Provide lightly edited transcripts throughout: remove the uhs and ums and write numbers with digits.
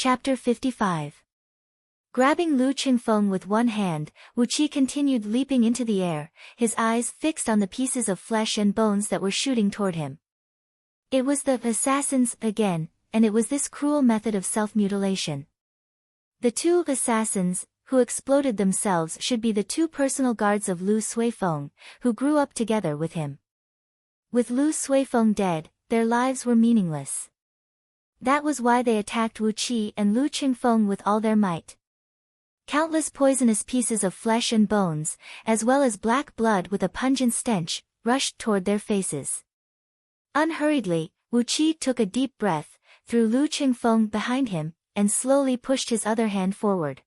Chapter 55. Grabbing Lu Qingfeng with one hand, Wu Qi continued leaping into the air, his eyes fixed on the pieces of flesh and bones that were shooting toward him. It was the assassins again, and it was this cruel method of self-mutilation. The two assassins, who exploded themselves, should be the two personal guards of Lu Suifeng, who grew up together with him. With Lu Suifeng dead, their lives were meaningless. That was why they attacked Wu Qi and Lu Qingfeng with all their might. Countless poisonous pieces of flesh and bones, as well as black blood with a pungent stench, rushed toward their faces. Unhurriedly, Wu Qi took a deep breath, threw Lu Qingfeng behind him, and slowly pushed his other hand forward.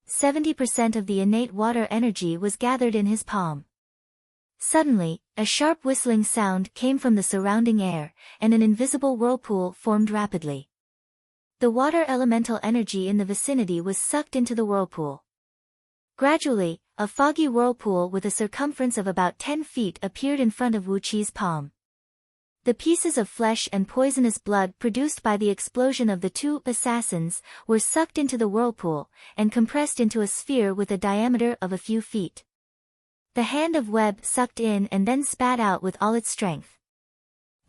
70% of the innate water energy was gathered in his palm. Suddenly, a sharp whistling sound came from the surrounding air, and an invisible whirlpool formed rapidly. The water elemental energy in the vicinity was sucked into the whirlpool. Gradually, a foggy whirlpool with a circumference of about 10 feet appeared in front of Wu Qi's palm. The pieces of flesh and poisonous blood produced by the explosion of the two assassins were sucked into the whirlpool, and compressed into a sphere with a diameter of a few feet. The hand of web sucked in and then spat out with all its strength.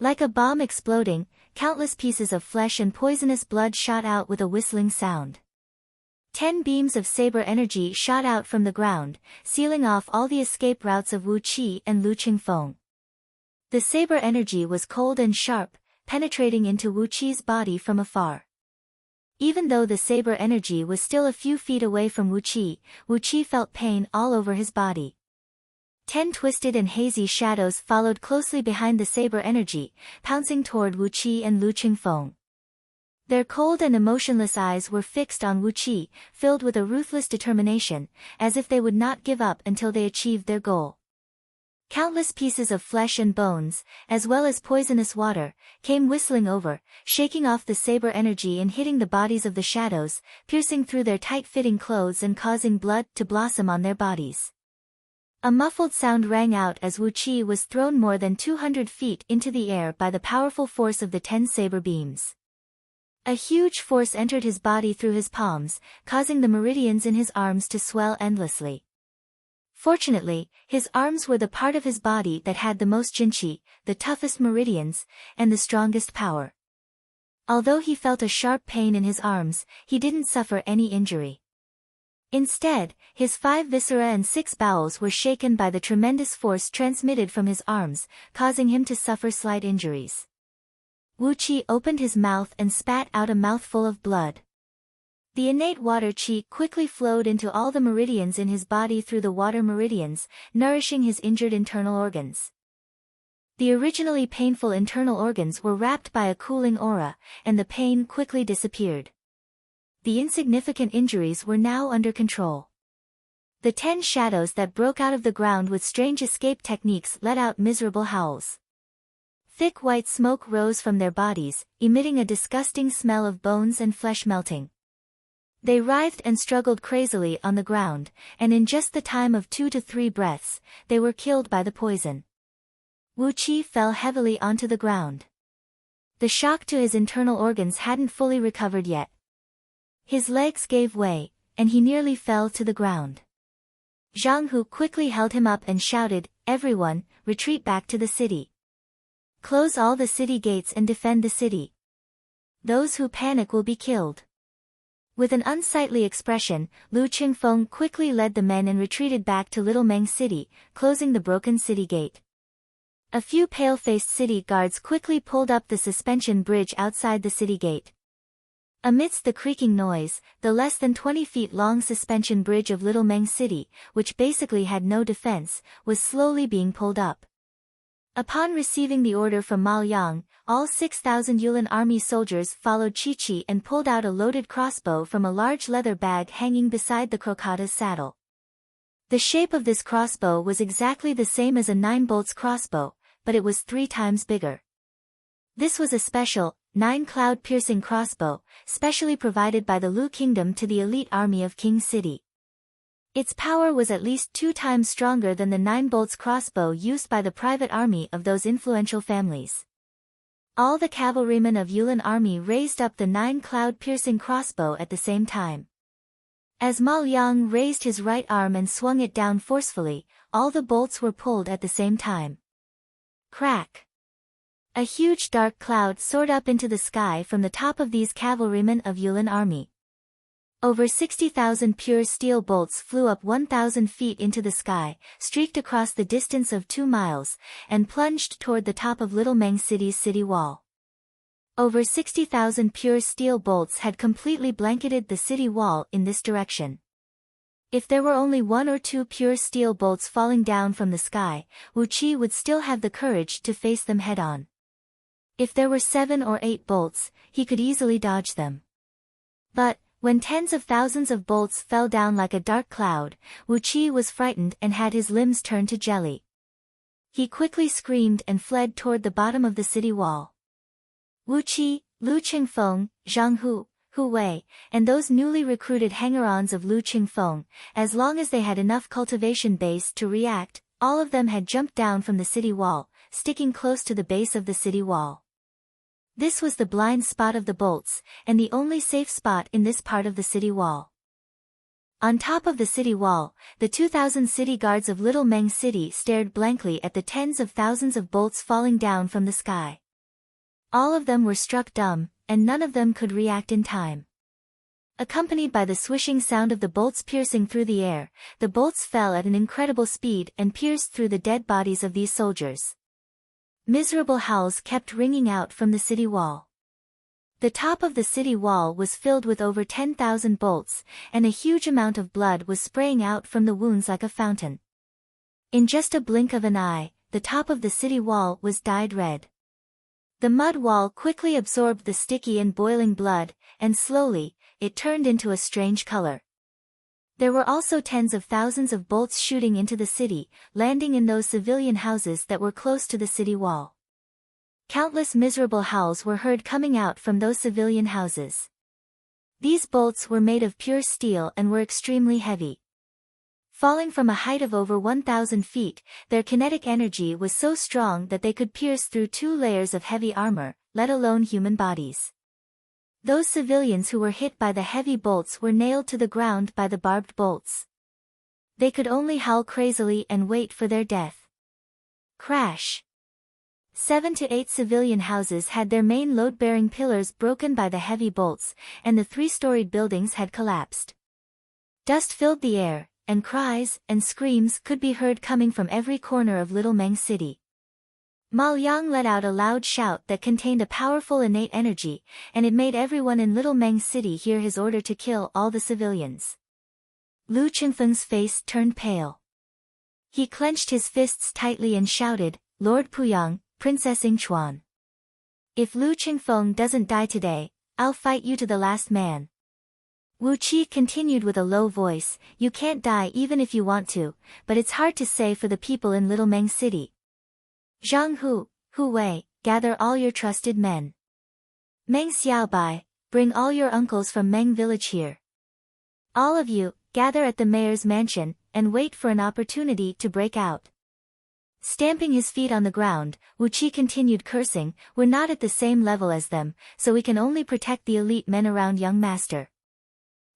Like a bomb exploding, countless pieces of flesh and poisonous blood shot out with a whistling sound. 10 beams of saber energy shot out from the ground, sealing off all the escape routes of Wu Qi and Lu Qingfeng. The saber energy was cold and sharp, penetrating into Wu Qi's body from afar. Even though the saber energy was still a few feet away from Wu Qi felt pain all over his body. 10 twisted and hazy shadows followed closely behind the saber energy, pouncing toward Wu Qi and Lu Qingfeng. Their cold and emotionless eyes were fixed on Wu Qi, filled with a ruthless determination, as if they would not give up until they achieved their goal. Countless pieces of flesh and bones, as well as poisonous water, came whistling over, shaking off the saber energy and hitting the bodies of the shadows, piercing through their tight-fitting clothes and causing blood to blossom on their bodies. A muffled sound rang out as Wu Qi was thrown more than 200 feet into the air by the powerful force of the 10 saber beams. A huge force entered his body through his palms, causing the meridians in his arms to swell endlessly. Fortunately, his arms were the part of his body that had the most jinqi, the toughest meridians, and the strongest power. Although he felt a sharp pain in his arms, he didn't suffer any injury. Instead, his 5 viscera and 6 bowels were shaken by the tremendous force transmitted from his arms, causing him to suffer slight injuries. Wu Qi opened his mouth and spat out a mouthful of blood. The innate water qi quickly flowed into all the meridians in his body through the water meridians, nourishing his injured internal organs. The originally painful internal organs were wrapped by a cooling aura, and the pain quickly disappeared. The insignificant injuries were now under control. The 10 shadows that broke out of the ground with strange escape techniques let out miserable howls. Thick white smoke rose from their bodies, emitting a disgusting smell of bones and flesh melting. They writhed and struggled crazily on the ground, and in just the time of 2 to 3 breaths, they were killed by the poison. Wu Qi fell heavily onto the ground. The shock to his internal organs hadn't fully recovered yet. His legs gave way, and he nearly fell to the ground. Zhang Hu quickly held him up and shouted, "Everyone, retreat back to the city. Close all the city gates and defend the city. Those who panic will be killed." With an unsightly expression, Lu Qingfeng quickly led the men and retreated back to Little Meng City, closing the broken city gate. A few pale-faced city guards quickly pulled up the suspension bridge outside the city gate. Amidst the creaking noise, the less than 20 feet long suspension bridge of Little Meng City, which basically had no defense, was slowly being pulled up. Upon receiving the order from Mao Yang, all 6,000 Yulin army soldiers followed Chi-Chi and pulled out a loaded crossbow from a large leather bag hanging beside the Crocada's saddle. The shape of this crossbow was exactly the same as a 9-bolts crossbow, but it was 3 times bigger. This was a special, 9-cloud-piercing crossbow, specially provided by the Lu Kingdom to the elite army of King City. Its power was at least 2 times stronger than the 9-bolts crossbow used by the private army of those influential families. All the cavalrymen of Yulin army raised up the 9 cloud-piercing crossbow at the same time. As Ma Liang raised his right arm and swung it down forcefully, all the bolts were pulled at the same time. Crack! A huge dark cloud soared up into the sky from the top of these cavalrymen of Yulin army. Over 60,000 pure steel bolts flew up 1,000 feet into the sky, streaked across the distance of 2 miles, and plunged toward the top of Little Meng City's city wall. Over 60,000 pure steel bolts had completely blanketed the city wall in this direction. If there were only 1 or 2 pure steel bolts falling down from the sky, Wu Qi would still have the courage to face them head-on. If there were 7 or 8 bolts, he could easily dodge them. But, when tens of thousands of bolts fell down like a dark cloud, Wu Qi was frightened and had his limbs turn to jelly. He quickly screamed and fled toward the bottom of the city wall. Wu Qi, Lu Qingfeng, Zhang Hu, Hu Wei, and those newly recruited hanger-ons of Lu Qingfeng, as long as they had enough cultivation base to react, all of them had jumped down from the city wall, sticking close to the base of the city wall. This was the blind spot of the bolts, and the only safe spot in this part of the city wall. On top of the city wall, the 2,000 city guards of Little Meng City stared blankly at the tens of thousands of bolts falling down from the sky. All of them were struck dumb, and none of them could react in time. Accompanied by the swishing sound of the bolts piercing through the air, the bolts fell at an incredible speed and pierced through the dead bodies of these soldiers. Miserable howls kept ringing out from the city wall. The top of the city wall was filled with over 10,000 bolts, and a huge amount of blood was spraying out from the wounds like a fountain. In just a blink of an eye, the top of the city wall was dyed red. The mud wall quickly absorbed the sticky and boiling blood, and slowly, it turned into a strange color. There were also tens of thousands of bolts shooting into the city, landing in those civilian houses that were close to the city wall. Countless miserable howls were heard coming out from those civilian houses. These bolts were made of pure steel and were extremely heavy. Falling from a height of over 1,000 feet, their kinetic energy was so strong that they could pierce through 2 layers of heavy armor, let alone human bodies. Those civilians who were hit by the heavy bolts were nailed to the ground by the barbed bolts. They could only howl crazily and wait for their death. Crash! 7 to 8 civilian houses had their main load-bearing pillars broken by the heavy bolts, and the 3-storied buildings had collapsed. Dust filled the air, and cries and screams could be heard coming from every corner of Little Meng City. Ma Liang let out a loud shout that contained a powerful innate energy, and it made everyone in Little Meng City hear his order to kill all the civilians. Lu Qingfeng's face turned pale. He clenched his fists tightly and shouted, "Lord Puyang, Princess Yingchuan. If Lu Qingfeng doesn't die today, I'll fight you to the last man." Wu Qi continued with a low voice, "You can't die even if you want to, but it's hard to say for the people in Little Meng City. Zhang Hu, Hu Wei, gather all your trusted men. Meng Xiaobai, bring all your uncles from Meng village here. All of you, gather at the mayor's mansion, and wait for an opportunity to break out." Stamping his feet on the ground, Wu Qi continued cursing, "We're not at the same level as them, so we can only protect the elite men around young master.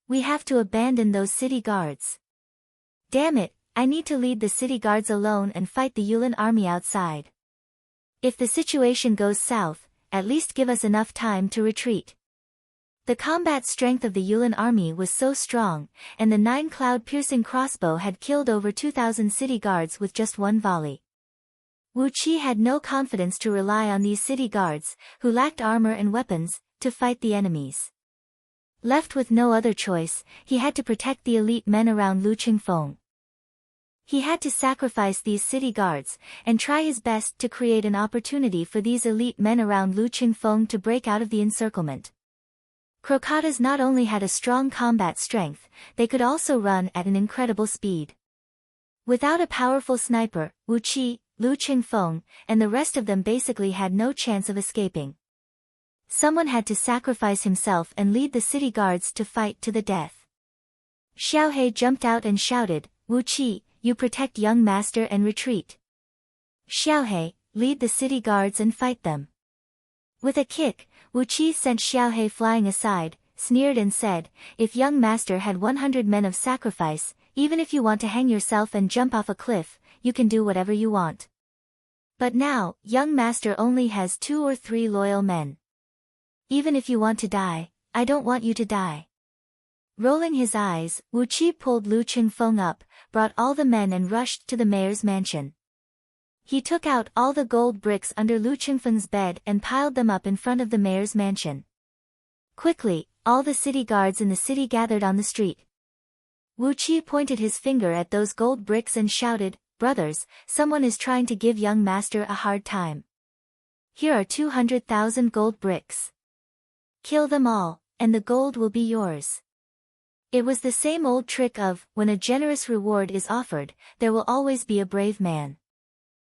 We have to abandon those city guards. Damn it, I need to lead the city guards alone and fight the Yulin army outside. If the situation goes south, at least give us enough time to retreat." The combat strength of the Yulin army was so strong, and the 9 cloud-piercing crossbow had killed over 2,000 city guards with just one volley. Wu Qi had no confidence to rely on these city guards, who lacked armor and weapons, to fight the enemies. Left with no other choice, he had to protect the elite men around Lu Qingfeng. He had to sacrifice these city guards, and try his best to create an opportunity for these elite men around Lu Qingfeng to break out of the encirclement. Crocatas not only had a strong combat strength, they could also run at an incredible speed. Without a powerful sniper, Wu Qi, Lu Qingfeng, and the rest of them basically had no chance of escaping. Someone had to sacrifice himself and lead the city guards to fight to the death. Xiaohe jumped out and shouted, "Wu Qi, you protect young master and retreat. Xiaohe, lead the city guards and fight them." With a kick, Wu Qi sent Xiaohe flying aside, sneered and said, "If young master had 100 men of sacrifice, even if you want to hang yourself and jump off a cliff, you can do whatever you want. But now, young master only has 2 or 3 loyal men. Even if you want to die, I don't want you to die." Rolling his eyes, Wu Qi pulled Lu Qingfeng up, brought all the men and rushed to the mayor's mansion. He took out all the gold bricks under Lu Qingfeng's bed and piled them up in front of the mayor's mansion. Quickly, all the city guards in the city gathered on the street. Wu Qi pointed his finger at those gold bricks and shouted, "Brothers, someone is trying to give young master a hard time. Here are 200,000 gold bricks. Kill them all, and the gold will be yours." It was the same old trick of, when a generous reward is offered, there will always be a brave man.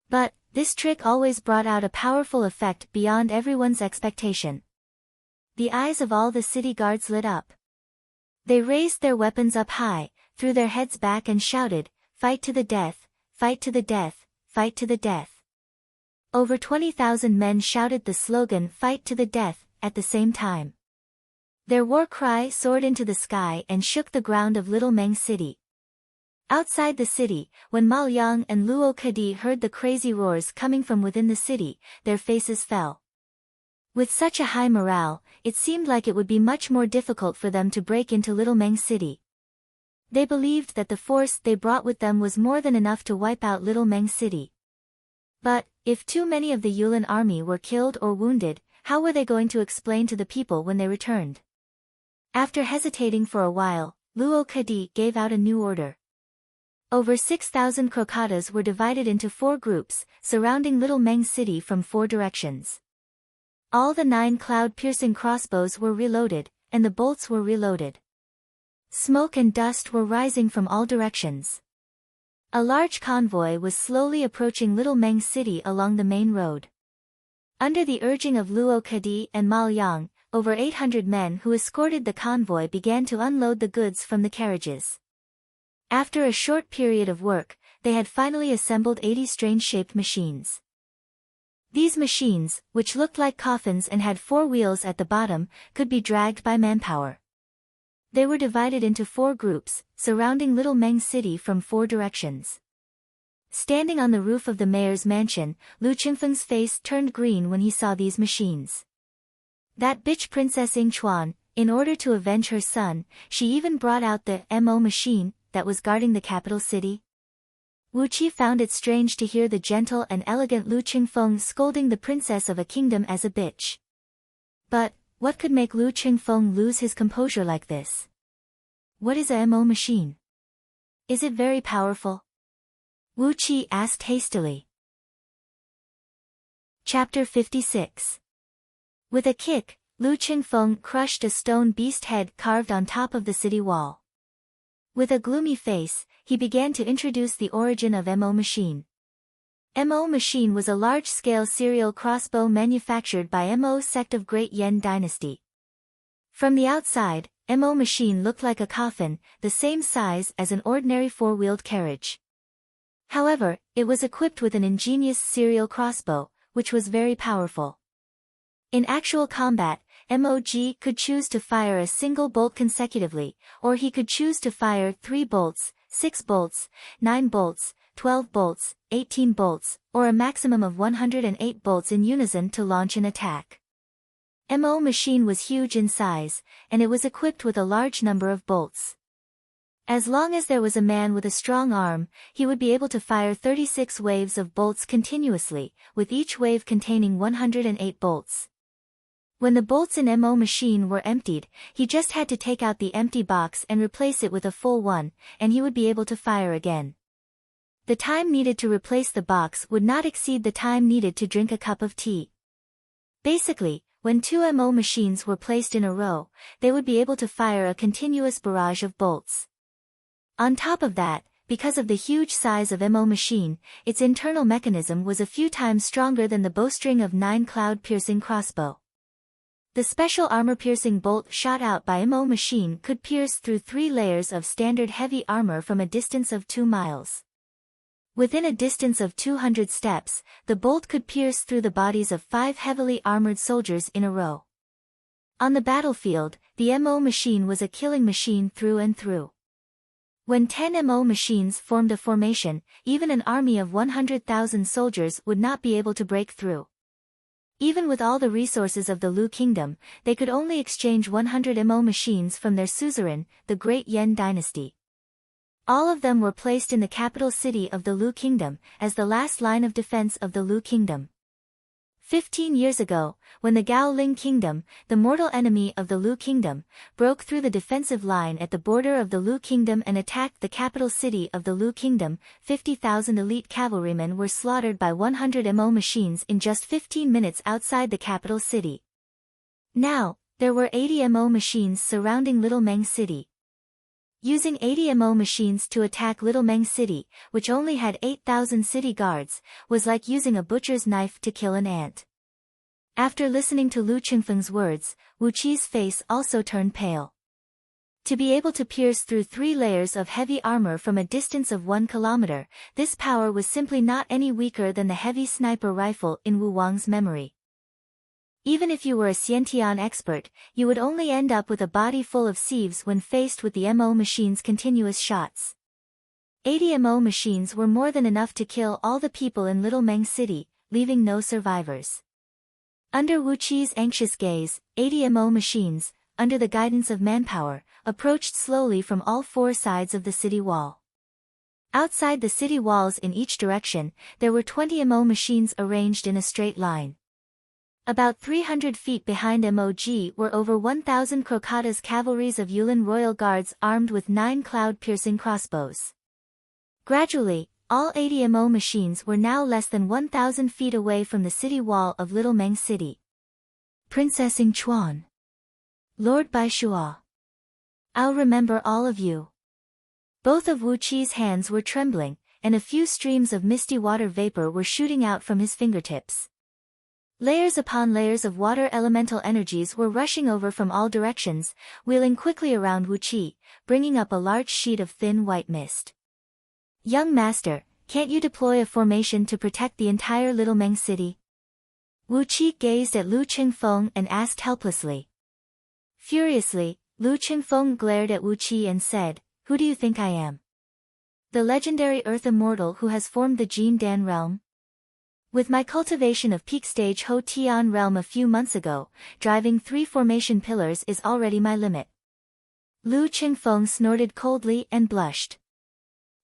But, this trick always brought out a powerful effect beyond everyone's expectation. The eyes of all the city guards lit up. They raised their weapons up high, threw their heads back and shouted, "Fight to the death, fight to the death, fight to the death." Over 20,000 men shouted the slogan "Fight to the death" at the same time. Their war cry soared into the sky and shook the ground of Little Meng City. Outside the city, when Ma Yang and Luo Kadi heard the crazy roars coming from within the city, their faces fell. With such a high morale, it seemed like it would be much more difficult for them to break into Little Meng City. They believed that the force they brought with them was more than enough to wipe out Little Meng City. But, if too many of the Yulin army were killed or wounded, how were they going to explain to the people when they returned? After hesitating for a while, Luo Kadi gave out a new order. Over 6,000 crocatas were divided into 4 groups, surrounding Little Meng City from 4 directions. All the 9 cloud-piercing crossbows were reloaded, and the bolts were reloaded. Smoke and dust were rising from all directions. A large convoy was slowly approaching Little Meng City along the main road. Under the urging of Luo Kadi and Ma Yang, over 800 men who escorted the convoy began to unload the goods from the carriages. After a short period of work, they had finally assembled 80 strange-shaped machines. These machines, which looked like coffins and had 4 wheels at the bottom, could be dragged by manpower. They were divided into 4 groups, surrounding Little Meng City from 4 directions. Standing on the roof of the mayor's mansion, Lu Qingfeng's face turned green when he saw these machines. That bitch Princess Ying Chuan, in order to avenge her son, she even brought out the MO machine that was guarding the capital city. Wu Qi found it strange to hear the gentle and elegant Lu Qingfeng scolding the princess of a kingdom as a bitch. But, what could make Lu Qingfeng lose his composure like this? What is a MO machine? Is it very powerful? Wu Qi asked hastily. Chapter 56. With a kick, Lu Qingfeng crushed a stone beast head carved on top of the city wall. With a gloomy face, he began to introduce the origin of MO machine. MO machine was a large-scale serial crossbow manufactured by MO sect of Great Yan dynasty. From the outside, MO machine looked like a coffin, the same size as an ordinary 4-wheeled carriage. However, it was equipped with an ingenious serial crossbow, which was very powerful. In actual combat, MOG could choose to fire a single bolt consecutively, or he could choose to fire 3 bolts, 6 bolts, 9 bolts, 12 bolts, 18 bolts, or a maximum of 108 bolts in unison to launch an attack. MO machine was huge in size, and it was equipped with a large number of bolts. As long as there was a man with a strong arm, he would be able to fire 36 waves of bolts continuously, with each wave containing 108 bolts. When the bolts in MO machine were emptied, he just had to take out the empty box and replace it with a full one, and he would be able to fire again. The time needed to replace the box would not exceed the time needed to drink a cup of tea. Basically, when 2 MO machines were placed in a row, they would be able to fire a continuous barrage of bolts. On top of that, because of the huge size of MO machine, its internal mechanism was a few times stronger than the bowstring of 9 cloud-piercing crossbow. The special armor-piercing bolt shot out by MO machine could pierce through 3 layers of standard heavy armor from a distance of 2 miles. Within a distance of 200 steps, the bolt could pierce through the bodies of 5 heavily armored soldiers in a row. On the battlefield, the MO machine was a killing machine through and through. When 10 MO machines formed a formation, even an army of 100,000 soldiers would not be able to break through. Even with all the resources of the Lu Kingdom, they could only exchange 100 MO machines from their suzerain, the Great Yen Dynasty. All of them were placed in the capital city of the Lu Kingdom, as the last line of defense of the Lu Kingdom. 15 years ago, when the Gao Ling Kingdom, the mortal enemy of the Lu Kingdom, broke through the defensive line at the border of the Lu Kingdom and attacked the capital city of the Lu Kingdom, 50,000 elite cavalrymen were slaughtered by 100 MO machines in just 15 minutes outside the capital city. Now, there were 80 MO machines surrounding Little Meng City. Using 80 MO machines to attack Little Meng City, which only had 8,000 city guards, was like using a butcher's knife to kill an ant. After listening to Lu Qingfeng's words, Wu Qi's face also turned pale. To be able to pierce through 3 layers of heavy armor from a distance of 1 kilometer, this power was simply not any weaker than the heavy sniper rifle in Wu Wang's memory. Even if you were a Xiantian expert, you would only end up with a body full of sieves when faced with the MO machine's continuous shots. 80 MO machines were more than enough to kill all the people in Little Meng City, leaving no survivors. Under Wu Qi's anxious gaze, 80 MO machines, under the guidance of manpower, approached slowly from all 4 sides of the city wall. Outside the city walls in each direction, there were 20 MO machines arranged in a straight line. About 300 feet behind MOG were over 1,000 Crocada's cavalries of Yulin royal guards armed with 9 cloud-piercing crossbows. Gradually, all 80 MO machines were now less than 1,000 feet away from the city wall of Little Meng City. Princess Yingchuan. Lord Baishua. I'll remember all of you. Both of Wu Qi's hands were trembling, and a few streams of misty water vapor were shooting out from his fingertips. Layers upon layers of water elemental energies were rushing over from all directions, wheeling quickly around Wu Qi, bringing up a large sheet of thin white mist. Young master, can't you deploy a formation to protect the entire Little Meng City? Wu Qi gazed at Lu Qingfeng and asked helplessly. Furiously, Lu Qingfeng glared at Wu Qi and said, "Who do you think I am? The legendary Earth Immortal who has formed the Jin Dan realm? With my cultivation of peak stage Ho Tian realm a few months ago, driving 3 formation pillars is already my limit." Lu Qingfeng snorted coldly and blushed.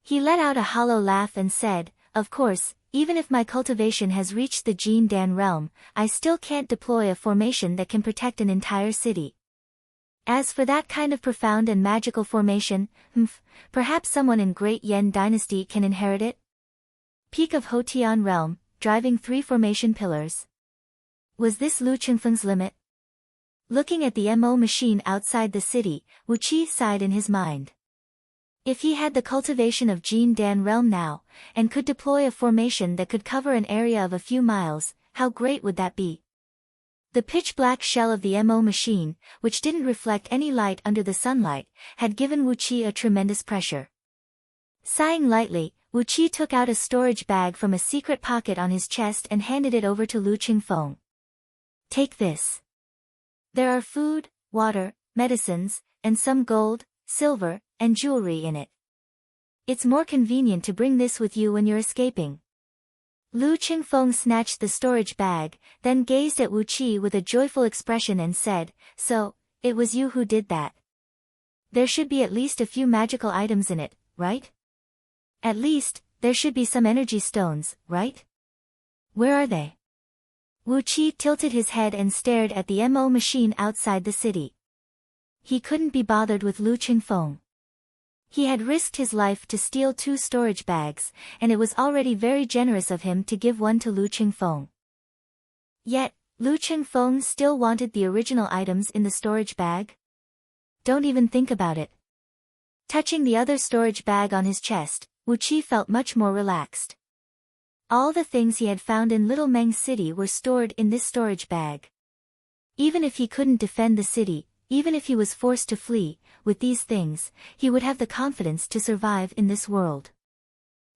He let out a hollow laugh and said, "Of course, even if my cultivation has reached the Jin Dan realm, I still can't deploy a formation that can protect an entire city. As for that kind of profound and magical formation, perhaps someone in Great Yen Dynasty can inherit it? Peak of Ho Tian realm, driving 3 formation pillars." Was this Lu Qingfeng's limit? Looking at the MO machine outside the city, Wu Qi sighed in his mind. If he had the cultivation of Jin Dan realm now, and could deploy a formation that could cover an area of a few miles, how great would that be? The pitch-black shell of the MO machine, which didn't reflect any light under the sunlight, had given Wu Qi a tremendous pressure. Sighing lightly, Wu Qi took out a storage bag from a secret pocket on his chest and handed it over to Lu Qingfeng. "Take this. There are food, water, medicines, and some gold, silver, and jewelry in it. It's more convenient to bring this with you when you're escaping." Lu Qingfeng snatched the storage bag, then gazed at Wu Qi with a joyful expression and said, "So, it was you who did that. There should be at least a few magical items in it, right? At least, there should be some energy stones, right? Where are they?" Wu Qi tilted his head and stared at the MO machine outside the city. He couldn't be bothered with Lu Qingfeng. He had risked his life to steal 2 storage bags, and it was already very generous of him to give one to Lu Qingfeng. Yet, Lu Qingfeng still wanted the original items in the storage bag? Don't even think about it. Touching the other storage bag on his chest, Wu Qi felt much more relaxed. All the things he had found in Little Meng City were stored in this storage bag. Even if he couldn't defend the city, even if he was forced to flee, with these things, he would have the confidence to survive in this world.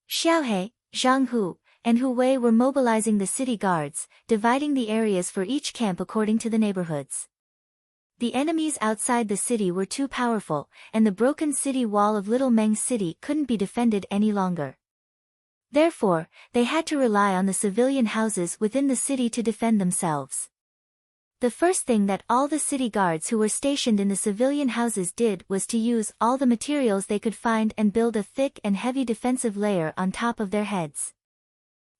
"Xiaohei, Zhang Hu, and Hu Wei were mobilizing the city guards, dividing the areas for each camp according to the neighborhoods. The enemies outside the city were too powerful, and the broken city wall of Little Meng City couldn't be defended any longer. Therefore, they had to rely on the civilian houses within the city to defend themselves. The first thing that all the city guards who were stationed in the civilian houses did was to use all the materials they could find and build a thick and heavy defensive layer on top of their heads.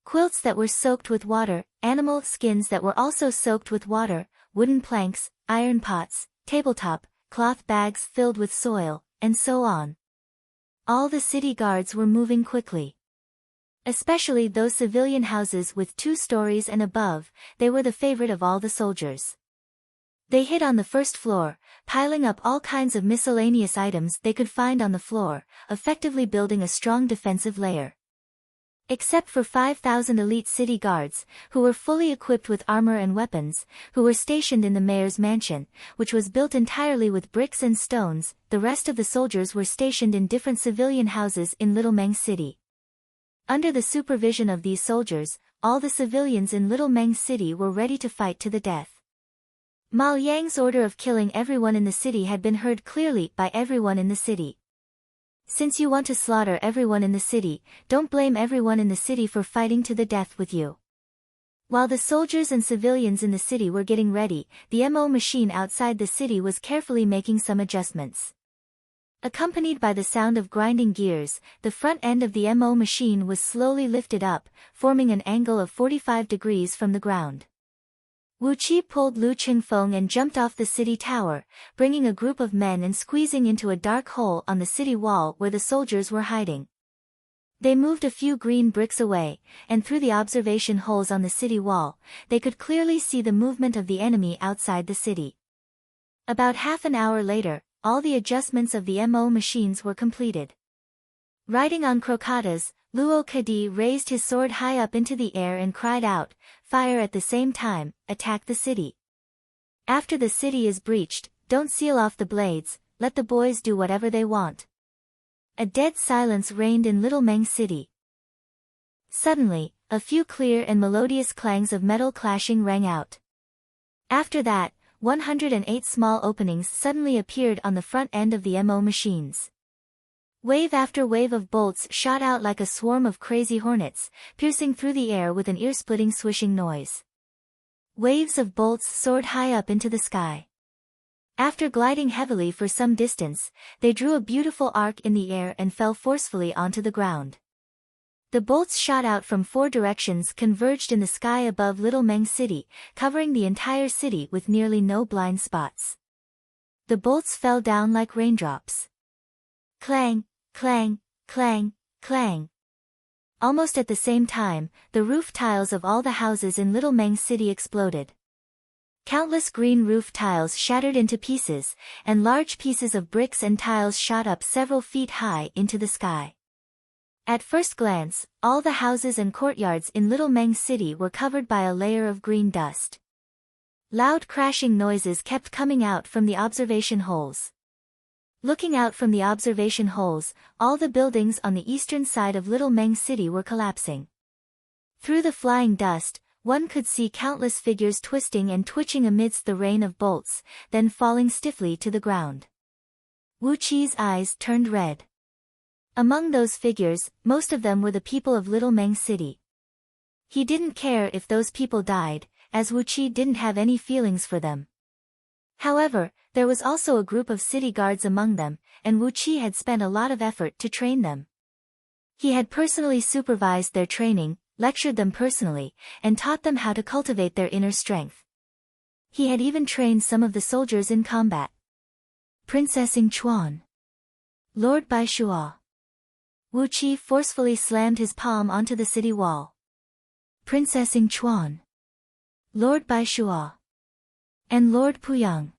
Quilts that were soaked with water, animal skins that were also soaked with water, wooden planks, iron pots, tabletop, cloth bags filled with soil, and so on. All the city guards were moving quickly. Especially those civilian houses with 2 stories and above, they were the favorite of all the soldiers. They hid on the first floor, piling up all kinds of miscellaneous items they could find on the floor, effectively building a strong defensive layer. Except for 5,000 elite city guards, who were fully equipped with armor and weapons, who were stationed in the mayor's mansion, which was built entirely with bricks and stones, the rest of the soldiers were stationed in different civilian houses in Little Meng City. Under the supervision of these soldiers, all the civilians in Little Meng City were ready to fight to the death. Mao Yang's order of killing everyone in the city had been heard clearly by everyone in the city. Since you want to slaughter everyone in the city, don't blame everyone in the city for fighting to the death with you. While the soldiers and civilians in the city were getting ready, the MO machine outside the city was carefully making some adjustments. Accompanied by the sound of grinding gears, the front end of the MO machine was slowly lifted up, forming an angle of 45 degrees from the ground. Wu Qi pulled Lu Qingfeng and jumped off the city tower, bringing a group of men and squeezing into a dark hole on the city wall where the soldiers were hiding. They moved a few green bricks away, and through the observation holes on the city wall, they could clearly see the movement of the enemy outside the city. About half an hour later, all the adjustments of the MO machines were completed. Riding on crocatas, Luo Kadi raised his sword high up into the air and cried out, "Fire at the same time, attack the city. After the city is breached, don't seal off the blades, let the boys do whatever they want." A dead silence reigned in Little Meng City. Suddenly, a few clear and melodious clangs of metal clashing rang out. After that, 108 small openings suddenly appeared on the front end of the MO machines. Wave after wave of bolts shot out like a swarm of crazy hornets, piercing through the air with an ear-splitting swishing noise. Waves of bolts soared high up into the sky. After gliding heavily for some distance, they drew a beautiful arc in the air and fell forcefully onto the ground. The bolts shot out from 4 directions converged in the sky above Little Meng City, covering the entire city with nearly no blind spots. The bolts fell down like raindrops. Clang, clang, clang, clang. Almost at the same time, the roof tiles of all the houses in Little Meng City exploded. Countless green roof tiles shattered into pieces, and large pieces of bricks and tiles shot up several feet high into the sky. At first glance, all the houses and courtyards in Little Meng City were covered by a layer of green dust. Loud crashing noises kept coming out from the observation holes. Looking out from the observation holes, all the buildings on the eastern side of Little Meng City were collapsing. Through the flying dust, one could see countless figures twisting and twitching amidst the rain of bolts, then falling stiffly to the ground. Wu Qi's eyes turned red. Among those figures, most of them were the people of Little Meng City. He didn't care if those people died, as Wu Qi didn't have any feelings for them. However, there was also a group of city guards among them, and Wu Qi had spent a lot of effort to train them. He had personally supervised their training, lectured them personally, and taught them how to cultivate their inner strength. He had even trained some of the soldiers in combat. Princess Ying Chuan. Lord Bai Shua. Wu Qi forcefully slammed his palm onto the city wall. Princess Ying Chuan. Lord Bai Shua. And Lord Puyang.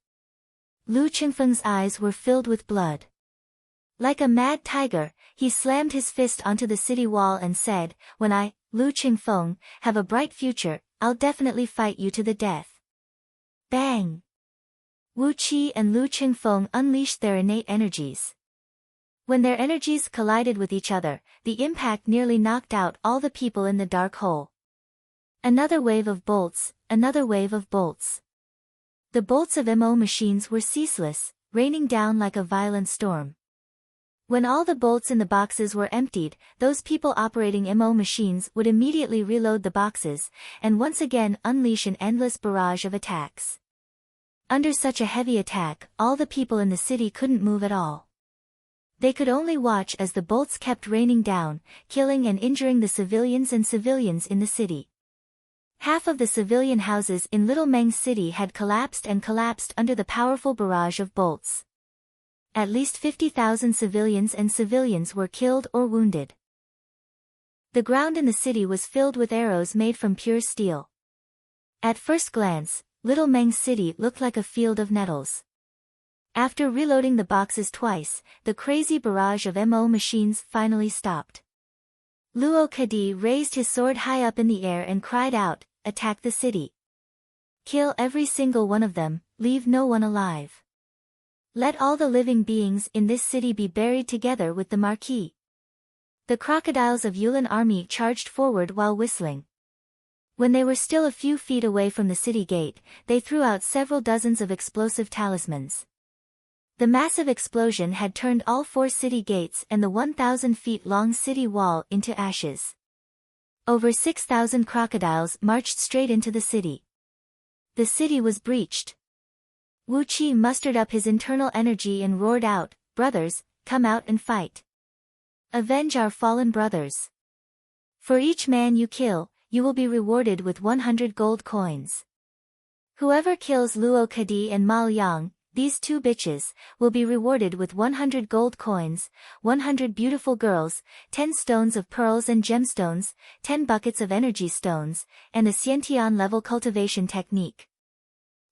Lu Qingfeng's eyes were filled with blood. Like a mad tiger, he slammed his fist onto the city wall and said, "When I, Lu Qingfeng, have a bright future, I'll definitely fight you to the death." Bang! Wu Qi and Lu Qingfeng unleashed their innate energies. When their energies collided with each other, the impact nearly knocked out all the people in the dark hole. Another wave of bolts, another wave of bolts. The bolts of MO machines were ceaseless, raining down like a violent storm. When all the bolts in the boxes were emptied, those people operating MO machines would immediately reload the boxes, and once again unleash an endless barrage of attacks. Under such a heavy attack, all the people in the city couldn't move at all. They could only watch as the bolts kept raining down, killing and injuring the civilians in the city. Half of the civilian houses in Little Meng City had collapsed under the powerful barrage of bolts. At least 50,000 civilians were killed or wounded. The ground in the city was filled with arrows made from pure steel. At first glance, Little Meng City looked like a field of nettles. After reloading the boxes twice, the crazy barrage of MO machines finally stopped. Luo Kadi raised his sword high up in the air and cried out, "Attack the city. Kill every single one of them, leave no one alive. Let all the living beings in this city be buried together with the marquis." The crocodiles of Yulin army charged forward while whistling. When they were still a few feet away from the city gate, they threw out several dozens of explosive talismans. The massive explosion had turned all 4 city gates and the 1,000 feet long city wall into ashes. Over 6,000 crocodiles marched straight into the city. The city was breached. Wu Qi mustered up his internal energy and roared out, "Brothers, come out and fight. Avenge our fallen brothers. For each man you kill, you will be rewarded with 100 gold coins. Whoever kills Luo Kadi and Ma Liang, these 2 bitches, will be rewarded with 100 gold coins, 100 beautiful girls, 10 stones of pearls and gemstones, 10 buckets of energy stones, and a Xiantian level cultivation technique."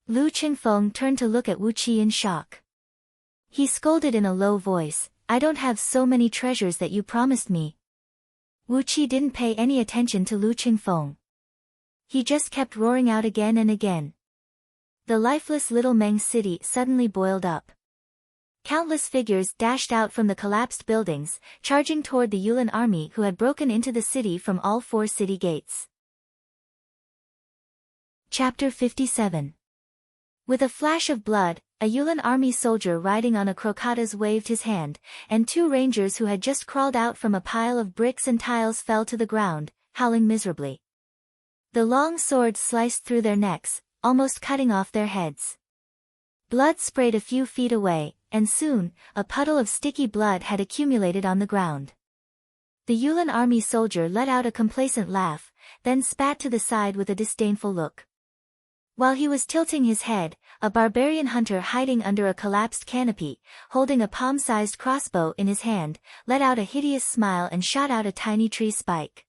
Lu Qingfeng turned to look at Wu Qi in shock. He scolded in a low voice, "I don't have so many treasures that you promised me." Wu Qi didn't pay any attention to Lu Qingfeng. He just kept roaring out again and again. The lifeless Little Meng City suddenly boiled up. Countless figures dashed out from the collapsed buildings, charging toward the Yulin army who had broken into the city from all 4 city gates. Chapter 57. With a flash of blood, a Yulin army soldier riding on a crocotas waved his hand, and 2 rangers who had just crawled out from a pile of bricks and tiles fell to the ground, howling miserably. The long swords sliced through their necks, almost cutting off their heads. Blood sprayed a few feet away, and soon, a puddle of sticky blood had accumulated on the ground. The Yulin army soldier let out a complacent laugh, then spat to the side with a disdainful look. While he was tilting his head, a barbarian hunter hiding under a collapsed canopy, holding a palm-sized crossbow in his hand, let out a hideous smile and shot out a tiny tree spike.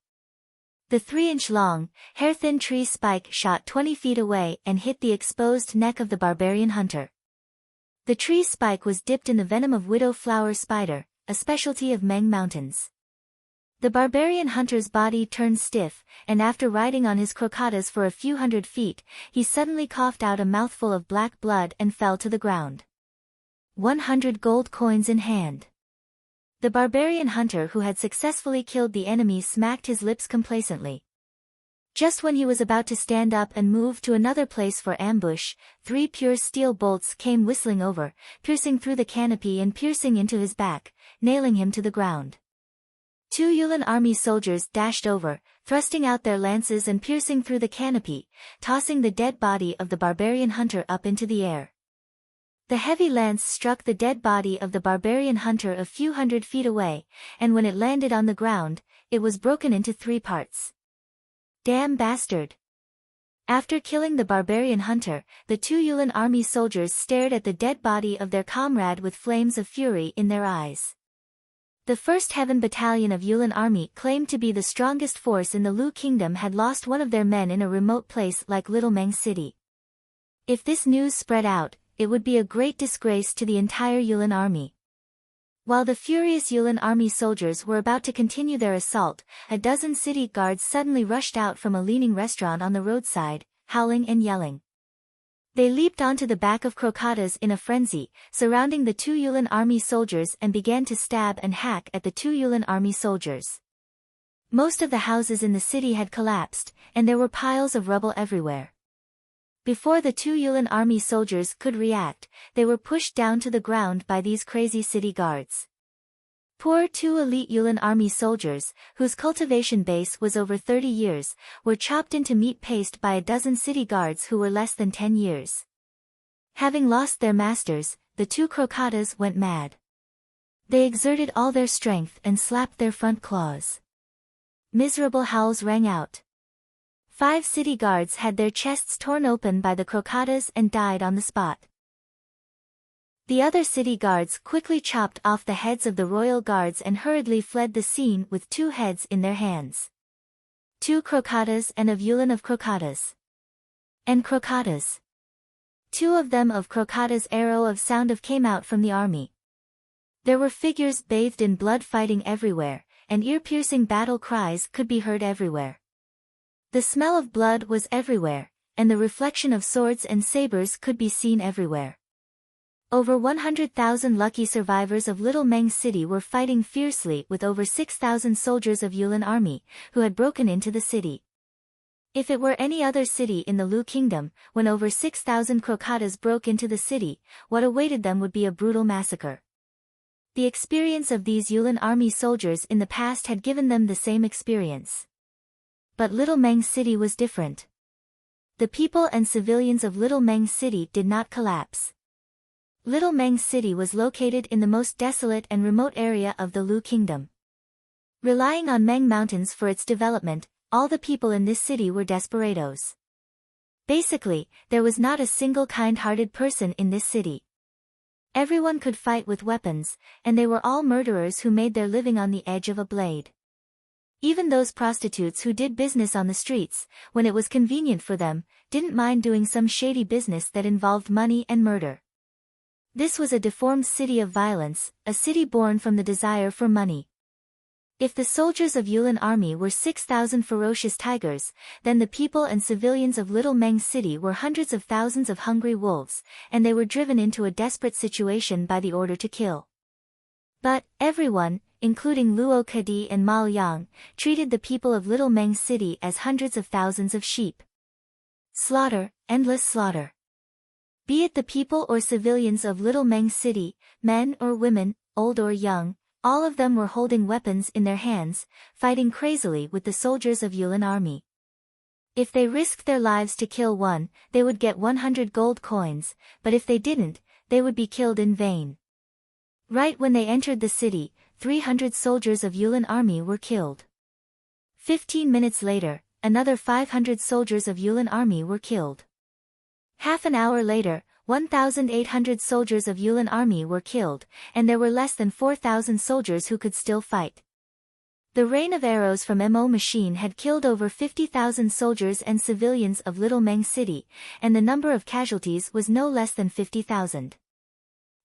The 3-inch-long, hair-thin tree spike shot 20 feet away and hit the exposed neck of the barbarian hunter. The tree spike was dipped in the venom of widow flower spider, a specialty of Meng Mountains. The barbarian hunter's body turned stiff, and after riding on his crocotas for a few hundred feet, he suddenly coughed out a mouthful of black blood and fell to the ground. 100 gold coins in hand. The barbarian hunter who had successfully killed the enemy smacked his lips complacently. Just when he was about to stand up and move to another place for ambush, 3 pure steel bolts came whistling over, piercing through the canopy and piercing into his back, nailing him to the ground. 2 Yulin army soldiers dashed over, thrusting out their lances and piercing through the canopy, tossing the dead body of the barbarian hunter up into the air. The heavy lance struck the dead body of the barbarian hunter a few hundred feet away, and when it landed on the ground, it was broken into 3 parts. Damn bastard! After killing the barbarian hunter, the 2 Yulin army soldiers stared at the dead body of their comrade with flames of fury in their eyes. The 1st Heaven Battalion of Yulin Army, claimed to be the strongest force in the Lu Kingdom, had lost one of their men in a remote place like Little Meng City. If this news spread out, it would be a great disgrace to the entire Yulin Army. While the furious Yulin Army soldiers were about to continue their assault, a dozen city guards suddenly rushed out from a leaning restaurant on the roadside, howling and yelling. They leaped onto the back of Crocatas in a frenzy, surrounding the 2 Yulan army soldiers and began to stab and hack at the 2 Yulan army soldiers. Most of the houses in the city had collapsed, and there were piles of rubble everywhere. Before the 2 Yulan army soldiers could react, they were pushed down to the ground by these crazy city guards. Poor 2 elite Yulan army soldiers, whose cultivation base was over 30 years, were chopped into meat paste by a dozen city guards who were less than 10 years. Having lost their masters, the 2 Crocatas went mad. They exerted all their strength and slapped their front claws. Miserable howls rang out. 5 city guards had their chests torn open by the Crocatas and died on the spot. The other city guards quickly chopped off the heads of the royal guards and hurriedly fled the scene with 2 heads in their hands. 2 Crocatas and of Yulan of Crocatas. And Crocatas. 2 of them of Crocatas' arrow of sound of came out from the army. There were figures bathed in blood fighting everywhere, and ear-piercing battle cries could be heard everywhere. The smell of blood was everywhere, and the reflection of swords and sabers could be seen everywhere. Over 100,000 lucky survivors of Little Meng City were fighting fiercely with over 6,000 soldiers of Yulan army, who had broken into the city. If it were any other city in the Lu Kingdom, when over 6,000 Crocatas broke into the city, what awaited them would be a brutal massacre. The experience of these Yulan army soldiers in the past had given them the same experience. But Little Meng City was different. The people and civilians of Little Meng City did not collapse. Little Meng City was located in the most desolate and remote area of the Lu Kingdom. Relying on Meng Mountains for its development, all the people in this city were desperados. Basically, there was not a single kind-hearted person in this city. Everyone could fight with weapons, and they were all murderers who made their living on the edge of a blade. Even those prostitutes who did business on the streets, when it was convenient for them, didn't mind doing some shady business that involved money and murder. This was a deformed city of violence, a city born from the desire for money. If the soldiers of Yulan army were 6,000 ferocious tigers, then the people and civilians of Little Meng City were hundreds of thousands of hungry wolves, and they were driven into a desperate situation by the order to kill. But everyone, including Luo Kadi and Ma Yang, treated the people of Little Meng City as hundreds of thousands of sheep. Slaughter, endless slaughter. Be it the people or civilians of Little Meng City, men or women, old or young, all of them were holding weapons in their hands, fighting crazily with the soldiers of Yulan army. If they risked their lives to kill one, they would get 100 gold coins, but if they didn't, they would be killed in vain. Right when they entered the city, 300 soldiers of Yulan army were killed. 15 minutes later, another 500 soldiers of Yulan army were killed. Half an hour later, 1,800 soldiers of Yulan army were killed, and there were less than 4,000 soldiers who could still fight. The rain of arrows from Mo machine had killed over 50,000 soldiers and civilians of Little Meng City, and the number of casualties was no less than 50,000.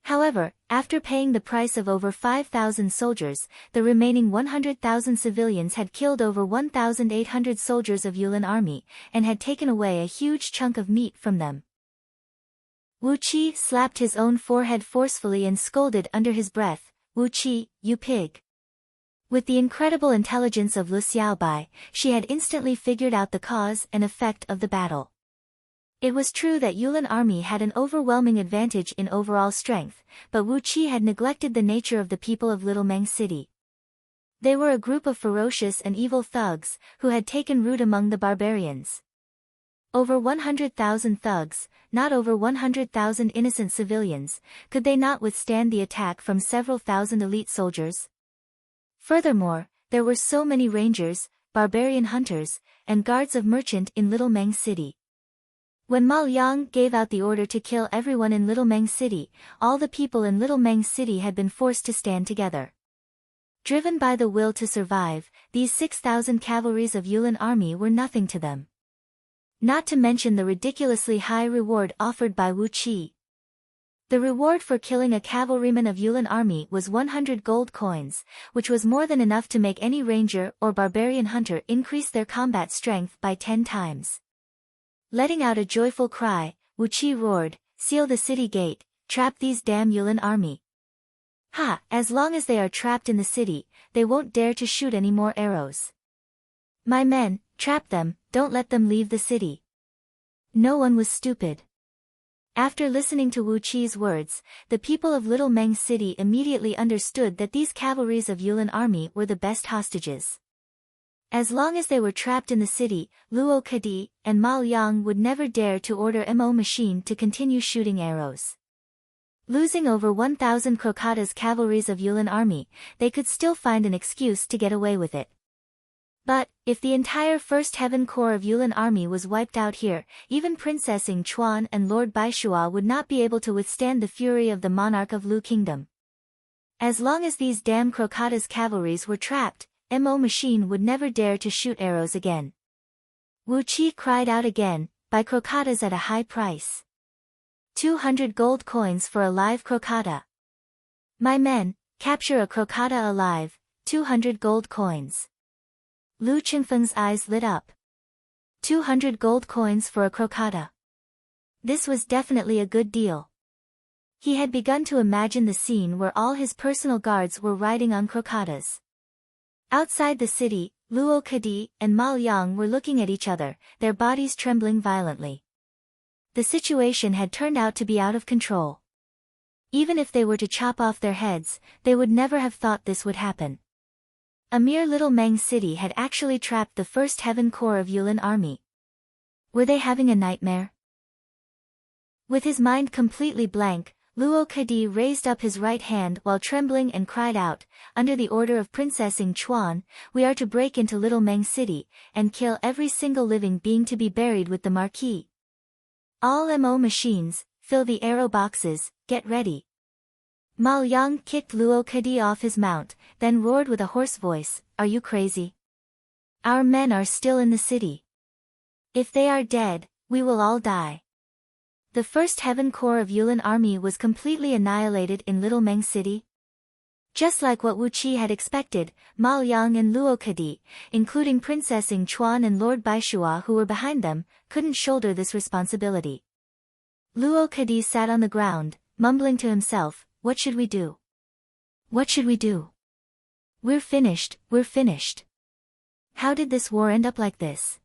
However, after paying the price of over 5,000 soldiers, the remaining 100,000 civilians had killed over 1,800 soldiers of Yulan army, and had taken away a huge chunk of meat from them. Wu Qi slapped his own forehead forcefully and scolded under his breath, "Wu Qi, you pig." With the incredible intelligence of Lu Xiaobai, she had instantly figured out the cause and effect of the battle. It was true that Yulan army had an overwhelming advantage in overall strength, but Wu Qi had neglected the nature of the people of Little Meng City. They were a group of ferocious and evil thugs, who had taken root among the barbarians. Over 100,000 thugs, not over 100,000 innocent civilians, could they not withstand the attack from several thousand elite soldiers? Furthermore, there were so many rangers, barbarian hunters, and guards of merchant in Little Meng City. When Ma Yang gave out the order to kill everyone in Little Meng City, all the people in Little Meng City had been forced to stand together. Driven by the will to survive, these 6,000 cavalries of Yulan army were nothing to them. Not to mention the ridiculously high reward offered by Wu Qi. The reward for killing a cavalryman of Yulan army was 100 gold coins, which was more than enough to make any ranger or barbarian hunter increase their combat strength by 10 times. Letting out a joyful cry, Wu Qi roared, seal the city gate, trap these damn Yulin army. Ha, as long as they are trapped in the city, they won't dare to shoot any more arrows. My men, trap them, don't let them leave the city. No one was stupid. After listening to Wu Qi's words, the people of Little Meng City immediately understood that these cavalries of Yulin army were the best hostages. As long as they were trapped in the city, Luo Kadi and Ma Liang would never dare to order Mo Machine to continue shooting arrows. Losing over 1,000 Crocata's cavalries of Yulin army, they could still find an excuse to get away with it. But, if the entire First Heaven Corps of Yulin army was wiped out here, even Princess Ying Chuan and Lord Baishua would not be able to withstand the fury of the monarch of Lu Kingdom. As long as these damn Crocata's cavalries were trapped, Mo Machine would never dare to shoot arrows again. Wu Qi cried out again, buy Crocatas at a high price. 200 gold coins for a live Crocata. My men, capture a Crocata alive, 200 gold coins. Lu Qingfeng's eyes lit up. 200 gold coins for a Crocata. This was definitely a good deal. He had begun to imagine the scene where all his personal guards were riding on Crocatas. Outside the city, Luo Kadi and Ma Liang were looking at each other, their bodies trembling violently. The situation had turned out to be out of control. Even if they were to chop off their heads, they would never have thought this would happen. A mere Little Meng City had actually trapped the First Heaven Corps of Yulin army. Were they having a nightmare? With his mind completely blank, Luo Kadi raised up his right hand while trembling and cried out, under the order of Princess Ying Chuan, we are to break into Little Meng City, and kill every single living being to be buried with the marquis. All Mo machines, fill the arrow boxes, get ready. Ma Liang kicked Luo Kadi off his mount, then roared with a hoarse voice, are you crazy? Our men are still in the city. If they are dead, we will all die. The First Heaven Corps of Yulin army was completely annihilated in Little Meng City. Just like what Wu Qi had expected, Ma Liang and Luo Kadi, including Princess Ying Chuan and Lord Baishua who were behind them, couldn't shoulder this responsibility. Luo Kadi sat on the ground, mumbling to himself, what should we do? What should we do? We're finished, we're finished. How did this war end up like this?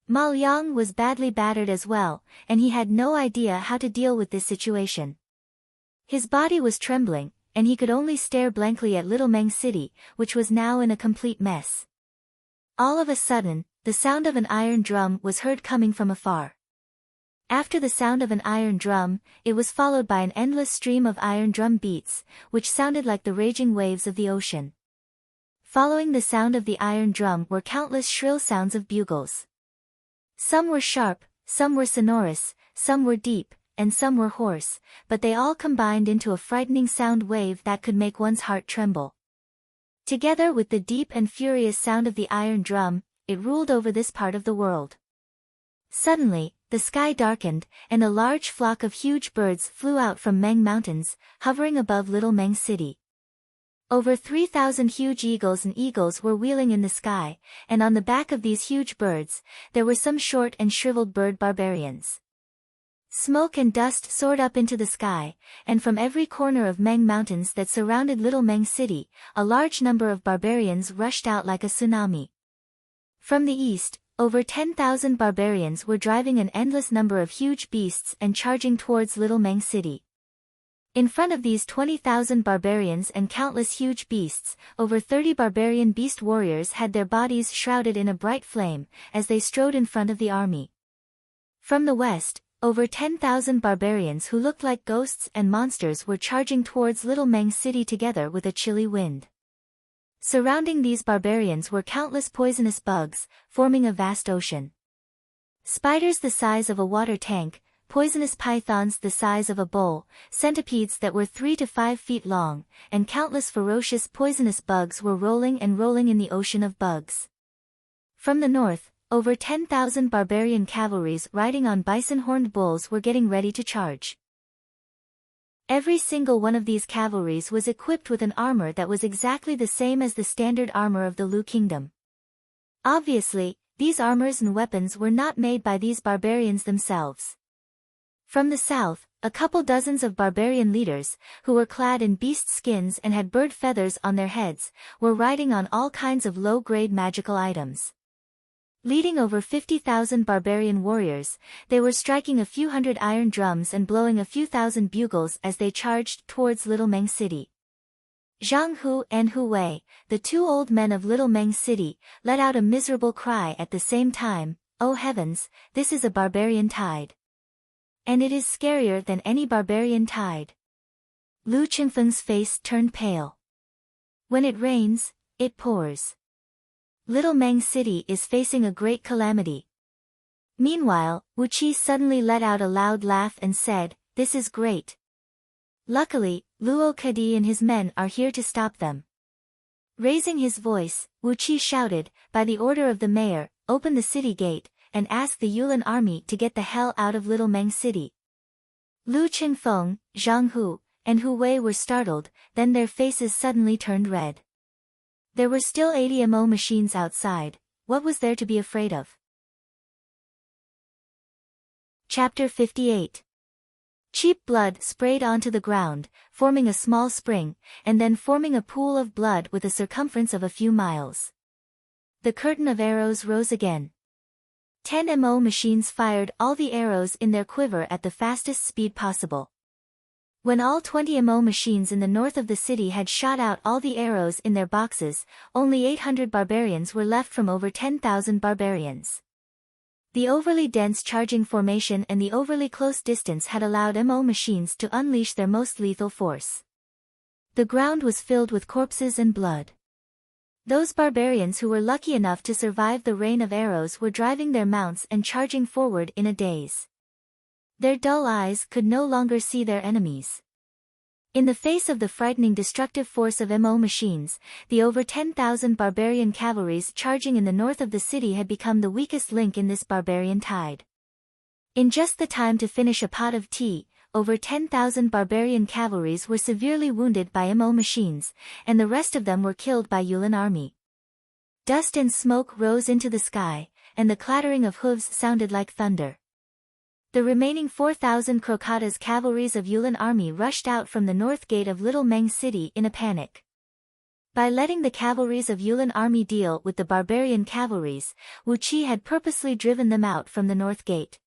Ma Liang was badly battered as well, and he had no idea how to deal with this situation. His body was trembling, and he could only stare blankly at Little Meng City, which was now in a complete mess. All of a sudden, the sound of an iron drum was heard coming from afar. After the sound of an iron drum, it was followed by an endless stream of iron drum beats, which sounded like the raging waves of the ocean. Following the sound of the iron drum were countless shrill sounds of bugles. Some were sharp, some were sonorous, some were deep, and some were hoarse, but they all combined into a frightening sound wave that could make one's heart tremble. Together with the deep and furious sound of the iron drum, it ruled over this part of the world. Suddenly, the sky darkened, and a large flock of huge birds flew out from Meng Mountains, hovering above Little Meng City. Over 3,000 huge eagles were wheeling in the sky, and on the back of these huge birds, there were some short and shriveled bird barbarians. Smoke and dust soared up into the sky, and from every corner of Meng Mountains that surrounded Little Meng City, a large number of barbarians rushed out like a tsunami. From the east, over 10,000 barbarians were driving an endless number of huge beasts and charging towards Little Meng City. In front of these 20,000 barbarians and countless huge beasts, over 30 barbarian beast warriors had their bodies shrouded in a bright flame, as they strode in front of the army. From the west, over 10,000 barbarians who looked like ghosts and monsters were charging towards Little Meng City together with a chilly wind. Surrounding these barbarians were countless poisonous bugs, forming a vast ocean. Spiders the size of a water tank, poisonous pythons the size of a bowl, centipedes that were 3 to 5 feet long, and countless ferocious poisonous bugs were rolling and rolling in the ocean of bugs. From the north, over 10,000 barbarian cavalries riding on bison-horned bulls were getting ready to charge. Every single one of these cavalries was equipped with an armor that was exactly the same as the standard armor of the Lu Kingdom. Obviously, these armors and weapons were not made by these barbarians themselves. From the south, a couple dozens of barbarian leaders, who were clad in beast skins and had bird feathers on their heads, were riding on all kinds of low-grade magical items. Leading over 50,000 barbarian warriors, they were striking a few hundred iron drums and blowing a few thousand bugles as they charged towards Little Meng City. Zhang Hu and Hu Wei, the two old men of Little Meng City, let out a miserable cry at the same time. "Oh heavens, this is a barbarian tide. And it is scarier than any barbarian tide." Lu Qingfeng's face turned pale. "When it rains, it pours. Little Meng City is facing a great calamity." Meanwhile, Wu Qi suddenly let out a loud laugh and said, "This is great. Luckily, Luo Kadi and his men are here to stop them." Raising his voice, Wu Qi shouted, "By the order of the mayor, open the city gate, and ask the Yulin army to get the hell out of Little Meng City." Lu Qingfeng, Zhang Hu, and Hu Wei were startled, then their faces suddenly turned red. There were still 80 MO machines outside. What was there to be afraid of? Chapter 58. Cheap blood sprayed onto the ground, forming a small spring, and then forming a pool of blood with a circumference of a few miles. The curtain of arrows rose again. 10 MO machines fired all the arrows in their quiver at the fastest speed possible. When all 20 MO machines in the north of the city had shot out all the arrows in their boxes, only 800 barbarians were left from over 10,000 barbarians. The overly dense charging formation and the overly close distance had allowed MO machines to unleash their most lethal force. The ground was filled with corpses and blood. Those barbarians who were lucky enough to survive the rain of arrows were driving their mounts and charging forward in a daze. Their dull eyes could no longer see their enemies. In the face of the frightening destructive force of MO machines, the over 10,000 barbarian cavalries charging in the north of the city had become the weakest link in this barbarian tide. In just the time to finish a pot of tea, over 10,000 barbarian cavalries were severely wounded by MO machines, and the rest of them were killed by Yulin army. Dust and smoke rose into the sky, and the clattering of hooves sounded like thunder. The remaining 4,000 Crocata's cavalries of Yulin army rushed out from the north gate of Little Meng City in a panic. By letting the cavalries of Yulin army deal with the barbarian cavalries, Wu Qi had purposely driven them out from the north gate.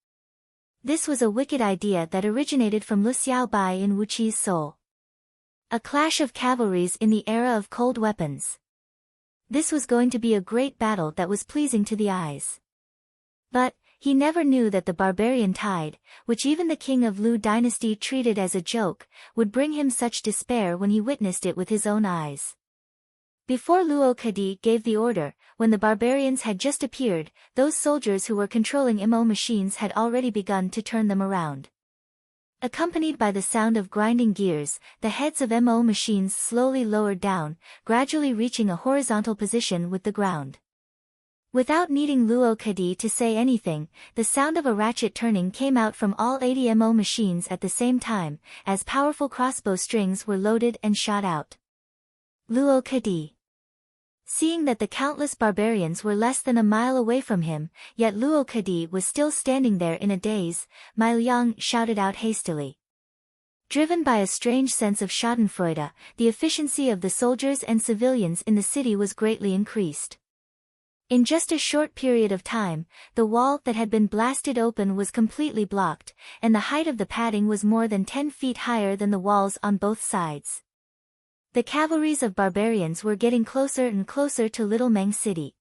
This was a wicked idea that originated from Lu Xiaobai in Wu Qi's soul. A clash of cavalries in the era of cold weapons. This was going to be a great battle that was pleasing to the eyes. But he never knew that the barbarian tide, which even the king of Lu dynasty treated as a joke, would bring him such despair when he witnessed it with his own eyes. Before Luo Kadi gave the order, when the barbarians had just appeared, those soldiers who were controlling MO machines had already begun to turn them around. Accompanied by the sound of grinding gears, the heads of MO machines slowly lowered down, gradually reaching a horizontal position with the ground. Without needing Luo Kadi to say anything, the sound of a ratchet turning came out from all 80 MO machines at the same time, as powerful crossbow strings were loaded and shot out. Luo Kadi. Seeing that the countless barbarians were less than a mile away from him, yet Luo Kadi was still standing there in a daze, Mai Liang shouted out hastily. Driven by a strange sense of schadenfreude, the efficiency of the soldiers and civilians in the city was greatly increased. In just a short period of time, the wall that had been blasted open was completely blocked, and the height of the padding was more than 10 feet higher than the walls on both sides. The cavalries of barbarians were getting closer and closer to Little Meng City.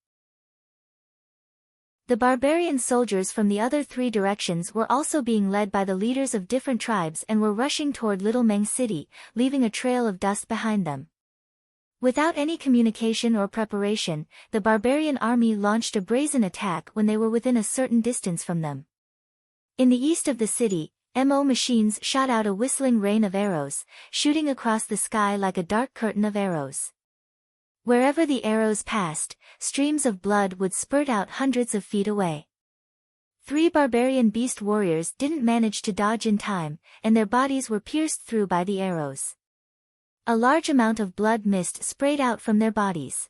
The barbarian soldiers from the other three directions were also being led by the leaders of different tribes and were rushing toward Little Meng City, leaving a trail of dust behind them. Without any communication or preparation, the barbarian army launched a brazen attack when they were within a certain distance from them. In the east of the city, MO machines shot out a whistling rain of arrows, shooting across the sky like a dark curtain of arrows. Wherever the arrows passed, streams of blood would spurt out hundreds of feet away. 3 barbarian beast warriors didn't manage to dodge in time, and their bodies were pierced through by the arrows. A large amount of blood mist sprayed out from their bodies.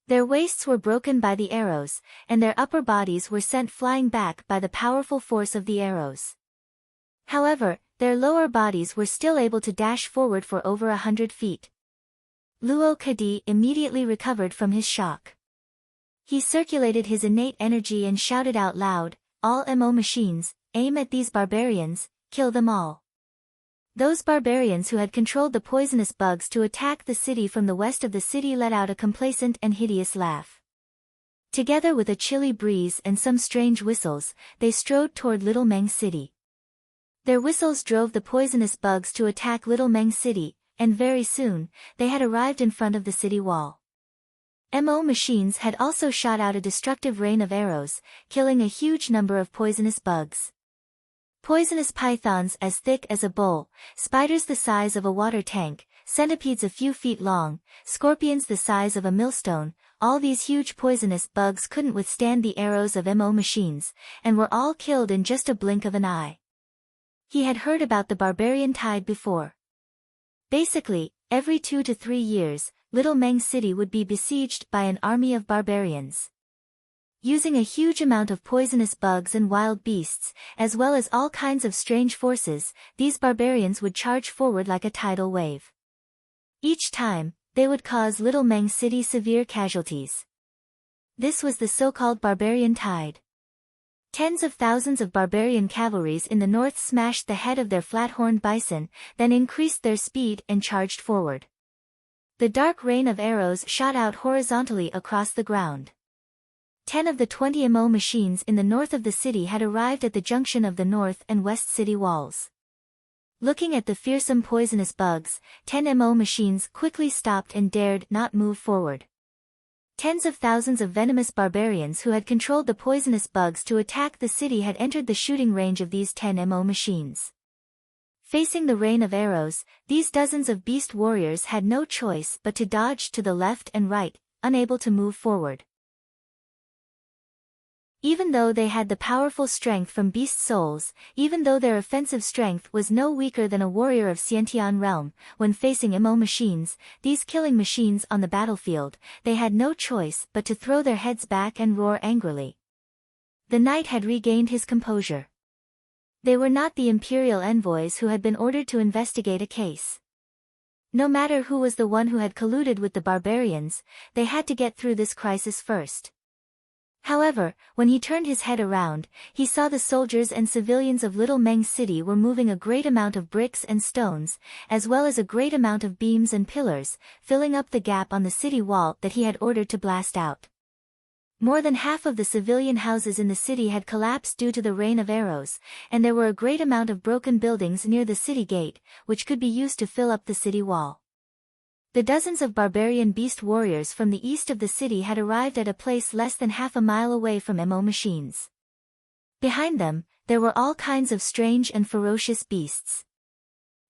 Their waists were broken by the arrows, and their upper bodies were sent flying back by the powerful force of the arrows. However, their lower bodies were still able to dash forward for over 100 feet. Luo Kadi immediately recovered from his shock. He circulated his innate energy and shouted out loud, "All MO machines, aim at these barbarians, kill them all." Those barbarians who had controlled the poisonous bugs to attack the city from the west of the city let out a complacent and hideous laugh. Together with a chilly breeze and some strange whistles, they strode toward Little Meng City. Their whistles drove the poisonous bugs to attack Little Meng City, and very soon, they had arrived in front of the city wall. MO machines had also shot out a destructive rain of arrows, killing a huge number of poisonous bugs. Poisonous pythons as thick as a bowl, spiders the size of a water tank, centipedes a few feet long, scorpions the size of a millstone, all these huge poisonous bugs couldn't withstand the arrows of MO machines, and were all killed in just a blink of an eye. He had heard about the barbarian tide before. Basically, every 2 to 3 years, Little Meng City would be besieged by an army of barbarians. Using a huge amount of poisonous bugs and wild beasts, as well as all kinds of strange forces, these barbarians would charge forward like a tidal wave. Each time, they would cause Little Meng City severe casualties. This was the so-called barbarian tide. Tens of thousands of barbarian cavalries in the north smashed the head of their flat-horned bison, then increased their speed and charged forward. The dark rain of arrows shot out horizontally across the ground. 10 of the 20 MO machines in the north of the city had arrived at the junction of the north and west city walls. Looking at the fearsome poisonous bugs, 10 MO machines quickly stopped and dared not move forward. Tens of thousands of venomous barbarians who had controlled the poisonous bugs to attack the city had entered the shooting range of these 10 MO machines. Facing the rain of arrows, these dozens of beast warriors had no choice but to dodge to the left and right, unable to move forward. Even though they had the powerful strength from beast souls, even though their offensive strength was no weaker than a warrior of Xiantian realm, when facing MO machines, these killing machines on the battlefield, they had no choice but to throw their heads back and roar angrily. The knight had regained his composure. They were not the imperial envoys who had been ordered to investigate a case. No matter who was the one who had colluded with the barbarians, they had to get through this crisis first. However, when he turned his head around, he saw the soldiers and civilians of Little Meng City were moving a great amount of bricks and stones, as well as a great amount of beams and pillars, filling up the gap on the city wall that he had ordered to blast out. More than half of the civilian houses in the city had collapsed due to the rain of arrows, and there were a great amount of broken buildings near the city gate, which could be used to fill up the city wall. The dozens of barbarian beast warriors from the east of the city had arrived at a place less than half a mile away from MO machines. Behind them, there were all kinds of strange and ferocious beasts.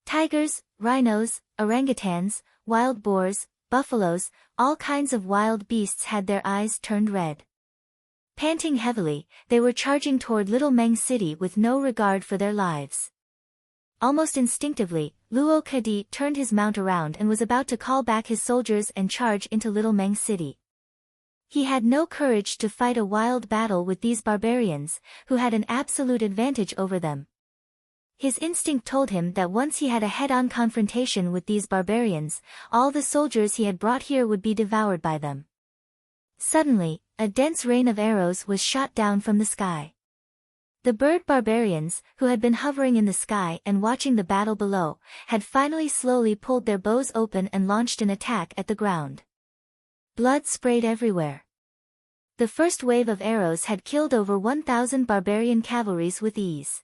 Tigers, rhinos, orangutans, wild boars, buffaloes, all kinds of wild beasts had their eyes turned red. Panting heavily, they were charging toward Little Meng City with no regard for their lives. Almost instinctively, Luo Kadi turned his mount around and was about to call back his soldiers and charge into Little Meng City. He had no courage to fight a wild battle with these barbarians, who had an absolute advantage over them. His instinct told him that once he had a head-on confrontation with these barbarians, all the soldiers he had brought here would be devoured by them. Suddenly, a dense rain of arrows was shot down from the sky. The bird barbarians, who had been hovering in the sky and watching the battle below, had finally slowly pulled their bows open and launched an attack at the ground. Blood sprayed everywhere. The first wave of arrows had killed over 1,000 barbarian cavalries with ease.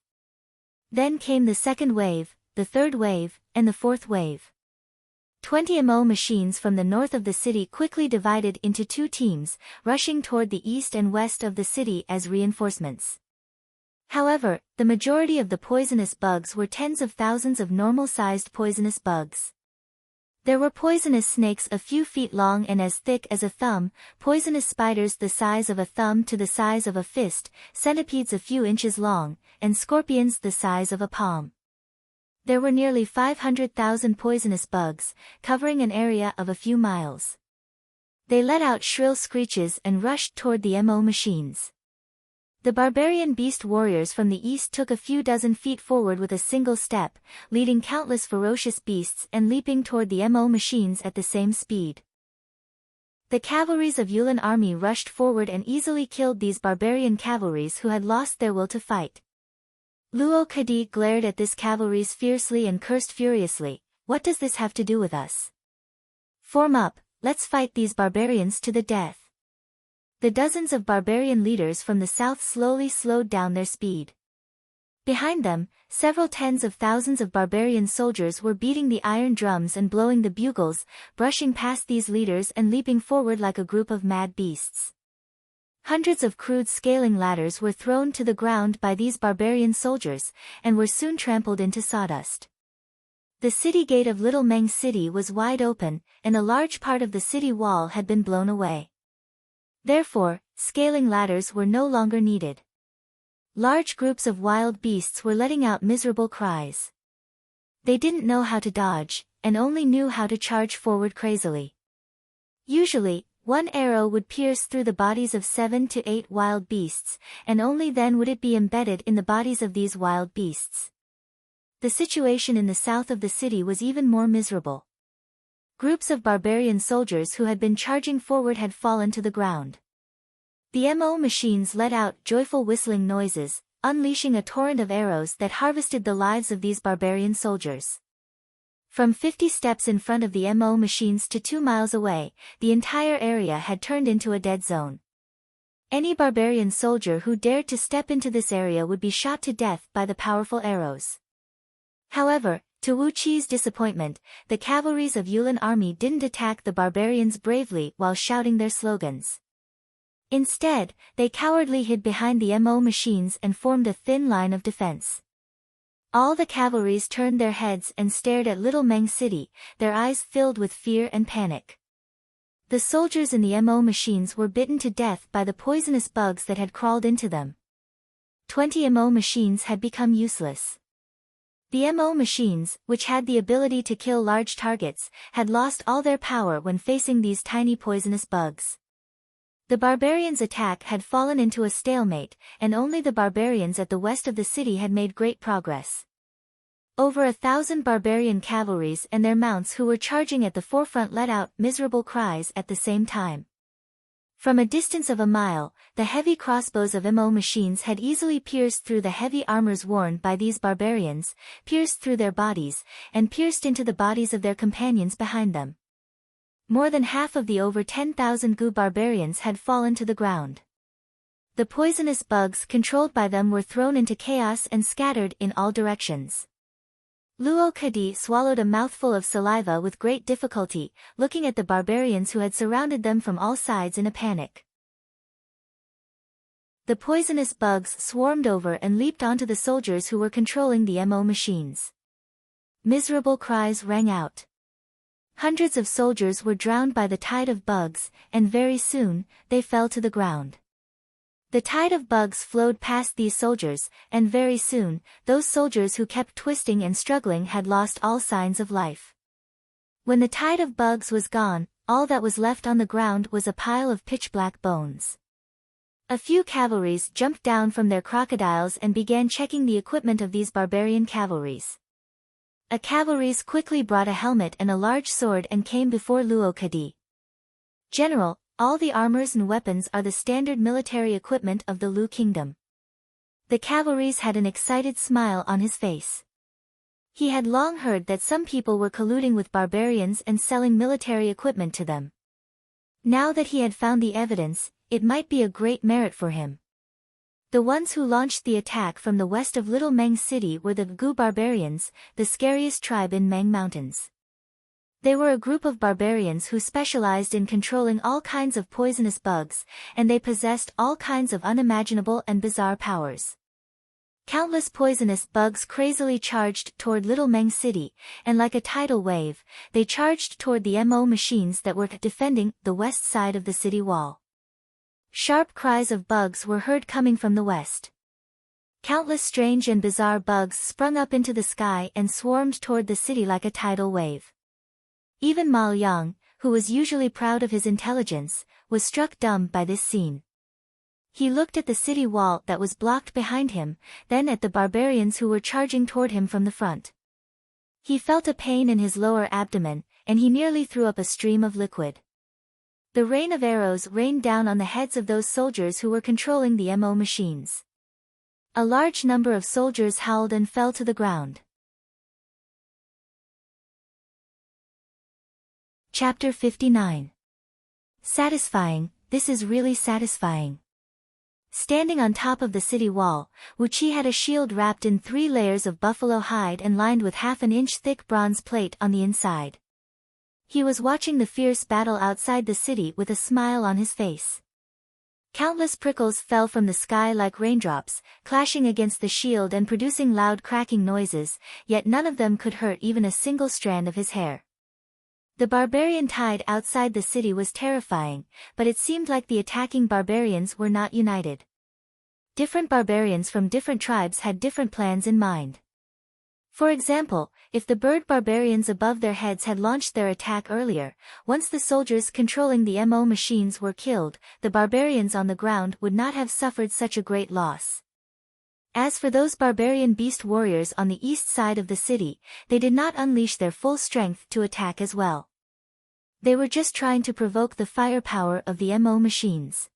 Then came the second wave, the third wave, and the fourth wave. 20 MO machines from the north of the city quickly divided into 2 teams, rushing toward the east and west of the city as reinforcements. However, the majority of the poisonous bugs were tens of thousands of normal-sized poisonous bugs. There were poisonous snakes a few feet long and as thick as a thumb, poisonous spiders the size of a thumb to the size of a fist, centipedes a few inches long, and scorpions the size of a palm. There were nearly 500,000 poisonous bugs, covering an area of a few miles. They let out shrill screeches and rushed toward the MO machines. The barbarian beast warriors from the east took a few dozen feet forward with a single step, leading countless ferocious beasts and leaping toward the MO machines at the same speed. The cavalries of Yulan army rushed forward and easily killed these barbarian cavalries who had lost their will to fight. Luo Kadi glared at this cavalries fiercely and cursed furiously. What does this have to do with us? Form up, let's fight these barbarians to the death. The dozens of barbarian leaders from the south slowly slowed down their speed. Behind them, several tens of thousands of barbarian soldiers were beating the iron drums and blowing the bugles, brushing past these leaders and leaping forward like a group of mad beasts. Hundreds of crude scaling ladders were thrown to the ground by these barbarian soldiers, and were soon trampled into sawdust. The city gate of Little Meng City was wide open, and a large part of the city wall had been blown away. Therefore, scaling ladders were no longer needed. Large groups of wild beasts were letting out miserable cries. They didn't know how to dodge, and only knew how to charge forward crazily. Usually, one arrow would pierce through the bodies of 7 to 8 wild beasts, and only then would it be embedded in the bodies of these wild beasts. The situation in the south of the city was even more miserable. Groups of barbarian soldiers who had been charging forward had fallen to the ground. The MO machines let out joyful whistling noises, unleashing a torrent of arrows that harvested the lives of these barbarian soldiers. From 50 steps in front of the MO machines to 2 miles away, the entire area had turned into a dead zone. Any barbarian soldier who dared to step into this area would be shot to death by the powerful arrows. However, to Wu Qi's disappointment, the cavalries of Yulan army didn't attack the barbarians bravely while shouting their slogans. Instead, they cowardly hid behind the MO machines and formed a thin line of defense. All the cavalries turned their heads and stared at Little Meng City, their eyes filled with fear and panic. The soldiers in the MO machines were bitten to death by the poisonous bugs that had crawled into them. 20 MO machines had become useless. The MO machines, which had the ability to kill large targets, had lost all their power when facing these tiny poisonous bugs. The barbarians' attack had fallen into a stalemate, and only the barbarians at the west of the city had made great progress. Over 1,000 barbarian cavalries and their mounts who were charging at the forefront let out miserable cries at the same time. From a distance of a mile, the heavy crossbows of MO machines had easily pierced through the heavy armors worn by these barbarians, pierced through their bodies, and pierced into the bodies of their companions behind them. More than half of the over 10,000 Gu barbarians had fallen to the ground. The poisonous bugs controlled by them were thrown into chaos and scattered in all directions. Luo Kadi swallowed a mouthful of saliva with great difficulty, looking at the barbarians who had surrounded them from all sides in a panic. The poisonous bugs swarmed over and leaped onto the soldiers who were controlling the MO machines. Miserable cries rang out. Hundreds of soldiers were drowned by the tide of bugs, and very soon, they fell to the ground. The tide of bugs flowed past these soldiers, and very soon, those soldiers who kept twisting and struggling had lost all signs of life. When the tide of bugs was gone, all that was left on the ground was a pile of pitch-black bones. A few cavalries jumped down from their crocodiles and began checking the equipment of these barbarian cavalries. A cavalries quickly brought a helmet and a large sword and came before Luo Kadi. "General, all the armors and weapons are the standard military equipment of the Lu Kingdom." The cavalries had an excited smile on his face. He had long heard that some people were colluding with barbarians and selling military equipment to them. Now that he had found the evidence, it might be a great merit for him. The ones who launched the attack from the west of Little Meng City were the Gu barbarians, the scariest tribe in Meng Mountains. They were a group of barbarians who specialized in controlling all kinds of poisonous bugs, and they possessed all kinds of unimaginable and bizarre powers. Countless poisonous bugs crazily charged toward Little Meng City, and like a tidal wave, they charged toward the MO machines that were defending the west side of the city wall. Sharp cries of bugs were heard coming from the west. Countless strange and bizarre bugs sprung up into the sky and swarmed toward the city like a tidal wave. Even Mao Yang, who was usually proud of his intelligence, was struck dumb by this scene. He looked at the city wall that was blocked behind him, then at the barbarians who were charging toward him from the front. He felt a pain in his lower abdomen, and he nearly threw up a stream of liquid. The rain of arrows rained down on the heads of those soldiers who were controlling the MO machines. A large number of soldiers howled and fell to the ground. Chapter 59. Satisfying, this is really satisfying. Standing on top of the city wall, Wuqi had a shield wrapped in 3 layers of buffalo hide and lined with half-an-inch thick bronze plate on the inside. He was watching the fierce battle outside the city with a smile on his face. Countless prickles fell from the sky like raindrops, clashing against the shield and producing loud cracking noises, yet none of them could hurt even a single strand of his hair. The barbarian tide outside the city was terrifying, but it seemed like the attacking barbarians were not united. Different barbarians from different tribes had different plans in mind. For example, if the bird barbarians above their heads had launched their attack earlier, once the soldiers controlling the MO machines were killed, the barbarians on the ground would not have suffered such a great loss. As for those barbarian beast warriors on the east side of the city, they did not unleash their full strength to attack as well. They were just trying to provoke the firepower of the MO machines.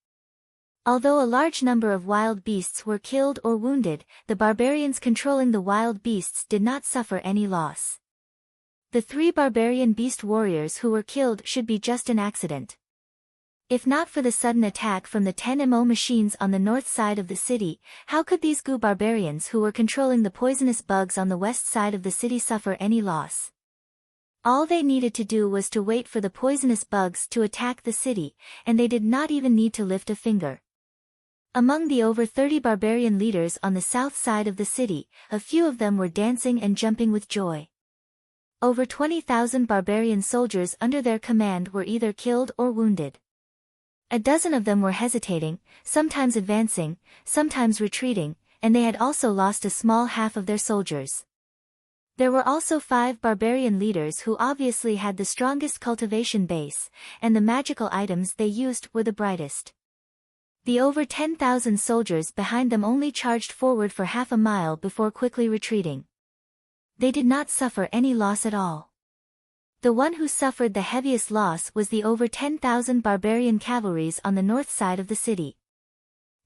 Although a large number of wild beasts were killed or wounded, the barbarians controlling the wild beasts did not suffer any loss. The 3 barbarian beast warriors who were killed should be just an accident. If not for the sudden attack from the 10 MO machines on the north side of the city, how could these Gu barbarians who were controlling the poisonous bugs on the west side of the city suffer any loss? All they needed to do was to wait for the poisonous bugs to attack the city, and they did not even need to lift a finger. Among the over 30 barbarian leaders on the south side of the city, a few of them were dancing and jumping with joy. Over 20,000 barbarian soldiers under their command were either killed or wounded. A dozen of them were hesitating, sometimes advancing, sometimes retreating, and they had also lost a small half of their soldiers. There were also 5 barbarian leaders who obviously had the strongest cultivation base, and the magical items they used were the brightest. The over 10,000 soldiers behind them only charged forward for half a mile before quickly retreating. They did not suffer any loss at all. The one who suffered the heaviest loss was the over 10,000 barbarian cavalries on the north side of the city.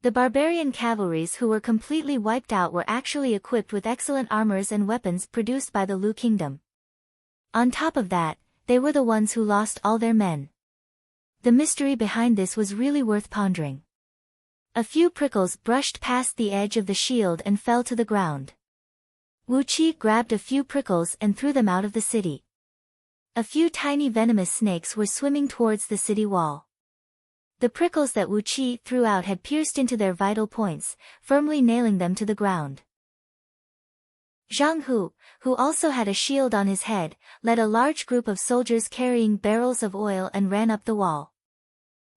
The barbarian cavalries who were completely wiped out were actually equipped with excellent armors and weapons produced by the Lu Kingdom. On top of that, they were the ones who lost all their men. The mystery behind this was really worth pondering. A few prickles brushed past the edge of the shield and fell to the ground. Wuqi grabbed a few prickles and threw them out of the city. A few tiny venomous snakes were swimming towards the city wall. The prickles that Wuqi threw out had pierced into their vital points, firmly nailing them to the ground. Zhang Hu, who also had a shield on his head, led a large group of soldiers carrying barrels of oil and ran up the wall.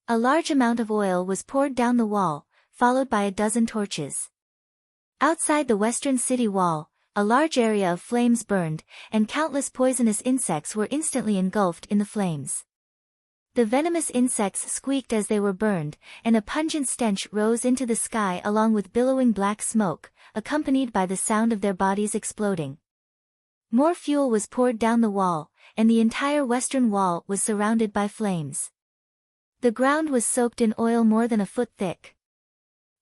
A large amount of oil was poured down the wall, followed by a dozen torches. Outside the western city wall, a large area of flames burned, and countless poisonous insects were instantly engulfed in the flames. The venomous insects squeaked as they were burned, and a pungent stench rose into the sky along with billowing black smoke, accompanied by the sound of their bodies exploding. More fuel was poured down the wall, and the entire western wall was surrounded by flames. The ground was soaked in oil more than a foot thick.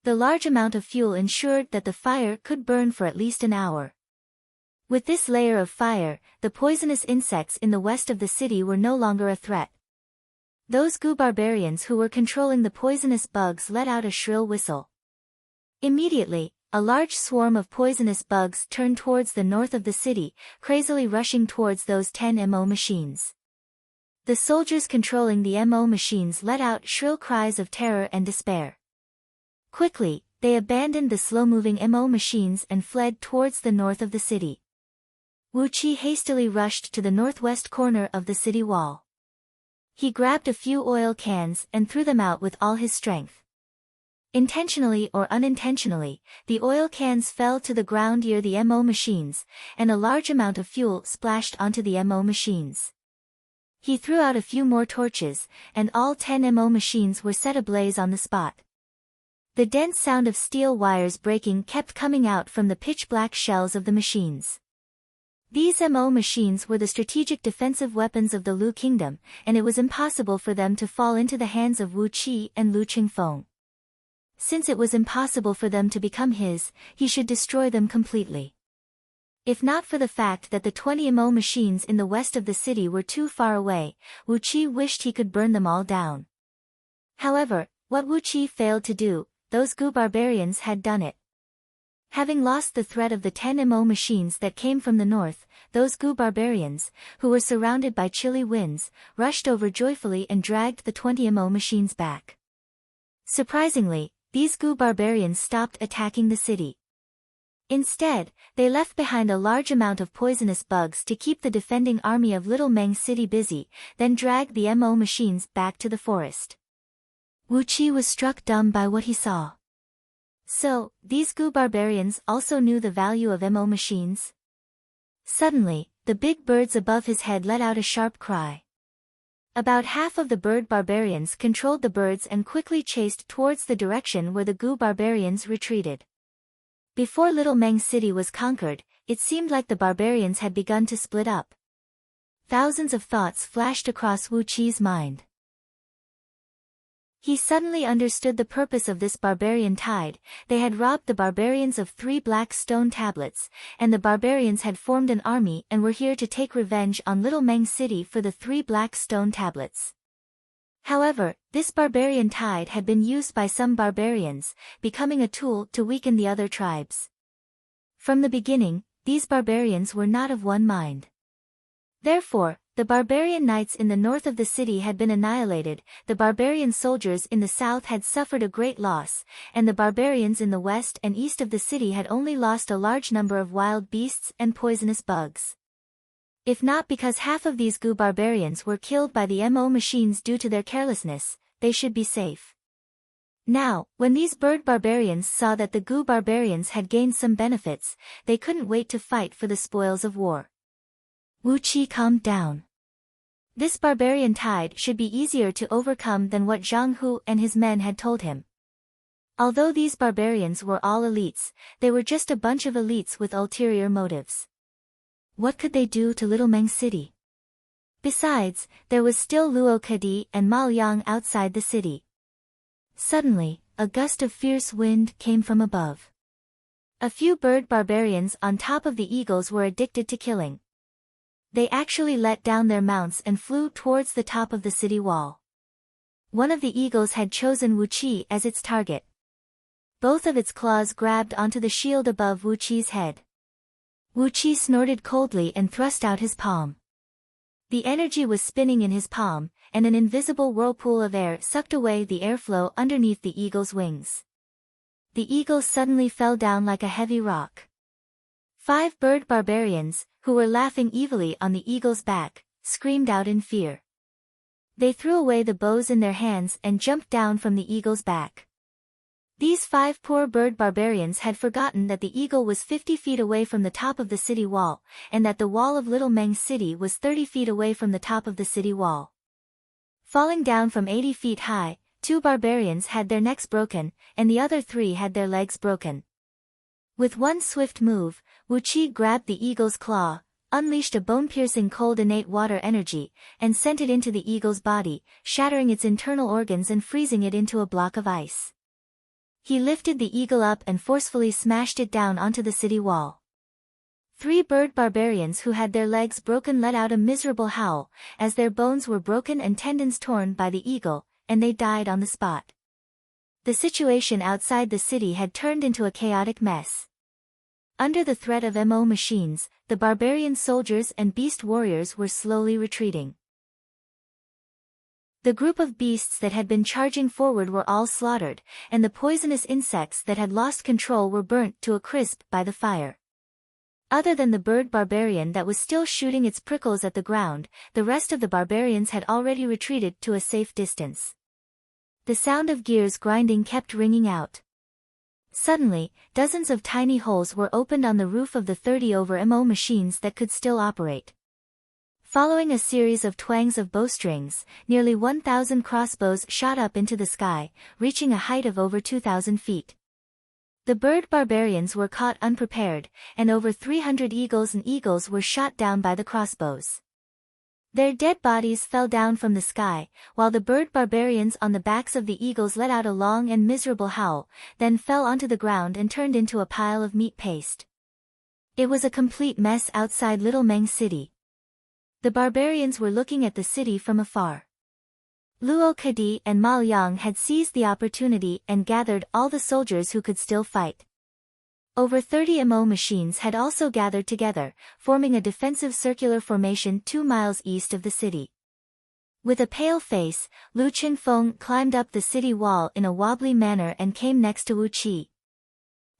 The large amount of fuel ensured that the fire could burn for at least an hour. With this layer of fire, the poisonous insects in the west of the city were no longer a threat. Those Gu barbarians who were controlling the poisonous bugs let out a shrill whistle. Immediately, a large swarm of poisonous bugs turned towards the north of the city, crazily rushing towards those 10 MO machines. The soldiers controlling the MO machines let out shrill cries of terror and despair. Quickly, they abandoned the slow-moving MO machines and fled towards the north of the city. Wuqi hastily rushed to the northwest corner of the city wall. He grabbed a few oil cans and threw them out with all his strength. Intentionally or unintentionally, the oil cans fell to the ground near the MO machines, and a large amount of fuel splashed onto the MO machines. He threw out a few more torches, and all 10 MO machines were set ablaze on the spot. The dense sound of steel wires breaking kept coming out from the pitch-black shells of the machines. These MO machines were the strategic defensive weapons of the Lu Kingdom, and it was impossible for them to fall into the hands of Wu Qi and Lu Qingfeng. Since it was impossible for them to become his, he should destroy them completely. If not for the fact that the 20 MO machines in the west of the city were too far away, Wu Qi wished he could burn them all down. However, what Wu Qi failed to do, those Gu barbarians had done it. Having lost the threat of the 10 MO machines that came from the north, those Gu barbarians, who were surrounded by chilly winds, rushed over joyfully and dragged the 20 MO machines back. Surprisingly, these Gu barbarians stopped attacking the city. Instead, they left behind a large amount of poisonous bugs to keep the defending army of Little Meng City busy, then dragged the MO machines back to the forest. Wu Qi was struck dumb by what he saw. So, these Gu barbarians also knew the value of MO machines? Suddenly, the big birds above his head let out a sharp cry. About half of the bird barbarians controlled the birds and quickly chased towards the direction where the Gu barbarians retreated. Before Little Meng City was conquered, it seemed like the barbarians had begun to split up. Thousands of thoughts flashed across Wu Qi's mind. He suddenly understood the purpose of this barbarian tide. They had robbed the barbarians of 3 black stone tablets, and the barbarians had formed an army and were here to take revenge on Little Meng City for the 3 black stone tablets. However, this barbarian tide had been used by some barbarians, becoming a tool to weaken the other tribes. From the beginning, these barbarians were not of one mind. Therefore, the barbarian knights in the north of the city had been annihilated, the barbarian soldiers in the south had suffered a great loss, and the barbarians in the west and east of the city had only lost a large number of wild beasts and poisonous bugs. If not because half of these Gu barbarians were killed by the MO machines due to their carelessness, they should be safe. Now, when these bird barbarians saw that the Gu barbarians had gained some benefits, they couldn't wait to fight for the spoils of war. Wu Qi calmed down. This barbarian tide should be easier to overcome than what Zhang Hu and his men had told him. Although these barbarians were all elites, they were just a bunch of elites with ulterior motives. What could they do to Little Meng City? Besides, there was still Luo Kadi and Ma Liang outside the city. Suddenly, a gust of fierce wind came from above. A few bird barbarians on top of the eagles were addicted to killing. They actually let down their mounts and flew towards the top of the city wall. One of the eagles had chosen Wu Qi as its target. Both of its claws grabbed onto the shield above Wu Qi's head. Wu Qi snorted coldly and thrust out his palm. The energy was spinning in his palm, and an invisible whirlpool of air sucked away the airflow underneath the eagle's wings. The eagle suddenly fell down like a heavy rock. 5 bird barbarians, who were laughing evilly on the eagle's back, screamed out in fear. They threw away the bows in their hands and jumped down from the eagle's back. These 5 poor bird barbarians had forgotten that the eagle was 50 feet away from the top of the city wall, and that the wall of Little Meng City was 30 feet away from the top of the city wall. Falling down from 80 feet high, 2 barbarians had their necks broken, and the other 3 had their legs broken. With one swift move, Wu Qi grabbed the eagle's claw, unleashed a bone-piercing cold innate water energy, and sent it into the eagle's body, shattering its internal organs and freezing it into a block of ice. He lifted the eagle up and forcefully smashed it down onto the city wall. 3 bird barbarians who had their legs broken let out a miserable howl, as their bones were broken and tendons torn by the eagle, and they died on the spot. The situation outside the city had turned into a chaotic mess. Under the threat of MO machines, the barbarian soldiers and beast warriors were slowly retreating. The group of beasts that had been charging forward were all slaughtered, and the poisonous insects that had lost control were burnt to a crisp by the fire. Other than the bird barbarian that was still shooting its prickles at the ground, the rest of the barbarians had already retreated to a safe distance. The sound of gears grinding kept ringing out. Suddenly, dozens of tiny holes were opened on the roof of the 30 over MO machines that could still operate. Following a series of twangs of bowstrings, nearly 1,000 crossbows shot up into the sky, reaching a height of over 2,000 feet. The bird barbarians were caught unprepared, and over 300 eagles were shot down by the crossbows. Their dead bodies fell down from the sky, while the bird barbarians on the backs of the eagles let out a long and miserable howl, then fell onto the ground and turned into a pile of meat paste. It was a complete mess outside Little Meng City. The barbarians were looking at the city from afar. Luo Kadi and Ma Liang had seized the opportunity and gathered all the soldiers who could still fight. Over 30 MO machines had also gathered together, forming a defensive circular formation 2 miles east of the city. With a pale face, Lu Qingfeng climbed up the city wall in a wobbly manner and came next to Wu Qi.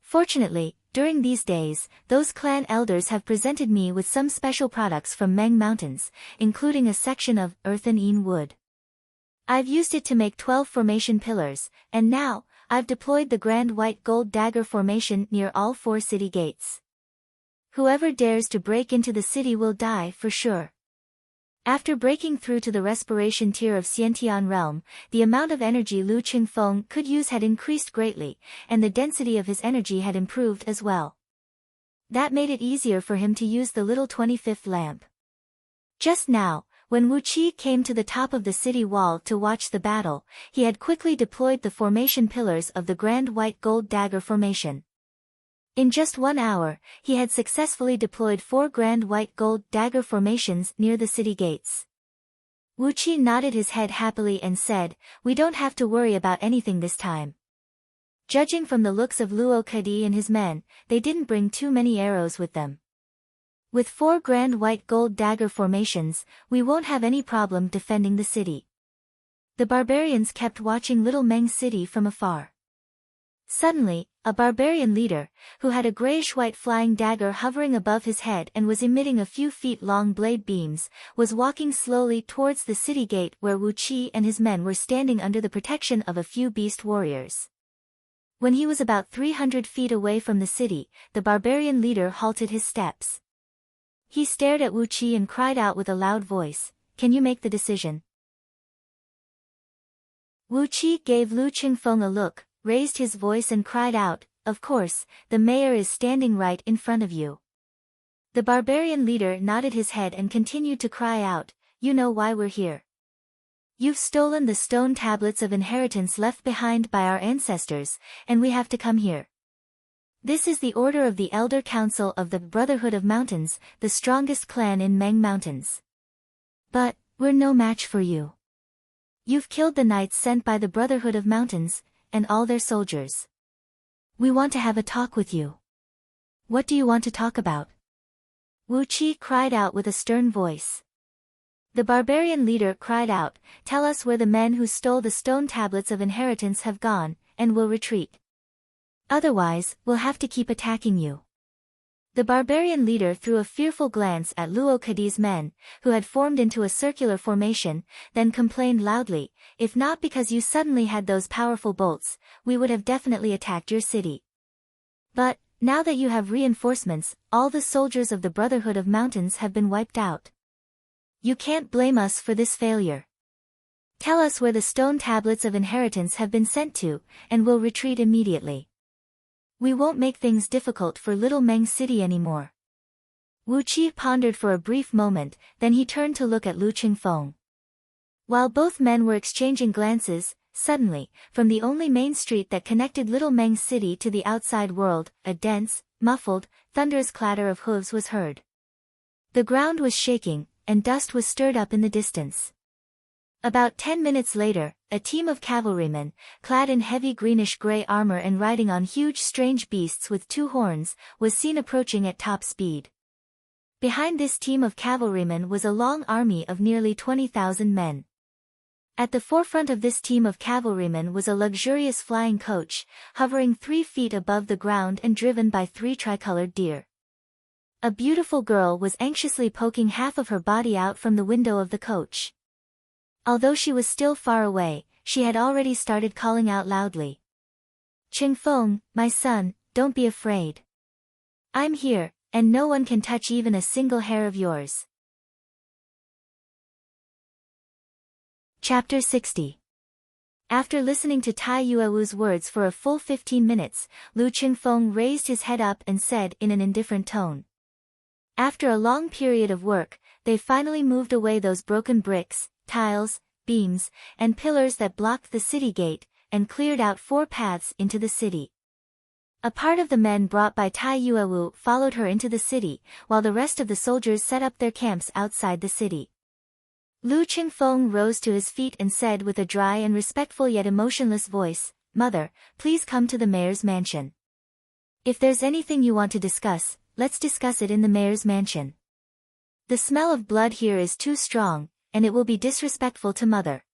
Fortunately, during these days, those clan elders have presented me with some special products from Meng Mountains, including a section of earthen wood. I've used it to make 12 formation pillars, and now, I've deployed the grand white gold dagger formation near all 4 city gates. Whoever dares to break into the city will die for sure. After breaking through to the respiration tier of Xiantian realm, the amount of energy Lu Qingfeng could use had increased greatly, and the density of his energy had improved as well. That made it easier for him to use the little 25th lamp. Just now, when Wu Qi came to the top of the city wall to watch the battle, he had quickly deployed the formation pillars of the grand white gold dagger formation. In just 1 hour, he had successfully deployed 4 grand white gold dagger formations near the city gates. Wu Qi nodded his head happily and said, "We don't have to worry about anything this time." Judging from the looks of Luo Kadi and his men, they didn't bring too many arrows with them. With 4 grand white gold dagger formations, we won't have any problem defending the city. The barbarians kept watching Little Meng City from afar. Suddenly, a barbarian leader, who had a grayish-white flying dagger hovering above his head and was emitting a few feet-long blade beams, was walking slowly towards the city gate where Wu Qi and his men were standing under the protection of a few beast warriors. When he was about 300 feet away from the city, the barbarian leader halted his steps. He stared at Wu Qi and cried out with a loud voice, "Can you make the decision?" Wu Qi gave Lu Qingfeng a look, raised his voice and cried out, "Of course, the mayor is standing right in front of you." The barbarian leader nodded his head and continued to cry out, "You know why we're here. You've stolen the stone tablets of inheritance left behind by our ancestors, and we have to come here. This is the order of the Elder Council of the Brotherhood of Mountains, the strongest clan in Meng Mountains. But, we're no match for you. You've killed the knights sent by the Brotherhood of Mountains, and all their soldiers. We want to have a talk with you. What do you want to talk about?" Wu Qi cried out with a stern voice. The barbarian leader cried out, "Tell us where the men who stole the stone tablets of inheritance have gone, and we'll retreat. Otherwise, we'll have to keep attacking you." The barbarian leader threw a fearful glance at Luo Kadi's men, who had formed into a circular formation, then complained loudly, "If not because you suddenly had those powerful bolts, we would have definitely attacked your city. But, now that you have reinforcements, all the soldiers of the Brotherhood of Mountains have been wiped out. You can't blame us for this failure. Tell us where the stone tablets of inheritance have been sent to, and we'll retreat immediately. We won't make things difficult for Little Meng City anymore." Wu Qi pondered for a brief moment, then he turned to look at Lu Qingfeng. While both men were exchanging glances, suddenly, from the only main street that connected Little Meng City to the outside world, a dense, muffled, thunderous clatter of hooves was heard. The ground was shaking, and dust was stirred up in the distance. About 10 minutes later, a team of cavalrymen, clad in heavy greenish-gray armor and riding on huge strange beasts with 2 horns, was seen approaching at top speed. Behind this team of cavalrymen was a long army of nearly 20,000 men. At the forefront of this team of cavalrymen was a luxurious flying coach, hovering 3 feet above the ground and driven by 3 tricolored deer. A beautiful girl was anxiously poking half of her body out from the window of the coach. Although she was still far away, she had already started calling out loudly. "Qingfeng, my son, don't be afraid. I'm here, and no one can touch even a single hair of yours." Chapter 60. After listening to Tai Yuewu's words for a full 15 minutes, Lu Qingfeng raised his head up and said in an indifferent tone. After a long period of work, they finally moved away those broken bricks, tiles, beams, and pillars that blocked the city gate, and cleared out 4 paths into the city. A part of the men brought by Tai Yuewu followed her into the city, while the rest of the soldiers set up their camps outside the city. Lu Qingfeng rose to his feet and said with a dry and respectful yet emotionless voice, "Mother, please come to the mayor's mansion. If there's anything you want to discuss, let's discuss it in the mayor's mansion. The smell of blood here is too strong, and it will be disrespectful to Mother."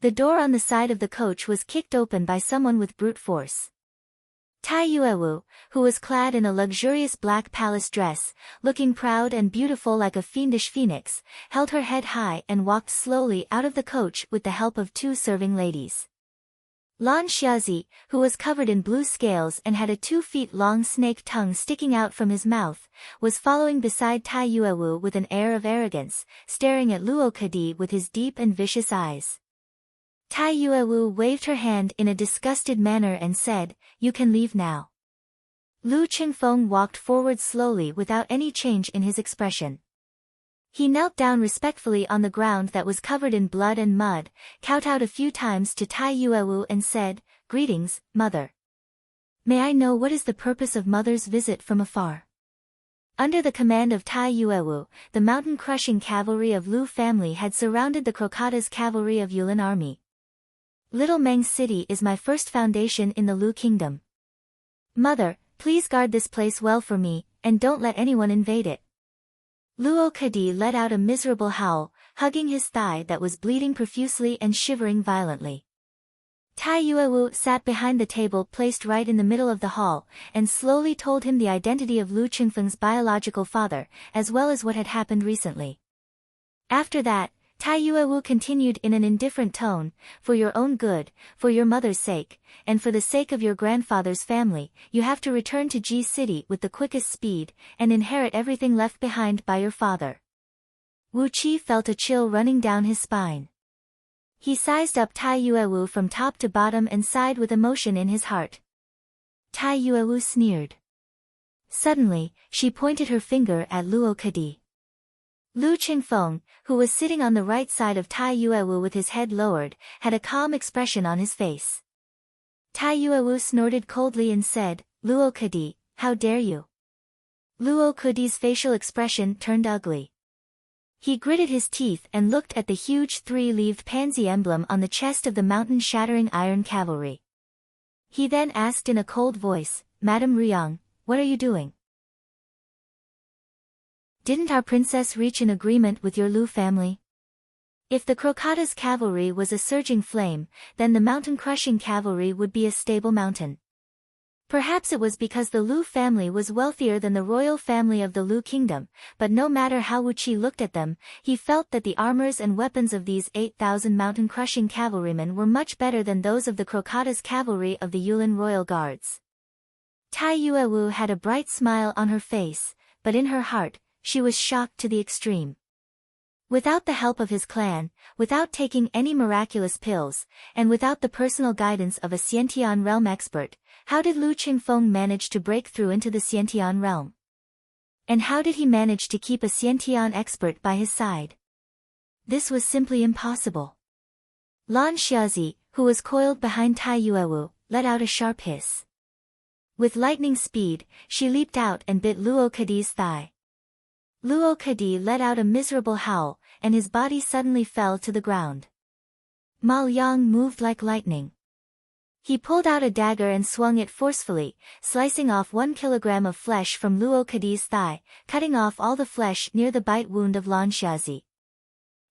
The door on the side of the coach was kicked open by someone with brute force. Tai Yuewu, who was clad in a luxurious black palace dress, looking proud and beautiful like a fiendish phoenix, held her head high and walked slowly out of the coach with the help of 2 serving ladies. Lan Xiaozi, who was covered in blue scales and had a 2 feet long snake tongue sticking out from his mouth, was following beside Tai Yuewu with an air of arrogance, staring at Luo Kedi with his deep and vicious eyes. Tai Yuewu waved her hand in a disgusted manner and said, "You can leave now." Lu Qingfeng walked forward slowly without any change in his expression. He knelt down respectfully on the ground that was covered in blood and mud, kowtowed a few times to Tai Yuewu and said, "Greetings, Mother. May I know what is the purpose of Mother's visit from afar?" Under the command of Tai Yuewu, the mountain-crushing cavalry of Lu family had surrounded the Crocata's cavalry of Yulin army. Little Meng City is my first foundation in the Lu Kingdom. Mother, please guard this place well for me, and don't let anyone invade it. Luo Kedi let out a miserable howl, hugging his thigh that was bleeding profusely and shivering violently. Tai Yuewu sat behind the table placed right in the middle of the hall, and slowly told him the identity of Lu Qingfeng's biological father, as well as what had happened recently. After that, Tai Yuewu continued in an indifferent tone, "For your own good, for your mother's sake, and for the sake of your grandfather's family, you have to return to Ji City with the quickest speed, and inherit everything left behind by your father." Wu Qi felt a chill running down his spine. He sized up Tai Yuewu from top to bottom and sighed with emotion in his heart. Tai Yuewu sneered. Suddenly, she pointed her finger at Luo Kedi. Lu Qingfeng, who was sitting on the right side of Tai Yuewu with his head lowered, had a calm expression on his face. Tai Yuewu snorted coldly and said, "Luo Kedi, how dare you?" Luo Kedi's facial expression turned ugly. He gritted his teeth and looked at the huge 3-leaved pansy emblem on the chest of the mountain-shattering iron cavalry. He then asked in a cold voice, "Madame Ruyang, what are you doing? Didn't our princess reach an agreement with your Lu family?" If the Crocata's cavalry was a surging flame, then the mountain-crushing cavalry would be a stable mountain. Perhaps it was because the Lu family was wealthier than the royal family of the Lu kingdom, but no matter how Wu Qi looked at them, he felt that the armors and weapons of these 8,000 mountain-crushing cavalrymen were much better than those of the Crocata's cavalry of the Yulin royal guards. Tai Yuewu had a bright smile on her face, but in her heart, she was shocked to the extreme. Without the help of his clan, without taking any miraculous pills, and without the personal guidance of a Xiantian realm expert, how did Lu Qingfeng manage to break through into the Xiantian realm? And how did he manage to keep a Xiantian expert by his side? This was simply impossible. Lan Xiaozi, who was coiled behind Tai Yuewu, let out a sharp hiss. With lightning speed, she leaped out and bit Luo Kedi's thigh. Luo Kedi let out a miserable howl, and his body suddenly fell to the ground. Ma Liang moved like lightning. He pulled out a dagger and swung it forcefully, slicing off 1 kilogram of flesh from Luo Kedi's thigh, cutting off all the flesh near the bite wound of Lan Xiaozi.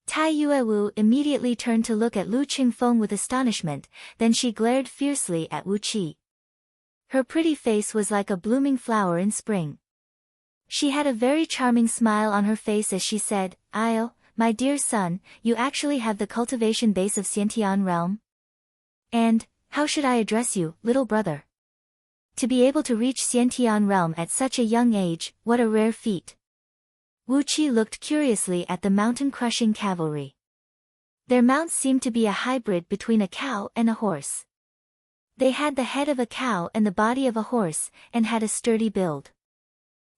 Tai Yuewu immediately turned to look at Lu Qingfeng with astonishment, then she glared fiercely at Wu Qi. Her pretty face was like a blooming flower in spring. She had a very charming smile on her face as she said, "Io, my dear son, you actually have the cultivation base of Xiantian realm? And, how should I address you, little brother? To be able to reach Xiantian realm at such a young age, what a rare feat." Wu Qi looked curiously at the mountain-crushing cavalry. Their mounts seemed to be a hybrid between a cow and a horse. They had the head of a cow and the body of a horse, and had a sturdy build.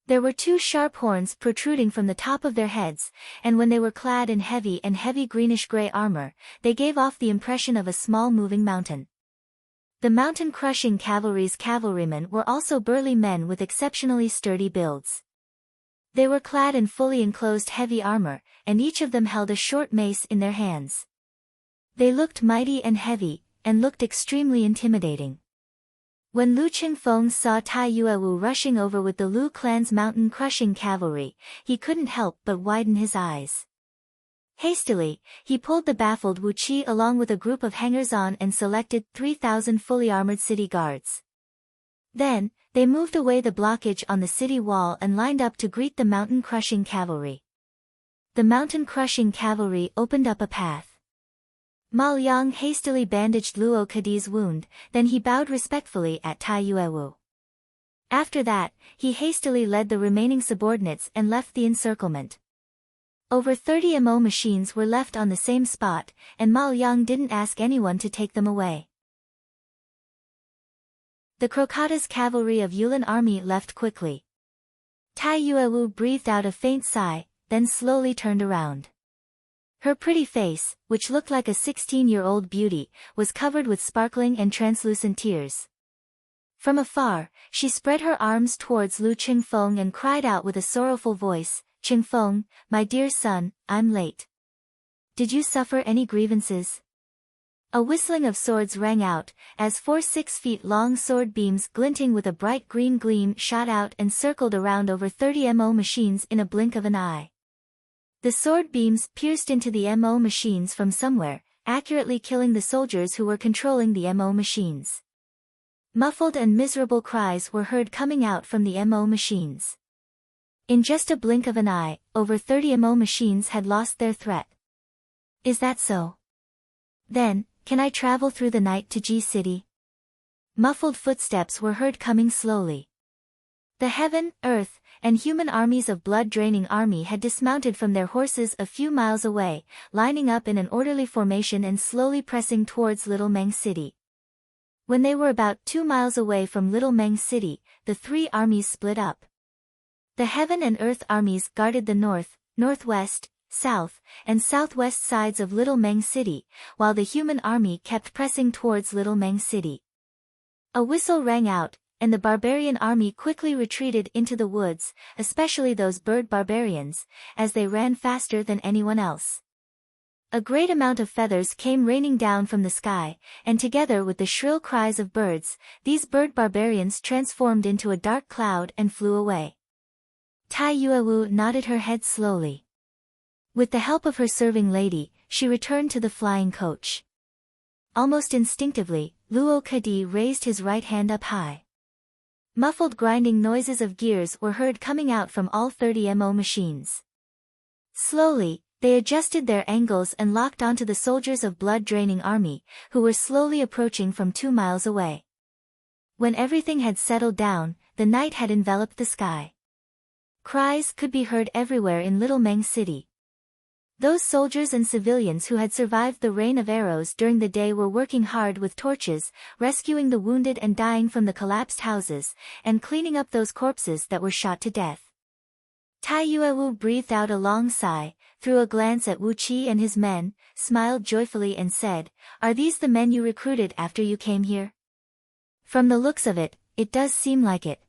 There were two sharp horns protruding from the top of their heads, and when they were clad in heavy greenish-gray armor, they gave off the impression of a small moving mountain. The mountain-crushing cavalry's cavalrymen were also burly men with exceptionally sturdy builds. They were clad in fully enclosed heavy armor, and each of them held a short mace in their hands. They looked mighty and heavy, and looked extremely intimidating. When Lu Qingfeng saw Tai Yuewu rushing over with the Lu clan's mountain-crushing cavalry, he couldn't help but widen his eyes. Hastily, he pulled the baffled Wu Qi along with a group of hangers-on and selected 3,000 fully armored city guards. Then, they moved away the blockage on the city wall and lined up to greet the mountain-crushing cavalry. The mountain-crushing cavalry opened up a path. Ma Liang hastily bandaged Luo Kadi's wound, then he bowed respectfully at Tai Yuewu. After that, he hastily led the remaining subordinates and left the encirclement. Over 30 mo machines were left on the same spot, and Ma Liang didn't ask anyone to take them away. The Crocata's cavalry of Yulin army left quickly. Tai Yuewu breathed out a faint sigh, then slowly turned around. Her pretty face, which looked like a 16-year-old beauty, was covered with sparkling and translucent tears. From afar, she spread her arms towards Lu Qingfeng and cried out with a sorrowful voice, "Qingfeng, my dear son, I'm late. Did you suffer any grievances?" A whistling of swords rang out, as 4 6-feet-long sword beams glinting with a bright green gleam shot out and circled around over 30 mo machines in a blink of an eye. The sword beams pierced into the mo machines from somewhere, accurately killing the soldiers who were controlling the mo machines. Muffled and miserable cries were heard coming out from the mo machines. In just a blink of an eye, over 30 mo machines had lost their threat. Is that so? Then, can I travel through the night to Ji City? Muffled footsteps were heard coming slowly. The heaven, earth, and human armies of blood-draining army had dismounted from their horses a few miles away, lining up in an orderly formation and slowly pressing towards Little Meng City. When they were about 2 miles away from Little Meng City, the three armies split up. The heaven and earth armies guarded the north, northwest, south, and southwest sides of Little Meng City, while the human army kept pressing towards Little Meng City. A whistle rang out, and the barbarian army quickly retreated into the woods, especially those bird barbarians, as they ran faster than anyone else. A great amount of feathers came raining down from the sky, and together with the shrill cries of birds, these bird barbarians transformed into a dark cloud and flew away. Tai Yuewu nodded her head slowly. With the help of her serving lady, she returned to the flying coach. Almost instinctively, Luo Kadi raised his right hand up high. Muffled grinding noises of gears were heard coming out from all 30 mo machines. Slowly, they adjusted their angles and locked onto the soldiers of blood-draining army, who were slowly approaching from 2 miles away. When everything had settled down, the night had enveloped the sky. Cries could be heard everywhere in Little Meng City. Those soldiers and civilians who had survived the rain of arrows during the day were working hard with torches, rescuing the wounded and dying from the collapsed houses, and cleaning up those corpses that were shot to death. Tai Yuewu breathed out a long sigh, threw a glance at Wu Qi and his men, smiled joyfully and said, "Are these the men you recruited after you came here?" "From the looks of it, it does seem like it."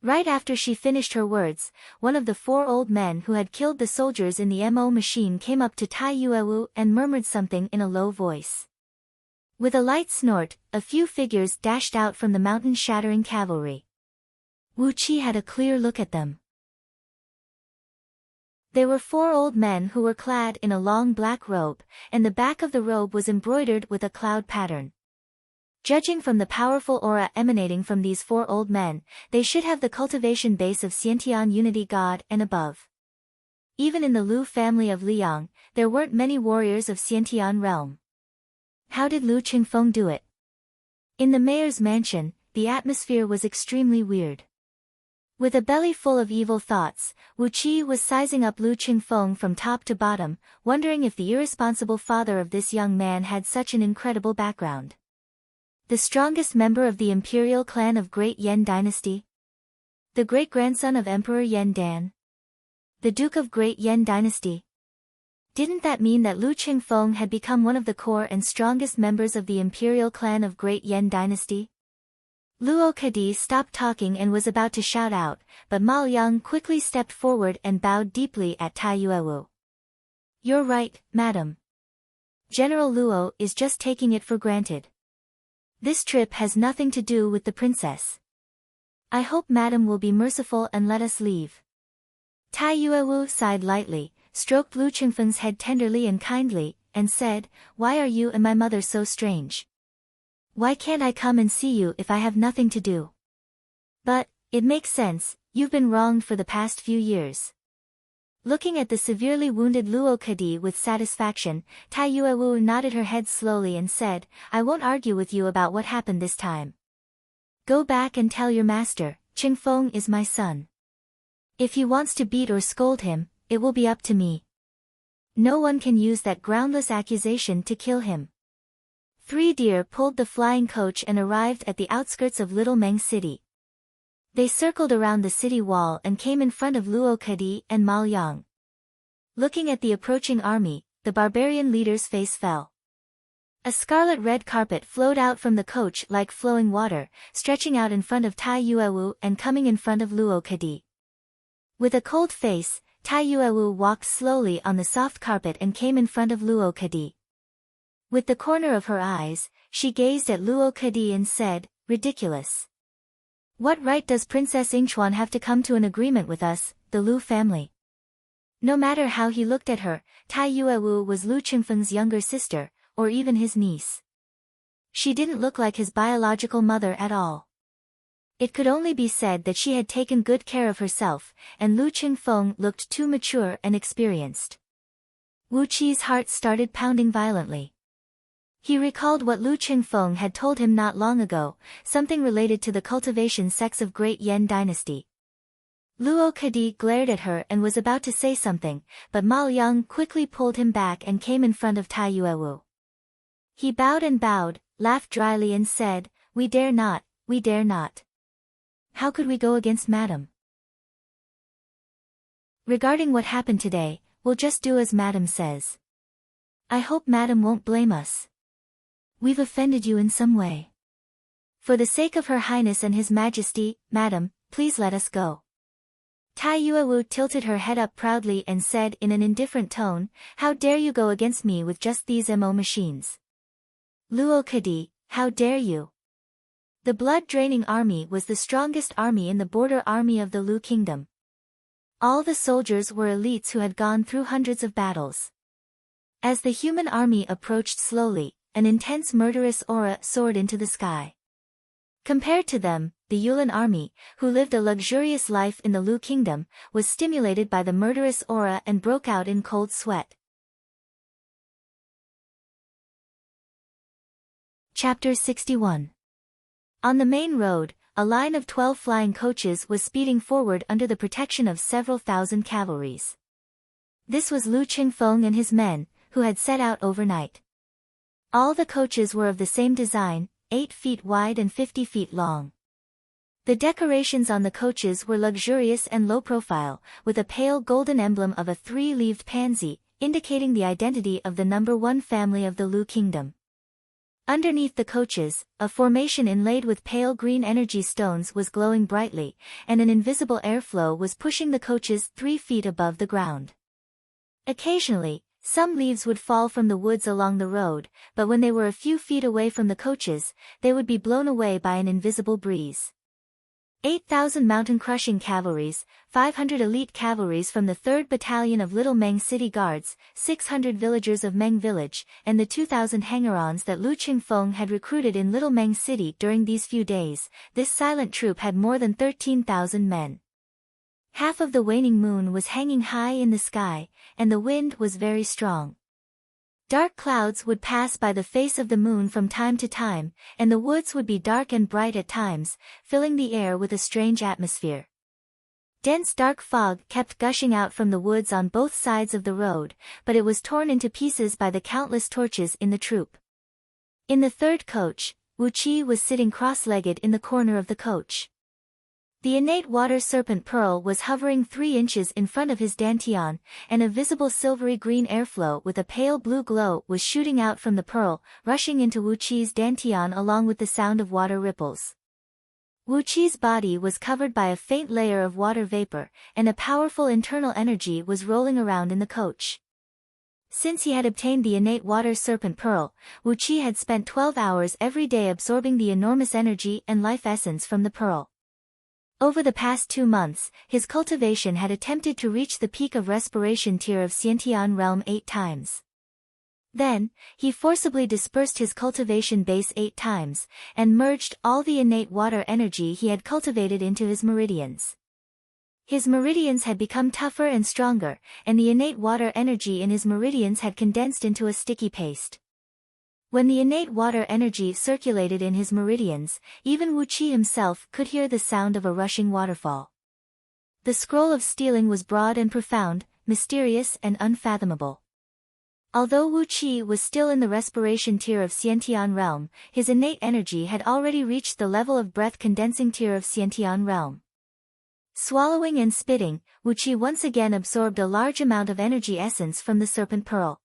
Right after she finished her words, one of the 4 old men who had killed the soldiers in the mo machine came up to Tai Yuewu and murmured something in a low voice. With a light snort, a few figures dashed out from the mountain-shattering cavalry. Wu Qi had a clear look at them. They were 4 old men who were clad in a long black robe, and the back of the robe was embroidered with a cloud pattern. Judging from the powerful aura emanating from these 4 old men, they should have the cultivation base of Xiantian Unity God and above. Even in the Lu family of Liang, there weren't many warriors of Xiantian realm. How did Lu Qingfeng do it? In the mayor's mansion, the atmosphere was extremely weird. With a belly full of evil thoughts, Wu Qi was sizing up Lu Qingfeng from top to bottom, wondering if the irresponsible father of this young man had such an incredible background. The strongest member of the imperial clan of Great Yan Dynasty? The great-grandson of Emperor Yan Dan? The Duke of Great Yan Dynasty? Didn't that mean that Lu Qingfeng had become one of the core and strongest members of the imperial clan of Great Yan Dynasty? Luo Kadi stopped talking and was about to shout out, but Mao Yang quickly stepped forward and bowed deeply at Tai Yuewu. "You're right, madam. General Luo is just taking it for granted. This trip has nothing to do with the princess. I hope madam will be merciful and let us leave." Tai Yuewu sighed lightly, stroked Lu Qingfeng's head tenderly and kindly, and said, "Why are you and my mother so strange? Why can't I come and see you if I have nothing to do? But, it makes sense, you've been wronged for the past few years." Looking at the severely wounded Luo Kadi with satisfaction, Tai Yuewu nodded her head slowly and said, "I won't argue with you about what happened this time. Go back and tell your master, Qingfeng is my son. If he wants to beat or scold him, it will be up to me. No one can use that groundless accusation to kill him." 3 deer pulled the flying coach and arrived at the outskirts of Little Meng City. They circled around the city wall and came in front of Luo Kadi and Mao Yang. Looking at the approaching army, the barbarian leader's face fell. A scarlet-red carpet flowed out from the coach like flowing water, stretching out in front of Tai Yuewu and coming in front of Luo Kadi. With a cold face, Tai Yuewu walked slowly on the soft carpet and came in front of Luo Kadi. With the corner of her eyes, she gazed at Luo Kadi and said, "Ridiculous. What right does Princess Yingchuan have to come to an agreement with us, the Lu family?" No matter how he looked at her, Tai Yuewu was Lu Qingfeng's younger sister, or even his niece. She didn't look like his biological mother at all. It could only be said that she had taken good care of herself, and Lu Qingfeng looked too mature and experienced. Wu Qi's heart started pounding violently. He recalled what Lu Qingfeng had told him not long ago, something related to the cultivation sects of Great Yan Dynasty. Luo Kadi glared at her and was about to say something, but Mao Yang quickly pulled him back and came in front of Tai Yuewu. He bowed, laughed dryly and said, we dare not. How could we go against madam? Regarding what happened today, we'll just do as madam says. I hope madam won't blame us. We've offended you in some way. For the sake of Her Highness and His Majesty, madam, please let us go." Tai Yuewu tilted her head up proudly and said in an indifferent tone, "How dare you go against me with just these MO machines? Luo Kadi, how dare you?" The blood-draining army was the strongest army in the border army of the Lu Kingdom. All the soldiers were elites who had gone through hundreds of battles. As the human army approached slowly, an intense murderous aura soared into the sky. Compared to them, the Yulin army, who lived a luxurious life in the Lu Kingdom, was stimulated by the murderous aura and broke out in cold sweat. Chapter 61. On the main road, a line of 12 flying coaches was speeding forward under the protection of several thousand cavalries. This was Lu Qingfeng and his men, who had set out overnight. All the coaches were of the same design, 8 feet wide and 50 feet long. The decorations on the coaches were luxurious and low profile, with a pale golden emblem of a 3-leaved pansy, indicating the identity of the number 1 family of the Lu Kingdom. Underneath the coaches, a formation inlaid with pale green energy stones was glowing brightly, and an invisible airflow was pushing the coaches 3 feet above the ground. Occasionally, some leaves would fall from the woods along the road, but when they were a few feet away from the coaches, they would be blown away by an invisible breeze. 8,000 mountain-crushing cavalries, 500 elite cavalries from the 3rd Battalion of Little Meng City Guards, 600 villagers of Meng Village, and the 2,000 hangers-ons that Lu Qingfeng had recruited in Little Meng City during these few days, this silent troop had more than 13,000 men. Half of the waning moon was hanging high in the sky, and the wind was very strong. Dark clouds would pass by the face of the moon from time to time, and the woods would be dark and bright at times, filling the air with a strange atmosphere. Dense dark fog kept gushing out from the woods on both sides of the road, but it was torn into pieces by the countless torches in the troop. In the third coach, Wu Qi was sitting cross-legged in the corner of the coach. The innate water serpent pearl was hovering 3 inches in front of his dantian, and a visible silvery green airflow with a pale blue glow was shooting out from the pearl, rushing into Wu Qi's dantian along with the sound of water ripples. Wu Qi's body was covered by a faint layer of water vapor, and a powerful internal energy was rolling around in the coach. Since he had obtained the innate water serpent pearl, Wu Qi had spent 12 hours every day absorbing the enormous energy and life essence from the pearl. Over the past 2 months, his cultivation had attempted to reach the peak of respiration tier of Xiantian realm 8 times. Then, he forcibly dispersed his cultivation base 8 times, and merged all the innate water energy he had cultivated into his meridians. His meridians had become tougher and stronger, and the innate water energy in his meridians had condensed into a sticky paste. When the innate water energy circulated in his meridians, even Wu Qi himself could hear the sound of a rushing waterfall. The scroll of stealing was broad and profound, mysterious and unfathomable. Although Wu Qi was still in the respiration tier of Xiantian realm, his innate energy had already reached the level of breath-condensing tier of Xiantian realm. Swallowing and spitting, Wu Qi once again absorbed a large amount of energy essence from the serpent pearl.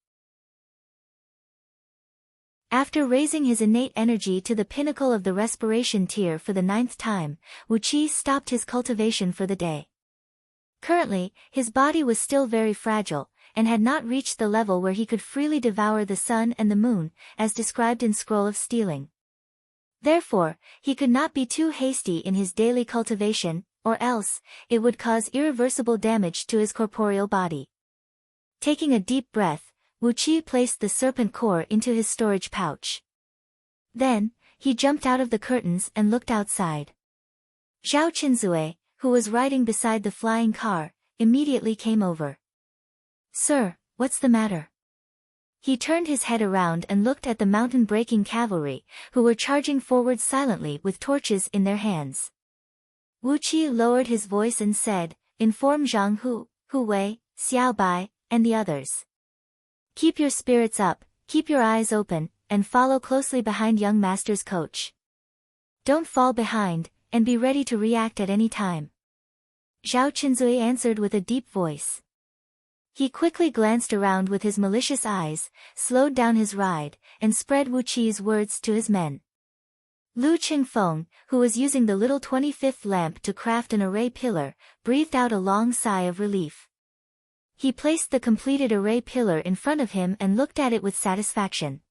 After raising his innate energy to the pinnacle of the respiration tier for the 9th time, Wu Qi stopped his cultivation for the day. Currently, his body was still very fragile, and had not reached the level where he could freely devour the sun and the moon, as described in Scroll of Stealing. Therefore, he could not be too hasty in his daily cultivation, or else, it would cause irreversible damage to his corporeal body. Taking a deep breath, Wu Qi placed the serpent core into his storage pouch. Then, he jumped out of the curtains and looked outside. Zhao Qinzue, who was riding beside the flying car, immediately came over. "Sir, what's the matter?" He turned his head around and looked at the mountain-breaking cavalry, who were charging forward silently with torches in their hands. Wu Qi lowered his voice and said, "Inform Zhang Hu, Hu Wei, Xiao Bai, and the others. Keep your spirits up, keep your eyes open, and follow closely behind young master's coach. Don't fall behind, and be ready to react at any time." Zhao Qinzui answered with a deep voice. He quickly glanced around with his malicious eyes, slowed down his ride, and spread Wu Qi's words to his men. Lu Qingfeng, who was using the little 25th lamp to craft an array pillar, breathed out a long sigh of relief. He placed the completed array pillar in front of him and looked at it with satisfaction.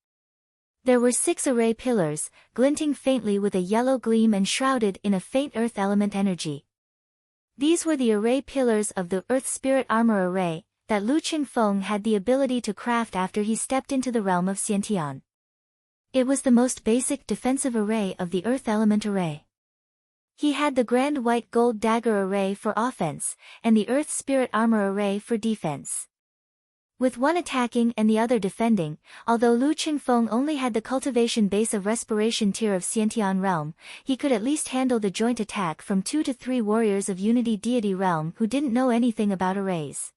There were 6 array pillars, glinting faintly with a yellow gleam and shrouded in a faint earth element energy. These were the array pillars of the Earth Spirit Armor Array that Lu Qingfeng had the ability to craft after he stepped into the realm of Xiantian. It was the most basic defensive array of the Earth Element Array. He had the Grand White Gold Dagger Array for offense, and the Earth Spirit Armor Array for defense. With one attacking and the other defending, although Lu Qingfeng only had the cultivation base of respiration tier of Xiantian realm, he could at least handle the joint attack from 2 to 3 warriors of Unity Deity realm who didn't know anything about arrays.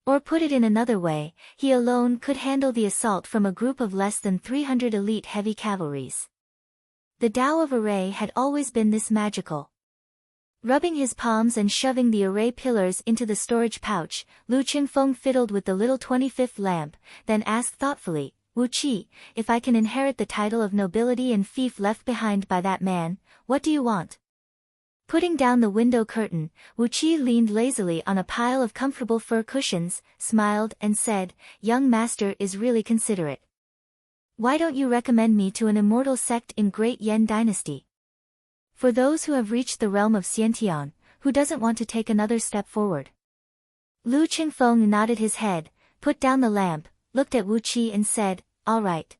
Or put it in another way, he alone could handle the assault from a group of less than 300 elite heavy cavalries. The Tao of Array had always been this magical. Rubbing his palms and shoving the array pillars into the storage pouch, Lu Qingfeng fiddled with the little 25th lamp, then asked thoughtfully, "Wu Qi, if I can inherit the title of nobility and fief left behind by that man, what do you want?" Putting down the window curtain, Wu Qi leaned lazily on a pile of comfortable fur cushions, smiled and said, "Young master is really considerate. Why don't you recommend me to an immortal sect in Great Yan Dynasty? For those who have reached the realm of Xiantian, who doesn't want to take another step forward?" Lu Qingfeng nodded his head, put down the lamp, looked at Wu Qi and said, "All right.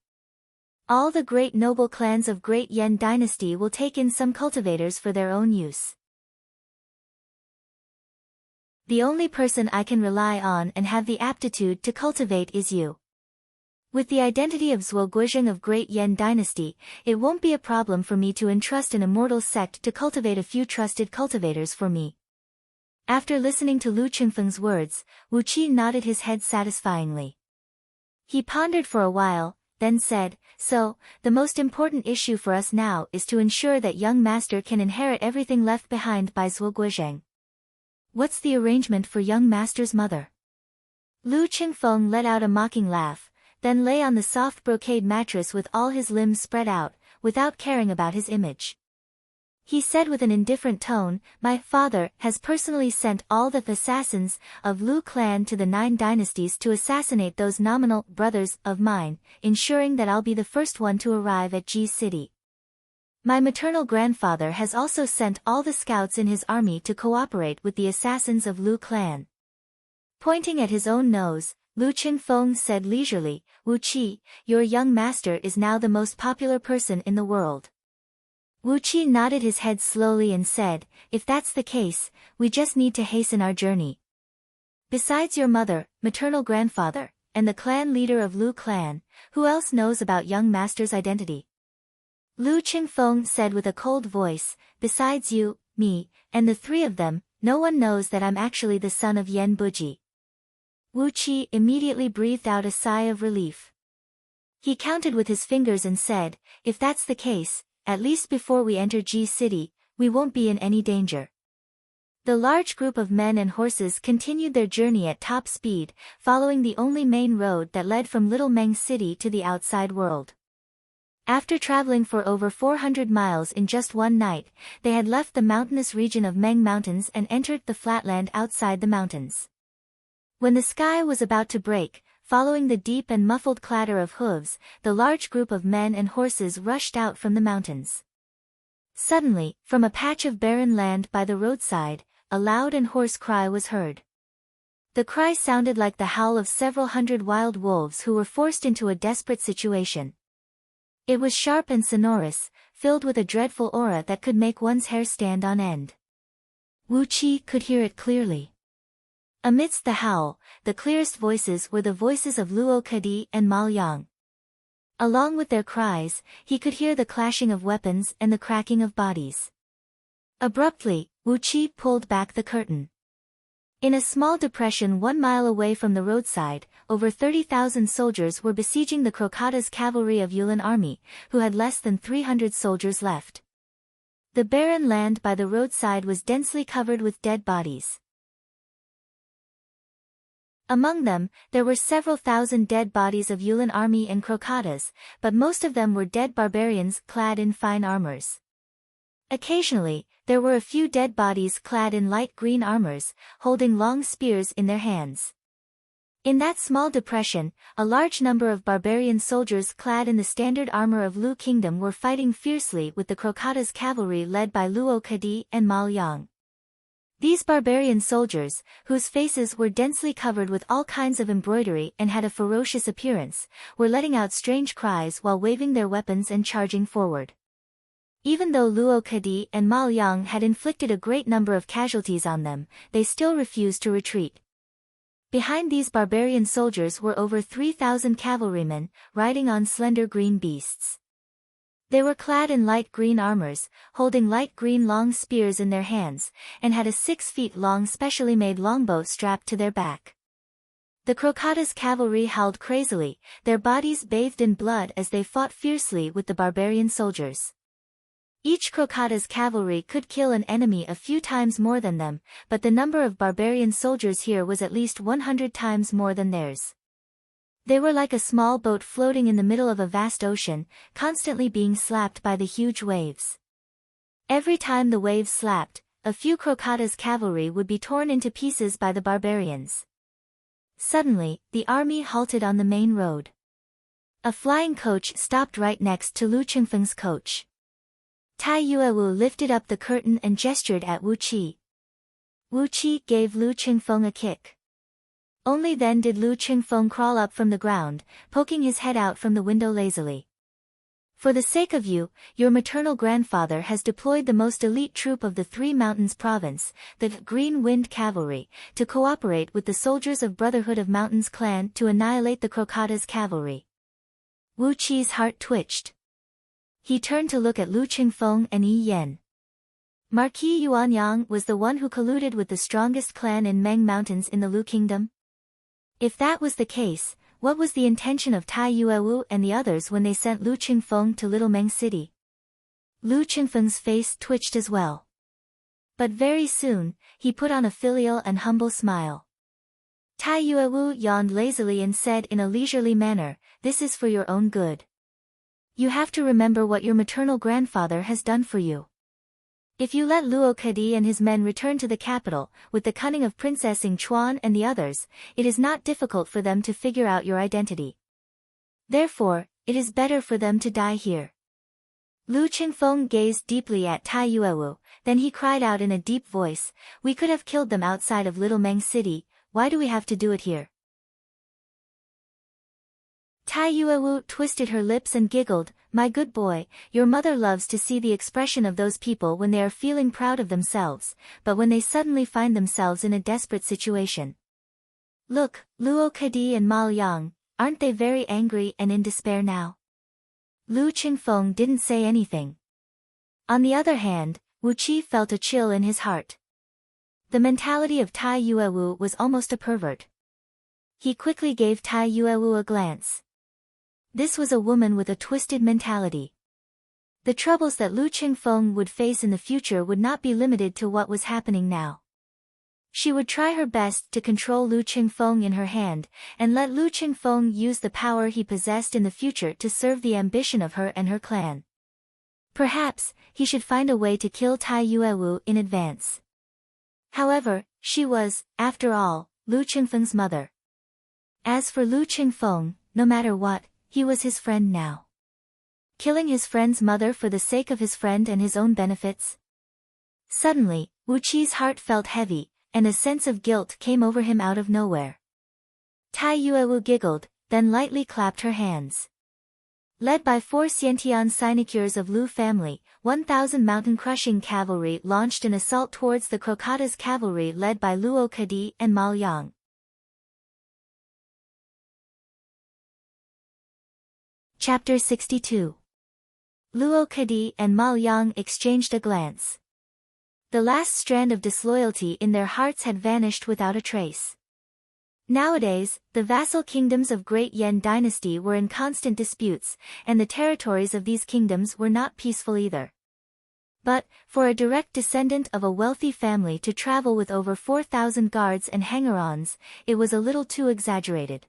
All the great noble clans of Great Yan Dynasty will take in some cultivators for their own use. The only person I can rely on and have the aptitude to cultivate is you. With the identity of Zhuoguozheng of Great Yan Dynasty, it won't be a problem for me to entrust an immortal sect to cultivate a few trusted cultivators for me. After listening to Lu Qingfeng's words, Wu Qi nodded his head satisfyingly. He pondered for a while, then said, "So, the most important issue for us now is to ensure that young master can inherit everything left behind by Zhuo Guozheng. What's the arrangement for young master's mother?" Lu Qingfeng let out a mocking laugh, then lay on the soft brocade mattress with all his limbs spread out, without caring about his image. He said with an indifferent tone, "My father has personally sent all the assassins of Lu clan to the 9 dynasties to assassinate those nominal brothers of mine, ensuring that I'll be the first one to arrive at Ji City. My maternal grandfather has also sent all the scouts in his army to cooperate with the assassins of Lu clan." Pointing at his own nose, Lu Qingfeng said leisurely, "Wu Qi, your young master is now the most popular person in the world." Wu Qi nodded his head slowly and said, "If that's the case, we just need to hasten our journey. Besides your mother, maternal grandfather, and the clan leader of Lu clan, who else knows about young master's identity?" Lu Qingfeng said with a cold voice, "Besides you, me, and the 3 of them, no one knows that I'm actually the son of Yan Buji." Wu Qi immediately breathed out a sigh of relief. He counted with his fingers and said, "If that's the case, at least before we enter Ji City, we won't be in any danger." The large group of men and horses continued their journey at top speed, following the only main road that led from Little Meng City to the outside world. After traveling for over 400 miles in just one night, they had left the mountainous region of Meng Mountains and entered the flatland outside the mountains. When the sky was about to break, following the deep and muffled clatter of hooves, the large group of men and horses rushed out from the mountains. Suddenly, from a patch of barren land by the roadside, a loud and hoarse cry was heard. The cry sounded like the howl of several hundred wild wolves who were forced into a desperate situation. It was sharp and sonorous, filled with a dreadful aura that could make one's hair stand on end. Wu Qi could hear it clearly. Amidst the howl, the clearest voices were the voices of Luo Kadi and Ma Yang. Along with their cries, he could hear the clashing of weapons and the cracking of bodies. Abruptly, Wu Qi pulled back the curtain. In a small depression 1 mile away from the roadside, over 30,000 soldiers were besieging the Crocata's cavalry of Yulin army, who had less than 300 soldiers left. The barren land by the roadside was densely covered with dead bodies. Among them, there were several thousand dead bodies of Yulin army and Crocatas, but most of them were dead barbarians clad in fine armors. Occasionally, there were a few dead bodies clad in light green armors, holding long spears in their hands. In that small depression, a large number of barbarian soldiers clad in the standard armor of Lu Kingdom were fighting fiercely with the Crocata's cavalry led by Luo Kadi and Ma Yang. These barbarian soldiers, whose faces were densely covered with all kinds of embroidery and had a ferocious appearance, were letting out strange cries while waving their weapons and charging forward. Even though Luo Kadi and Ma Yang had inflicted a great number of casualties on them, they still refused to retreat. Behind these barbarian soldiers were over 3,000 cavalrymen, riding on slender green beasts. They were clad in light green armors, holding light green long spears in their hands, and had a 6 feet long specially made longbow strapped to their back. The Crocata's cavalry howled crazily, their bodies bathed in blood as they fought fiercely with the barbarian soldiers. Each Crocata's cavalry could kill an enemy a few times more than them, but the number of barbarian soldiers here was at least 100 times more than theirs. They were like a small boat floating in the middle of a vast ocean, constantly being slapped by the huge waves. Every time the waves slapped, a few Crocata's cavalry would be torn into pieces by the barbarians. Suddenly, the army halted on the main road. A flying coach stopped right next to Lu Qingfeng's coach. Tai Yuewu lifted up the curtain and gestured at Wu Qi. Wu Qi gave Lu Qingfeng a kick. Only then did Lu Qingfeng crawl up from the ground, poking his head out from the window lazily. "For the sake of you, your maternal grandfather has deployed the most elite troop of the 3 Mountains province, the Green Wind Cavalry, to cooperate with the soldiers of Brotherhood of Mountains clan to annihilate the Crocata's cavalry." Wu Qi's heart twitched. He turned to look at Lu Qingfeng and Yi Yan. Marquis Yuanyang was the one who colluded with the strongest clan in Meng Mountains in the Lu Kingdom? If that was the case, what was the intention of Tai Yuewu and the others when they sent Lu Qingfeng to Little Meng City? Lu Qingfeng's face twitched as well. But very soon, he put on a filial and humble smile. Tai Yuewu yawned lazily and said in a leisurely manner, "This is for your own good. You have to remember what your maternal grandfather has done for you. If you let Luo Kedi and his men return to the capital, with the cunning of Princess Ying Chuan and the others, it is not difficult for them to figure out your identity. Therefore, it is better for them to die here." Lu Qingfeng gazed deeply at Tai Yuewu, then he cried out in a deep voice, "We could have killed them outside of Little Meng City, why do we have to do it here?" Tai Yuewu twisted her lips and giggled, "My good boy, your mother loves to see the expression of those people when they are feeling proud of themselves, but when they suddenly find themselves in a desperate situation. Look, Luo Kedi and Mal Yang, aren't they very angry and in despair now?" Lu Qingfeng didn't say anything. On the other hand, Wu Qi felt a chill in his heart. The mentality of Tai Yuewu was almost a pervert. He quickly gave Tai Yuewu a glance. This was a woman with a twisted mentality. The troubles that Lu Qingfeng would face in the future would not be limited to what was happening now. She would try her best to control Lu Qingfeng in her hand, and let Lu Qingfeng use the power he possessed in the future to serve the ambition of her and her clan. Perhaps, he should find a way to kill Tai Yuewu in advance. However, she was, after all, Lu Qingfeng's mother. As for Lu Qingfeng, no matter what, he was his friend now. Killing his friend's mother for the sake of his friend and his own benefits? Suddenly, Wu Qi's heart felt heavy, and a sense of guilt came over him out of nowhere. Tai Yuewu giggled, then lightly clapped her hands. Led by 4 Xiantian sinecures of Lu family, 1,000 mountain-crushing cavalry launched an assault towards the Crocata's cavalry led by Luo Kedi and Mal Yang. Chapter 62. Luo Kedi and Mal Yang exchanged a glance. The last strand of disloyalty in their hearts had vanished without a trace. Nowadays, the vassal kingdoms of Great Yan dynasty were in constant disputes, and the territories of these kingdoms were not peaceful either. But, for a direct descendant of a wealthy family to travel with over 4,000 guards and hangers-on, it was a little too exaggerated.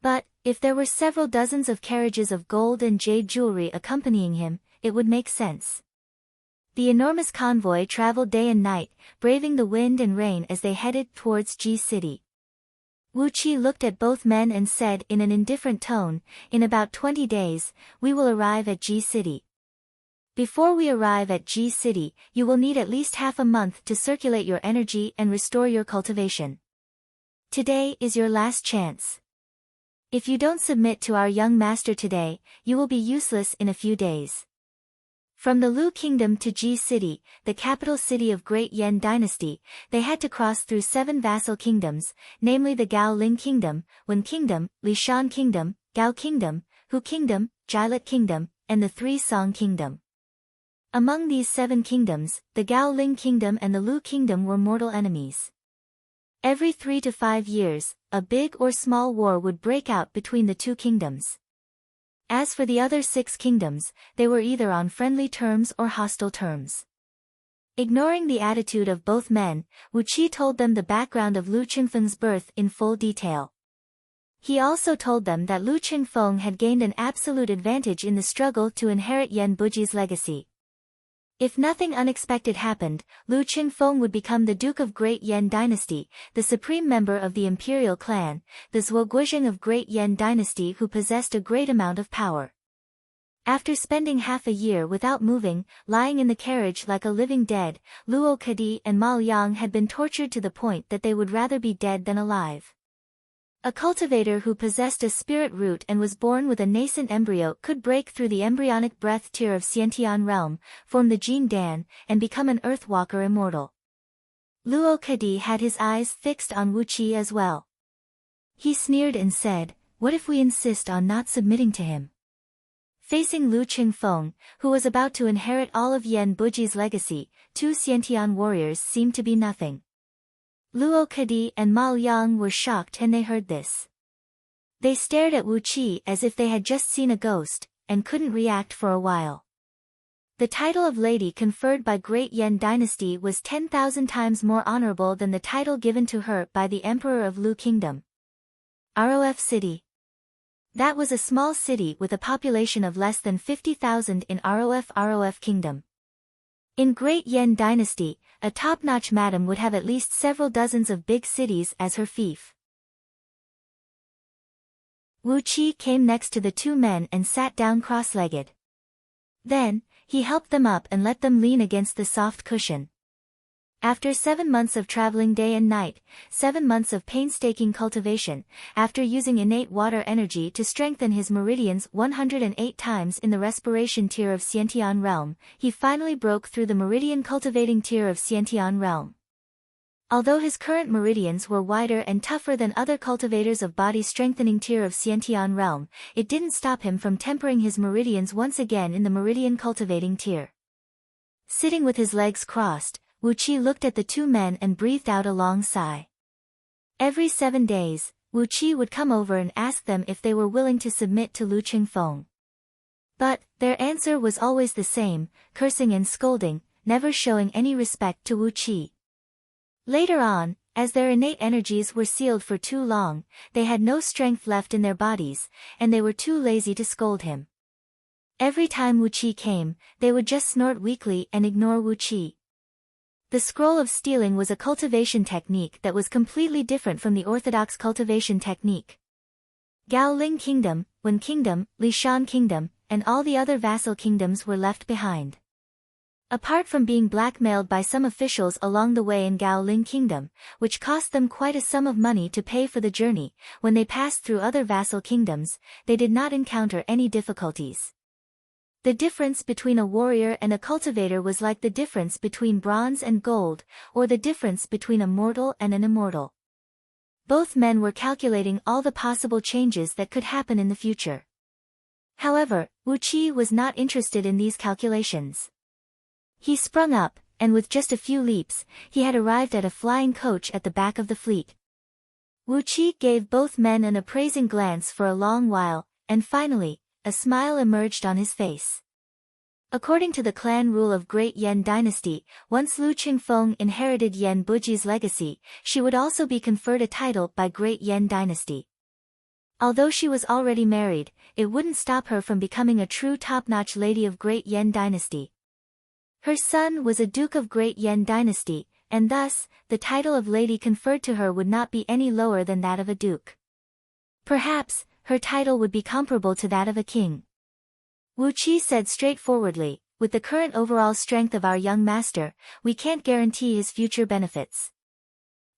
But, if there were several dozens of carriages of gold and jade jewelry accompanying him, it would make sense. The enormous convoy traveled day and night, braving the wind and rain as they headed towards Ji City. Wu Qi looked at both men and said in an indifferent tone, "In about 20 days, we will arrive at Ji City. Before we arrive at Ji City, you will need at least half a month to circulate your energy and restore your cultivation. Today is your last chance. If you don't submit to our young master today, you will be useless in a few days." From the Lu Kingdom to Ji City, the capital city of Great Yan dynasty, they had to cross through 7 vassal kingdoms, namely the Gao Ling Kingdom, Wen Kingdom, Lishan Kingdom, Gao Kingdom, Hu Kingdom, Jilet Kingdom, and the 3 Song Kingdom. Among these 7 kingdoms, the Gao Ling Kingdom and the Lu Kingdom were mortal enemies. Every 3 to 5 years, a big or small war would break out between the 2 kingdoms. As for the other 6 kingdoms, they were either on friendly terms or hostile terms. Ignoring the attitude of both men, Wu Qi told them the background of Lu Qingfeng's birth in full detail. He also told them that Lu Qingfeng had gained an absolute advantage in the struggle to inherit Yan Buji's legacy. If nothing unexpected happened, Lu Qingfeng would become the Duke of Great Yan dynasty, the supreme member of the imperial clan, the Zhuo of Great Yan dynasty who possessed a great amount of power. After spending half a year without moving, lying in the carriage like a living dead, Luo Kedi and Mal Yang had been tortured to the point that they would rather be dead than alive. A cultivator who possessed a spirit root and was born with a nascent embryo could break through the embryonic breath tier of Xiantian realm, form the Jin Dan, and become an earthwalker immortal. Luo Kedi had his eyes fixed on Wu Qi as well. He sneered and said, "What if we insist on not submitting to him? Facing Lu Qingfeng, who was about to inherit all of Yan Buji's legacy, two Xiantian warriors seemed to be nothing. Luo Kadi and Ma Liang were shocked when they heard this. They stared at Wu Qi as if they had just seen a ghost, and couldn't react for a while. The title of lady conferred by Great Yan Dynasty was 10,000 times more honorable than the title given to her by the Emperor of Lu Kingdom. Rof City. That was a small city with a population of less than 50,000 in Rof Kingdom. In Great Yan Dynasty, a top-notch madam would have at least several dozens of big cities as her fief. Wu Qi came next to the two men and sat down cross-legged. Then, he helped them up and let them lean against the soft cushion. After 7 months of traveling day and night, 7 months of painstaking cultivation, after using innate water energy to strengthen his meridians 108 times in the respiration tier of Xiantian realm, he finally broke through the meridian cultivating tier of Xiantian realm. Although his current meridians were wider and tougher than other cultivators of body strengthening tier of Xiantian realm, it didn't stop him from tempering his meridians once again in the meridian cultivating tier. Sitting with his legs crossed, Wu Qi looked at the two men and breathed out a long sigh. Every 7 days, Wu Qi would come over and ask them if they were willing to submit to Lu Qingfeng. But, their answer was always the same, cursing and scolding, never showing any respect to Wu Qi. Later on, as their innate energies were sealed for too long, they had no strength left in their bodies, and they were too lazy to scold him. Every time Wu Qi came, they would just snort weakly and ignore Wu Qi. The scroll of stealing was a cultivation technique that was completely different from the orthodox cultivation technique. Gao Ling Kingdom, Wen Kingdom, Lishan Kingdom, and all the other vassal kingdoms were left behind. Apart from being blackmailed by some officials along the way in Gao Ling Kingdom, which cost them quite a sum of money to pay for the journey, when they passed through other vassal kingdoms, they did not encounter any difficulties. The difference between a warrior and a cultivator was like the difference between bronze and gold, or the difference between a mortal and an immortal. Both men were calculating all the possible changes that could happen in the future. However, Wu Qi was not interested in these calculations. He sprung up, and with just a few leaps, he had arrived at a flying coach at the back of the fleet. Wu Qi gave both men an appraising glance for a long while, and finally, a smile emerged on his face. According to the clan rule of Great Yan Dynasty, once Lu Qingfeng inherited Yan Buji's legacy, she would also be conferred a title by Great Yan Dynasty. Although she was already married, it wouldn't stop her from becoming a true top-notch lady of Great Yan Dynasty. Her son was a Duke of Great Yan Dynasty, and thus, the title of lady conferred to her would not be any lower than that of a duke. Perhaps, her title would be comparable to that of a king. Wu Qi said straightforwardly, with the current overall strength of our young master, we can't guarantee his future benefits.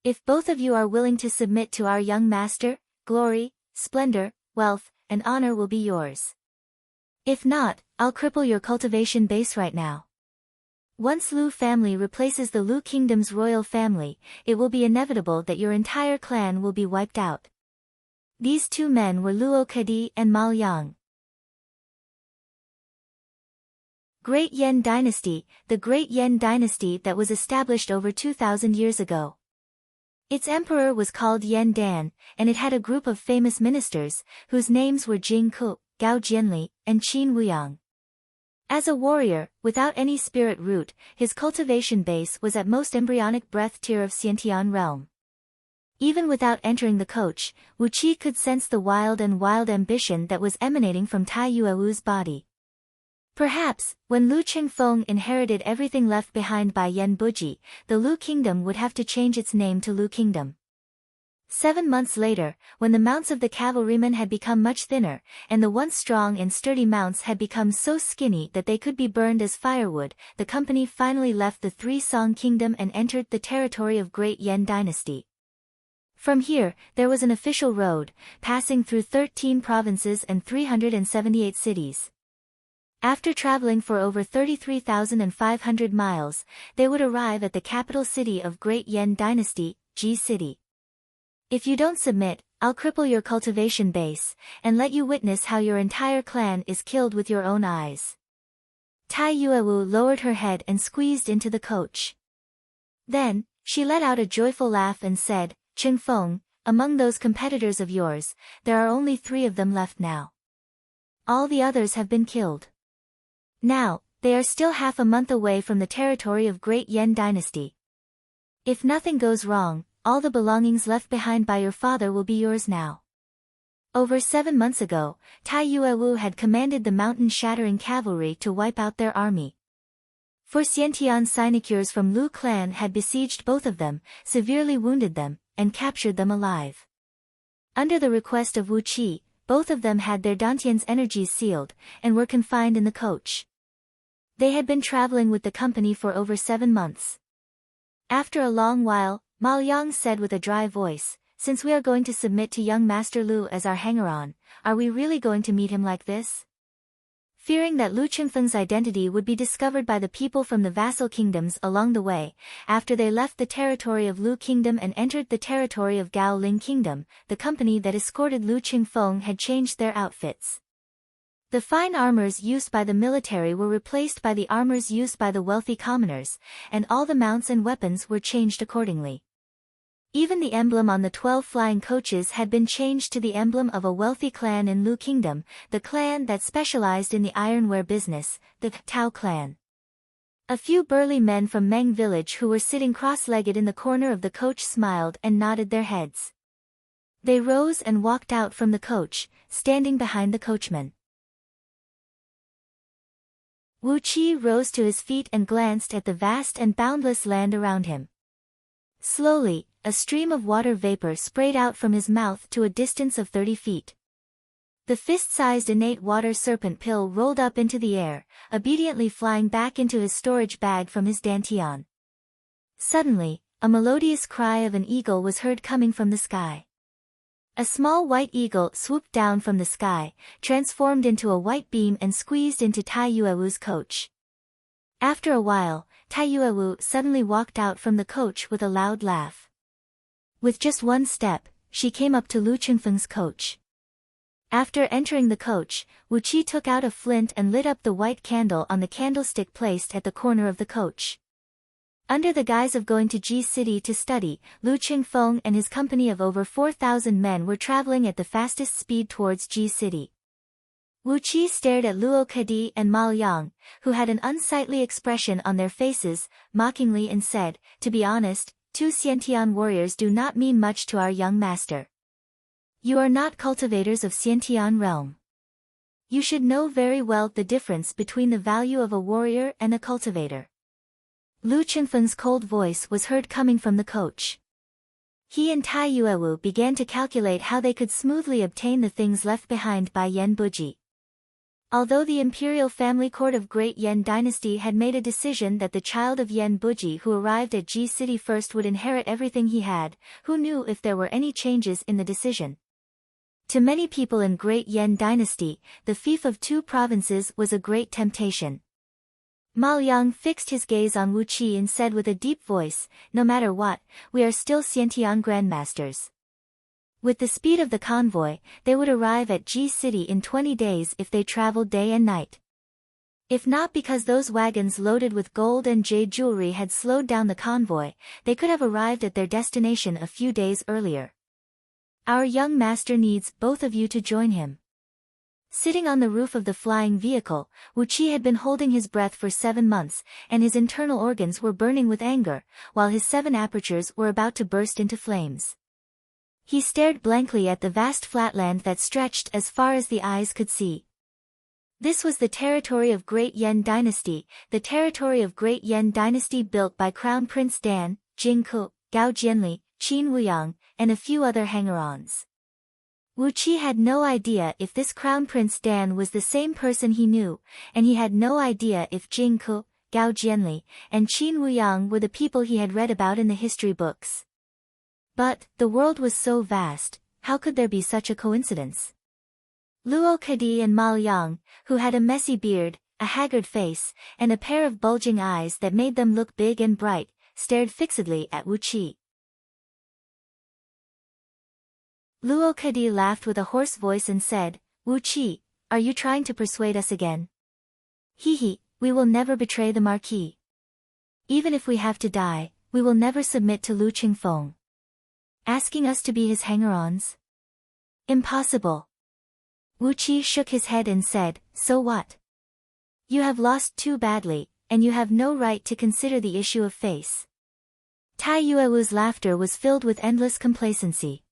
If both of you are willing to submit to our young master, glory, splendor, wealth, and honor will be yours. If not, I'll cripple your cultivation base right now. Once Lu family replaces the Lu Kingdom's royal family, it will be inevitable that your entire clan will be wiped out. These two men were Luo Kadi and Ma Liang. Great Yan Dynasty, the Great Yan Dynasty that was established over 2,000 years ago. Its emperor was called Yan Dan, and it had a group of famous ministers, whose names were Jing Ku, Gao Jianli, and Qin Wuyang. As a warrior, without any spirit root, his cultivation base was at most embryonic breath tier of Xiantian realm. Even without entering the coach, Wu Qi could sense the wild ambition that was emanating from Tai Yuewu's body. Perhaps, when Lu Qingfeng inherited everything left behind by Yan Buji, the Lu Kingdom would have to change its name to Lu Kingdom. 7 months later, when the mounts of the cavalrymen had become much thinner, and the once strong and sturdy mounts had become so skinny that they could be burned as firewood, the company finally left the Three-Song Kingdom and entered the territory of Great Yan Dynasty. From here, there was an official road, passing through 13 provinces and 378 cities. After traveling for over 33,500 miles, they would arrive at the capital city of Great Yan Dynasty, Ji City. If you don't submit, I'll cripple your cultivation base, and let you witness how your entire clan is killed with your own eyes. Tai Yuewu lowered her head and squeezed into the coach. Then, she let out a joyful laugh and said, Qing Feng, among those competitors of yours, there are only 3 of them left now. All the others have been killed. Now, they are still half a month away from the territory of Great Yan Dynasty. If nothing goes wrong, all the belongings left behind by your father will be yours now. Over 7 months ago, Tai Yuewu had commanded the mountain-shattering cavalry to wipe out their army. For Xiantian sinecures from Lu clan had besieged both of them, severely wounded them, and captured them alive. Under the request of Wu Qi, both of them had their Dantian's energies sealed, and were confined in the coach. They had been traveling with the company for over 7 months. After a long while, Ma Liang said with a dry voice, since we are going to submit to young Master Lu as our hanger-on, are we really going to meet him like this? Fearing that Lu Qingfeng's identity would be discovered by the people from the vassal kingdoms along the way, after they left the territory of Lu Kingdom and entered the territory of Gao Ling Kingdom, the company that escorted Lu Qingfeng had changed their outfits. The fine armors used by the military were replaced by the armors used by the wealthy commoners, and all the mounts and weapons were changed accordingly. Even the emblem on the 12 flying coaches had been changed to the emblem of a wealthy clan in Lu Kingdom, the clan that specialized in the ironware business, the Tao clan. A few burly men from Meng village who were sitting cross-legged in the corner of the coach smiled and nodded their heads. They rose and walked out from the coach, standing behind the coachman. Wu Qi rose to his feet and glanced at the vast and boundless land around him. Slowly, a stream of water vapor sprayed out from his mouth to a distance of 30 feet. The fist-sized innate water serpent pill rolled up into the air, obediently flying back into his storage bag from his dantian. Suddenly, a melodious cry of an eagle was heard coming from the sky. A small white eagle swooped down from the sky, transformed into a white beam and squeezed into Tai Yuewu's coach. After a while, Tai Yuewu suddenly walked out from the coach with a loud laugh. With just one step, she came up to Lu Qingfeng's coach. After entering the coach, Wu Qi took out a flint and lit up the white candle on the candlestick placed at the corner of the coach. Under the guise of going to Ji City to study, Lu Qingfeng and his company of over 4,000 men were traveling at the fastest speed towards Ji City. Wu Qi stared at Luo Kedi and Ma Liang, who had an unsightly expression on their faces, mockingly and said, to be honest, 2 Xiantian warriors do not mean much to our young master. You are not cultivators of Xiantian realm. You should know very well the difference between the value of a warrior and a cultivator. Lu Qingfeng's cold voice was heard coming from the coach. He and Tai Yuewu began to calculate how they could smoothly obtain the things left behind by Yan Buji. Although the imperial family court of Great Yan Dynasty had made a decision that the child of Yan Buji who arrived at Ji City first would inherit everything he had, who knew if there were any changes in the decision? To many people in Great Yan Dynasty, the fief of 2 provinces was a great temptation. Ma Liang fixed his gaze on Wu Qi and said with a deep voice, no matter what, we are still Xiantian grandmasters. With the speed of the convoy, they would arrive at Ji City in 20 days if they traveled day and night. If not because those wagons loaded with gold and jade jewelry had slowed down the convoy, they could have arrived at their destination a few days earlier. Our young master needs both of you to join him. Sitting on the roof of the flying vehicle, Wu Qi had been holding his breath for 7 months, and his internal organs were burning with anger, while his 7 apertures were about to burst into flames. He stared blankly at the vast flatland that stretched as far as the eyes could see. This was the territory of Great Yan Dynasty, the territory of Great Yan Dynasty built by Crown Prince Dan, Jing Ke, Gao Jianli, Qin Wuyang, and a few other hanger-ons. Wu Qi had no idea if this Crown Prince Dan was the same person he knew, and he had no idea if Jing Ke, Gao Jianli, and Qin Wuyang were the people he had read about in the history books. But, the world was so vast, how could there be such a coincidence? Luo Kedi and Ma Liang, who had a messy beard, a haggard face, and a pair of bulging eyes that made them look big and bright, stared fixedly at Wu Qi. Luo Kedi laughed with a hoarse voice and said, Wu Qi, are you trying to persuade us again? Hee, we will never betray the Marquis. Even if we have to die, we will never submit to Lu Qingfeng. Asking us to be his hanger-ons? Impossible. Wu Qi shook his head and said, so what? You have lost too badly, and you have no right to consider the issue of face. Tai Yuewu's laughter was filled with endless complacency.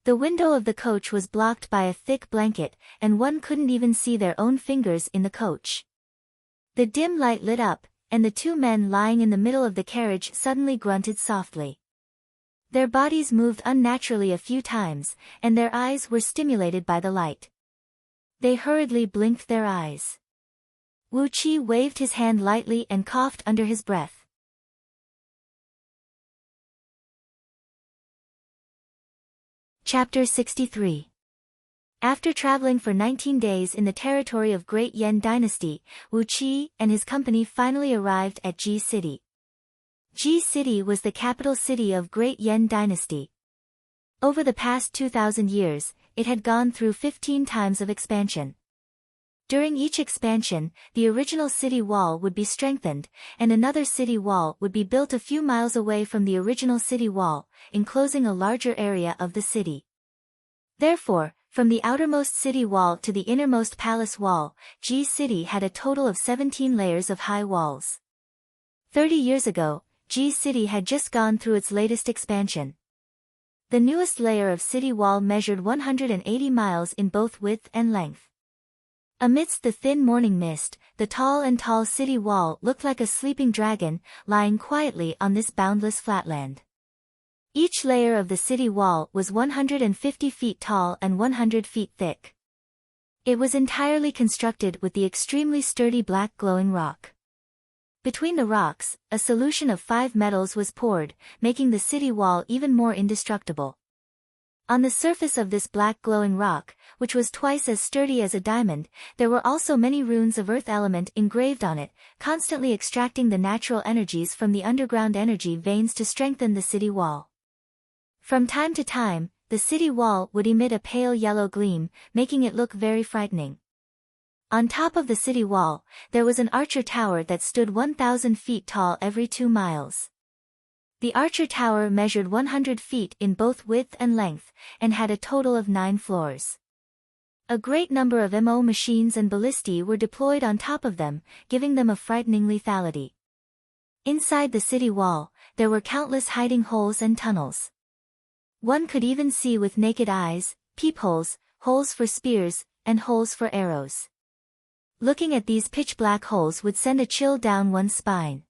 The window of the coach was blocked by a thick blanket, and one couldn't even see their own fingers in the coach. The dim light lit up, and the two men lying in the middle of the carriage suddenly grunted softly. Their bodies moved unnaturally a few times, and their eyes were stimulated by the light. They hurriedly blinked their eyes. Wu Qi waved his hand lightly and coughed under his breath. Chapter 63. After traveling for 19 days in the territory of Great Yan Dynasty, Wu Qi and his company finally arrived at Ji City. Ji City was the capital city of Great Yan Dynasty. Over the past 2,000 years, it had gone through 15 times of expansion. During each expansion, the original city wall would be strengthened, and another city wall would be built a few miles away from the original city wall, enclosing a larger area of the city. Therefore, from the outermost city wall to the innermost palace wall, Ji City had a total of 17 layers of high walls. 30 years ago, Ji City had just gone through its latest expansion. The newest layer of city wall measured 180 miles in both width and length. Amidst the thin morning mist, the tall city wall looked like a sleeping dragon, lying quietly on this boundless flatland. Each layer of the city wall was 150 feet tall and 100 feet thick. It was entirely constructed with the extremely sturdy black glowing rock. Between the rocks, a solution of 5 metals was poured, making the city wall even more indestructible. On the surface of this black glowing rock, which was twice as sturdy as a diamond, there were also many runes of earth element engraved on it, constantly extracting the natural energies from the underground energy veins to strengthen the city wall. From time to time, the city wall would emit a pale yellow gleam, making it look very frightening. On top of the city wall, there was an archer tower that stood 1,000 feet tall every 2 miles. The archer tower measured 100 feet in both width and length, and had a total of 9 floors. A great number of MO machines and ballistae were deployed on top of them, giving them a frightening lethality. Inside the city wall, there were countless hiding holes and tunnels. One could even see with naked eyes, peepholes, holes for spears, and holes for arrows. Looking at these pitch-black holes would send a chill down one's spine.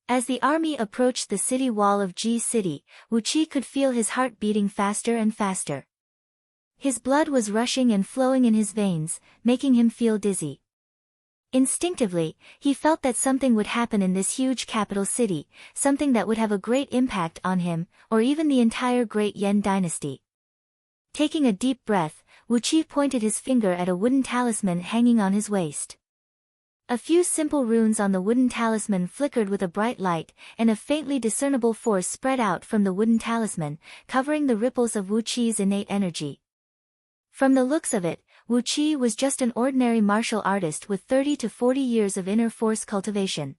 As the army approached the city wall of Ji City, Wu Qi could feel his heart beating faster and faster. His blood was rushing and flowing in his veins, making him feel dizzy. Instinctively, he felt that something would happen in this huge capital city, something that would have a great impact on him, or even the entire Great Yan Dynasty. Taking a deep breath, Wu Qi pointed his finger at a wooden talisman hanging on his waist. A few simple runes on the wooden talisman flickered with a bright light, and a faintly discernible force spread out from the wooden talisman, covering the ripples of Wu Qi's innate energy. From the looks of it, Wu Qi was just an ordinary martial artist with 30 to 40 years of inner force cultivation.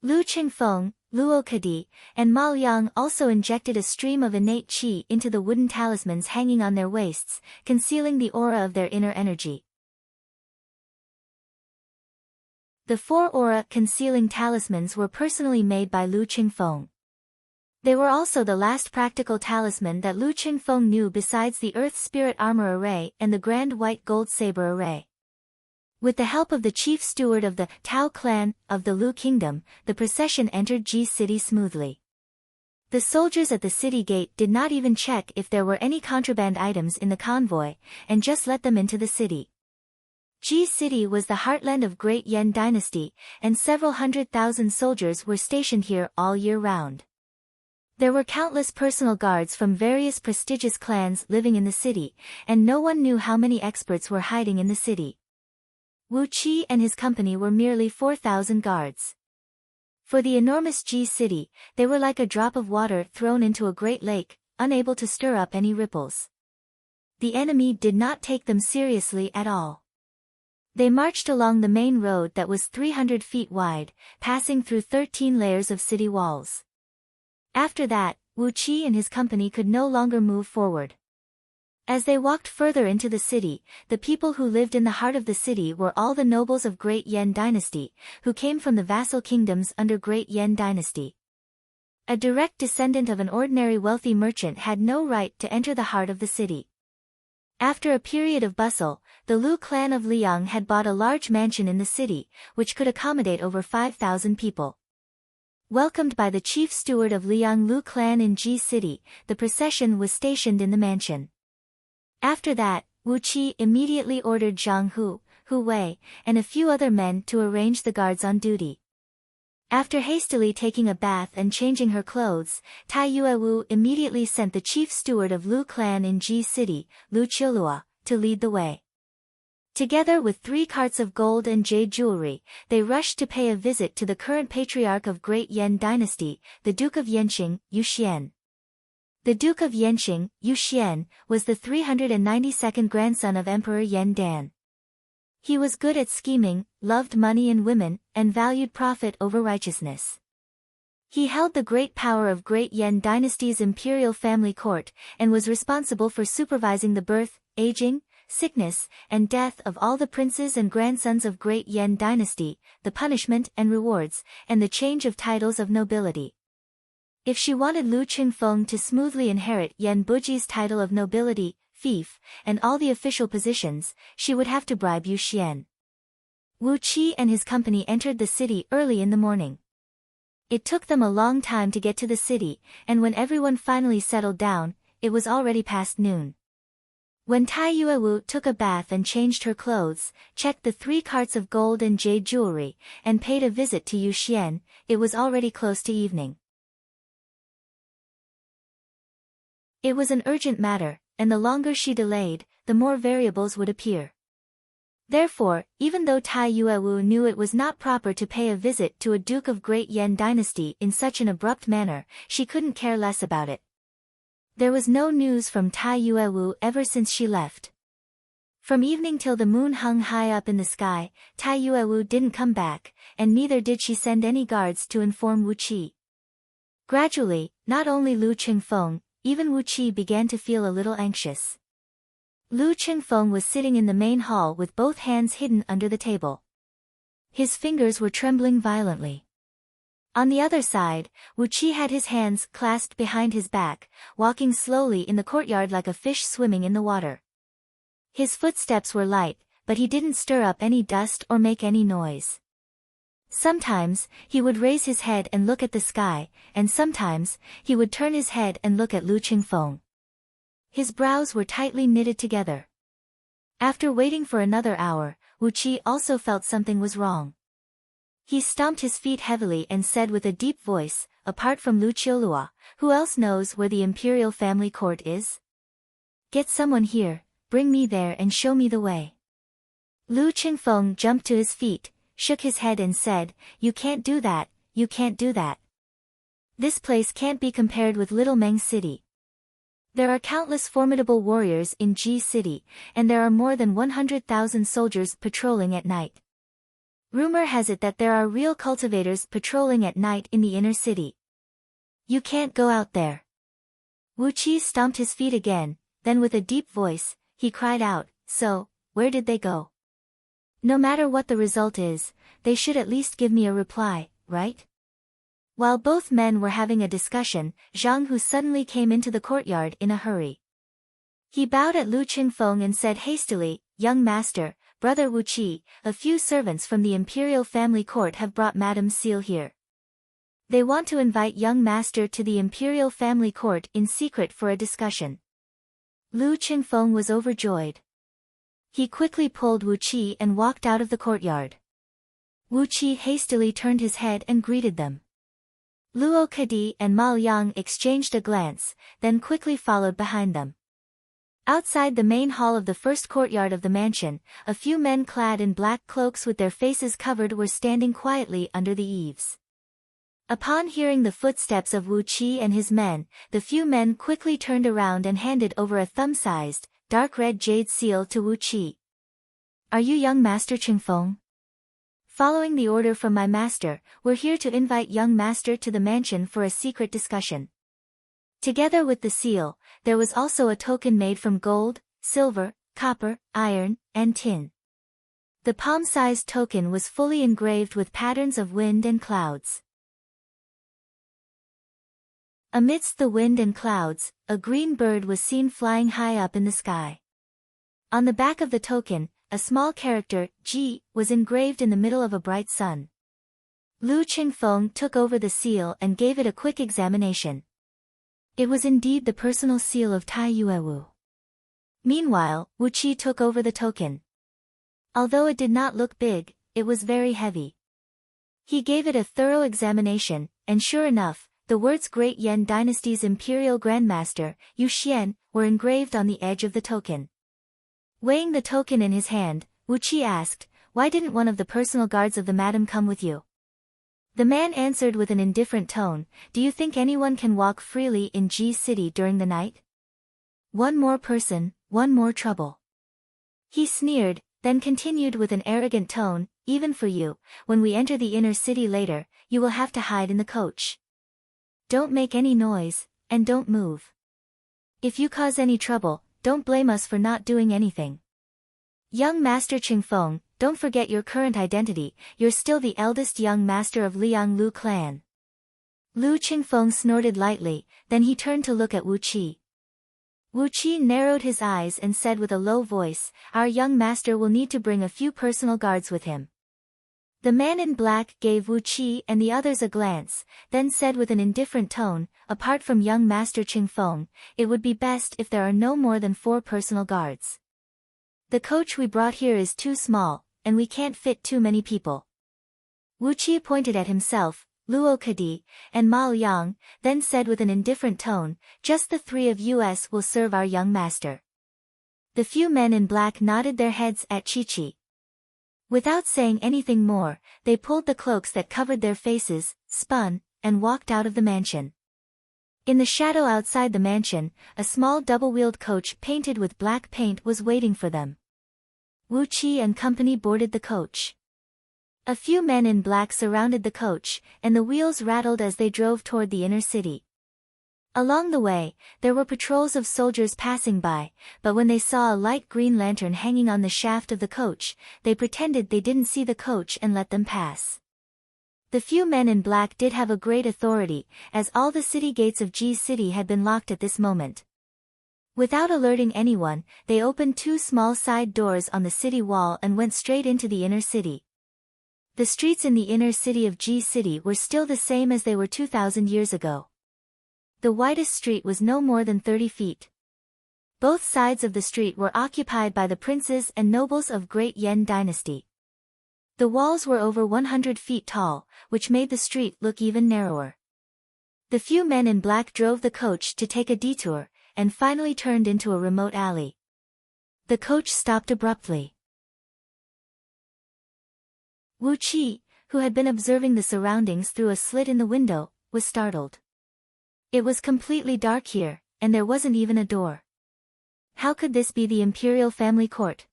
Lu Qingfeng, Luo Kedi, and Ma Liang also injected a stream of innate qi into the wooden talismans hanging on their waists, concealing the aura of their inner energy. The 4 aura-concealing talismans were personally made by Lu Qingfeng. They were also the last practical talisman that Lu Qingfeng knew besides the Earth Spirit Armor Array and the Grand White Gold Saber Array. With the help of the chief steward of the Tao clan of the Lu Kingdom, the procession entered Ji City smoothly. The soldiers at the city gate did not even check if there were any contraband items in the convoy, and just let them into the city. Ji City was the heartland of Great Yan Dynasty, and several 100,000 soldiers were stationed here all year round. There were countless personal guards from various prestigious clans living in the city, and no one knew how many experts were hiding in the city. Wu Qi and his company were merely 4,000 guards. For the enormous Ji City, they were like a drop of water thrown into a great lake, unable to stir up any ripples. The enemy did not take them seriously at all. They marched along the main road that was 300 feet wide, passing through 13 layers of city walls. After that, Wu Qi and his company could no longer move forward. As they walked further into the city, the people who lived in the heart of the city were all the nobles of Great Yan Dynasty, who came from the vassal kingdoms under Great Yan Dynasty. A direct descendant of an ordinary wealthy merchant had no right to enter the heart of the city. After a period of bustle, the Lu clan of Liang had bought a large mansion in the city, which could accommodate over 5,000 people. Welcomed by the chief steward of Liang Lu clan in Ji City, the procession was stationed in the mansion. After that, Wu Qi immediately ordered Zhang Hu, Hu Wei, and a few other men to arrange the guards on duty. After hastily taking a bath and changing her clothes, Tai Yuewu immediately sent the chief steward of Lu clan in Ji City, Lu Qilua, to lead the way. Together with 3 carts of gold and jade jewelry, they rushed to pay a visit to the current patriarch of Great Yan Dynasty, the Duke of Yanqing, Yu Xian. The Duke of Yanqing, Yu Xian, was the 392nd grandson of Emperor Yan Dan. He was good at scheming, loved money and women, and valued profit over righteousness. He held the great power of Great Yan Dynasty's imperial family court, and was responsible for supervising the birth, aging, sickness, and death of all the princes and grandsons of Great Yan Dynasty, the punishment and rewards, and the change of titles of nobility. If she wanted Lu Qingfeng to smoothly inherit Yan Buji's title of nobility, fief, and all the official positions, she would have to bribe Yu Xian. Wu Qi and his company entered the city early in the morning. It took them a long time to get to the city, and when everyone finally settled down, it was already past noon. When Tai Yuewu took a bath and changed her clothes, checked the 3 carts of gold and jade jewelry, and paid a visit to Yu Xian, it was already close to evening. It was an urgent matter, and the longer she delayed, the more variables would appear. Therefore, even though Tai Yuewu knew it was not proper to pay a visit to a Duke of Great Yan Dynasty in such an abrupt manner, she couldn't care less about it. There was no news from Tai Yuewu ever since she left. From evening till the moon hung high up in the sky, Tai Yuewu didn't come back, and neither did she send any guards to inform Wu Qi. Gradually, not only Lu Qingfeng, even Wu Qi began to feel a little anxious. Lu Qingfeng was sitting in the main hall with both hands hidden under the table. His fingers were trembling violently. On the other side, Wu Qi had his hands clasped behind his back, walking slowly in the courtyard like a fish swimming in the water. His footsteps were light, but he didn't stir up any dust or make any noise. Sometimes, he would raise his head and look at the sky, and sometimes, he would turn his head and look at Lu Qingfeng. His brows were tightly knitted together. After waiting for another hour, Wu Qi also felt something was wrong. He stomped his feet heavily and said with a deep voice, "Apart from Lu Qilua, who else knows where the imperial family court is? Get someone here, bring me there and show me the way." Lu Qingfeng jumped to his feet, shook his head and said, "You can't do that, you can't do that. This place can't be compared with Little Meng City. There are countless formidable warriors in Ji City, and there are more than 100,000 soldiers patrolling at night. Rumor has it that there are real cultivators patrolling at night in the inner city. You can't go out there." Wu Qi stomped his feet again, then with a deep voice, he cried out, "So, where did they go? No matter what the result is, they should at least give me a reply, right?" While both men were having a discussion, Zhang Hu suddenly came into the courtyard in a hurry. He bowed at Lu Qingfeng and said hastily, "Young master, brother Wu Qi, a few servants from the imperial family court have brought Madame Seal here. They want to invite young master to the imperial family court in secret for a discussion." Lu Qingfeng was overjoyed. He quickly pulled Wu Qi and walked out of the courtyard. Wu Qi hastily turned his head and greeted them. Luo Kadi and Ma Liang exchanged a glance, then quickly followed behind them. Outside the main hall of the first courtyard of the mansion, a few men clad in black cloaks with their faces covered were standing quietly under the eaves. Upon hearing the footsteps of Wu Qi and his men, the few men quickly turned around and handed over a thumb-sized, dark red jade seal to Wu Qi. "Are you young Master Qingfeng? Following the order from my master, we're here to invite young master to the mansion for a secret discussion." Together with the seal, there was also a token made from gold, silver, copper, iron, and tin. The palm-sized token was fully engraved with patterns of wind and clouds. Amidst the wind and clouds, a green bird was seen flying high up in the sky. On the back of the token, a small character, Ji, was engraved in the middle of a bright sun. Lu Qingfeng took over the seal and gave it a quick examination. It was indeed the personal seal of Tai Yuewu. Meanwhile, Wu Qi took over the token. Although it did not look big, it was very heavy. He gave it a thorough examination, and sure enough, the words Great Yan Dynasty's Imperial Grandmaster, Yu Xian, were engraved on the edge of the token. Weighing the token in his hand, Wu Qi asked, "Why didn't one of the personal guards of the madam come with you?" The man answered with an indifferent tone, "Do you think anyone can walk freely in Ji City during the night? One more person, one more trouble." He sneered, then continued with an arrogant tone, "Even for you, when we enter the inner city later, you will have to hide in the coach. Don't make any noise, and don't move. If you cause any trouble, don't blame us for not doing anything. Young Master Qingfeng, don't forget your current identity, you're still the eldest young master of Lianglu clan." Lu Qingfeng snorted lightly, then he turned to look at Wu Qi. Wu Qi narrowed his eyes and said with a low voice, "Our young master will need to bring a few personal guards with him." The man in black gave Wu Qi and the others a glance, then said with an indifferent tone, "Apart from young Master Qingfeng, it would be best if there are no more than 4 personal guards. The coach we brought here is too small, and we can't fit too many people." Wu Qi pointed at himself, Luo Kadi, and Ma Liang, then said with an indifferent tone, "Just the 3 of us will serve our young master." The few men in black nodded their heads at Chi-Chi. Without saying anything more, they pulled the cloaks that covered their faces, spun, and walked out of the mansion. In the shadow outside the mansion, a small double-wheeled coach painted with black paint was waiting for them. Wu Qi and company boarded the coach. A few men in black surrounded the coach, and the wheels rattled as they drove toward the inner city. Along the way, there were patrols of soldiers passing by, but when they saw a light green lantern hanging on the shaft of the coach, they pretended they didn't see the coach and let them pass. The few men in black did have a great authority, as all the city gates of Ji City had been locked at this moment. Without alerting anyone, they opened 2 small side doors on the city wall and went straight into the inner city. The streets in the inner city of Ji City were still the same as they were 2,000 years ago. The widest street was no more than 30 feet. Both sides of the street were occupied by the princes and nobles of Great Yan Dynasty. The walls were over 100 feet tall, which made the street look even narrower. The few men in black drove the coach to take a detour, and finally turned into a remote alley. The coach stopped abruptly. Wu Qi, who had been observing the surroundings through a slit in the window, was startled. It was completely dark here, and there wasn't even a door. How could this be the imperial family court?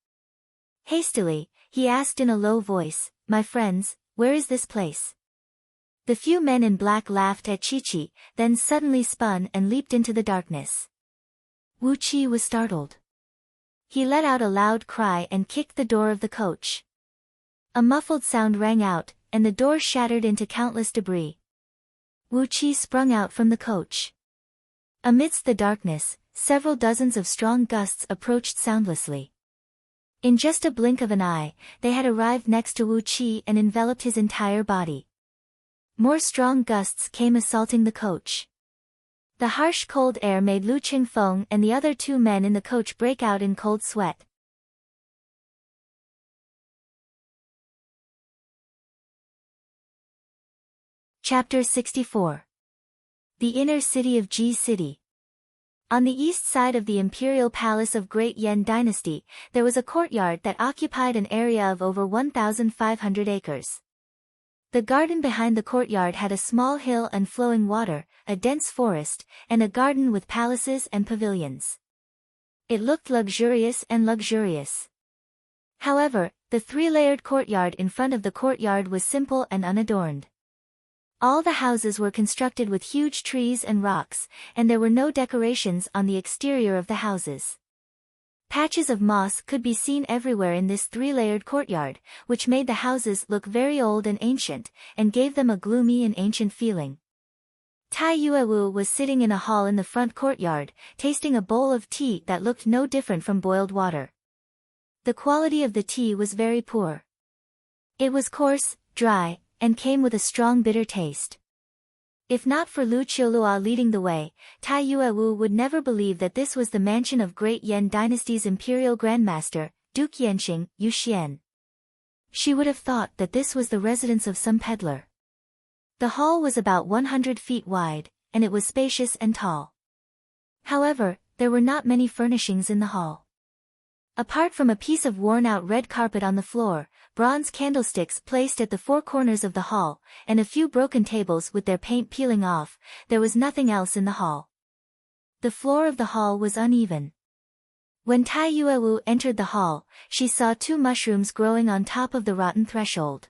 Hastily, he asked in a low voice, "My friends, where is this place?" The few men in black laughed at Chi-Chi, then suddenly spun and leaped into the darkness. Wu Qi was startled. He let out a loud cry and kicked the door of the coach. A muffled sound rang out, and the door shattered into countless debris. Wu Qi sprung out from the coach. Amidst the darkness, several dozens of strong gusts approached soundlessly. In just a blink of an eye, they had arrived next to Wu Qi and enveloped his entire body. More strong gusts came assaulting the coach. The harsh cold air made Lu Qingfeng and the other 2 men in the coach break out in cold sweat. Chapter 64. The Inner City of Ji City. On the east side of the imperial palace of Great Yan Dynasty, there was a courtyard that occupied an area of over 1,500 acres. The garden behind the courtyard had a small hill and flowing water, a dense forest, and a garden with palaces and pavilions. It looked luxurious and luxurious. However, the three-layered courtyard in front of the courtyard was simple and unadorned. All the houses were constructed with huge trees and rocks, and there were no decorations on the exterior of the houses. Patches of moss could be seen everywhere in this three-layered courtyard, which made the houses look very old and ancient, and gave them a gloomy and ancient feeling. Tai Yuewu was sitting in a hall in the front courtyard, tasting a bowl of tea that looked no different from boiled water. The quality of the tea was very poor. It was coarse, dry, and came with a strong bitter taste. If not for Lu Qiulua leading the way, Tai Yuewu would never believe that this was the mansion of Great Yan Dynasty's Imperial Grandmaster, Duke Yanqing, Yu Xian. She would have thought that this was the residence of some peddler. The hall was about 100 feet wide, and it was spacious and tall. However, there were not many furnishings in the hall. Apart from a piece of worn-out red carpet on the floor, bronze candlesticks placed at the four corners of the hall, and a few broken tables with their paint peeling off, there was nothing else in the hall. The floor of the hall was uneven. When Tai Yuewu entered the hall, she saw 2 mushrooms growing on top of the rotten threshold.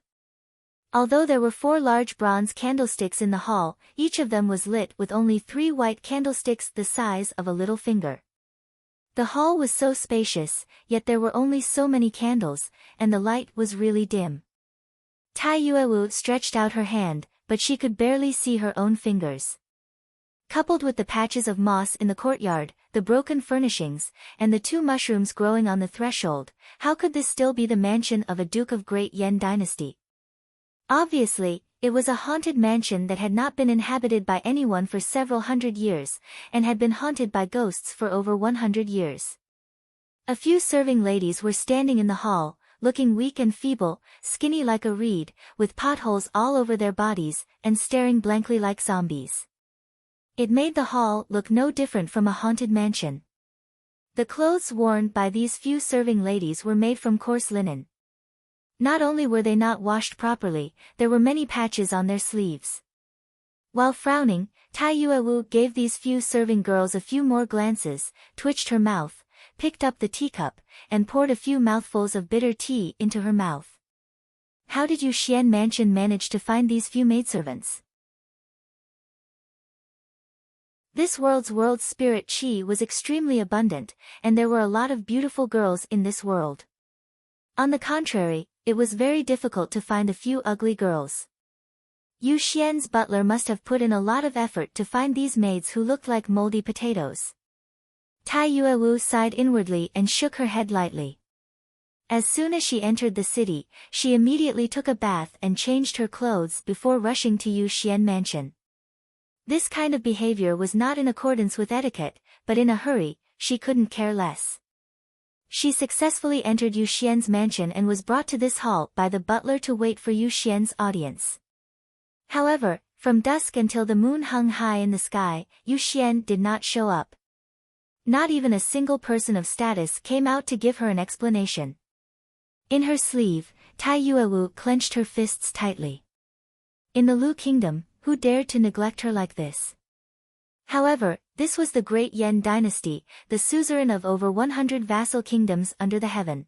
Although there were 4 large bronze candlesticks in the hall, each of them was lit with only 3 white candlesticks the size of a little finger. The hall was so spacious, yet there were only so many candles, and the light was really dim. Tai Yuewu stretched out her hand, but she could barely see her own fingers. Coupled with the patches of moss in the courtyard, the broken furnishings, and the 2 mushrooms growing on the threshold, how could this still be the mansion of a Duke of Great Yan Dynasty? Obviously, it was a haunted mansion that had not been inhabited by anyone for several hundred years, and had been haunted by ghosts for over 100 years. A few serving ladies were standing in the hall, looking weak and feeble, skinny like a reed, with potholes all over their bodies, and staring blankly like zombies. It made the hall look no different from a haunted mansion. The clothes worn by these few serving ladies were made from coarse linen. Not only were they not washed properly, there were many patches on their sleeves. While frowning, Tai Yuewu gave these few serving girls a few more glances, twitched her mouth, picked up the teacup, and poured a few mouthfuls of bitter tea into her mouth. How did Yu Xian Mansion manage to find these few maidservants? This world's spirit qi was extremely abundant, and there were a lot of beautiful girls in this world. On the contrary, it was very difficult to find a few ugly girls. Yu Xian's butler must have put in a lot of effort to find these maids who looked like moldy potatoes. Tai Yuewu sighed inwardly and shook her head lightly. As soon as she entered the city, she immediately took a bath and changed her clothes before rushing to Yu Xian Mansion. This kind of behavior was not in accordance with etiquette, but in a hurry, she couldn't care less. She successfully entered Yu Xian's mansion and was brought to this hall by the butler to wait for Yu Xian's audience. However, from dusk until the moon hung high in the sky, Yu Xian did not show up. Not even a single person of status came out to give her an explanation. In her sleeve, Tai Yuewu clenched her fists tightly. In the Lu Kingdom, who dared to neglect her like this? However, this was the Great Yan Dynasty, the suzerain of over 100 vassal kingdoms under the heaven.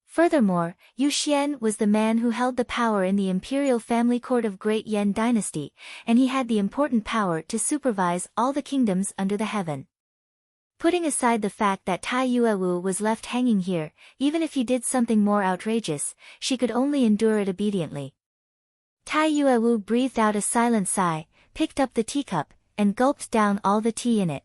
Furthermore, Yu Xian was the man who held the power in the imperial family court of Great Yan Dynasty, and he had the important power to supervise all the kingdoms under the heaven. Putting aside the fact that Tai Yuewu was left hanging here, even if he did something more outrageous, she could only endure it obediently. Tai Yuewu breathed out a silent sigh, picked up the teacup, and gulped down all the tea in it.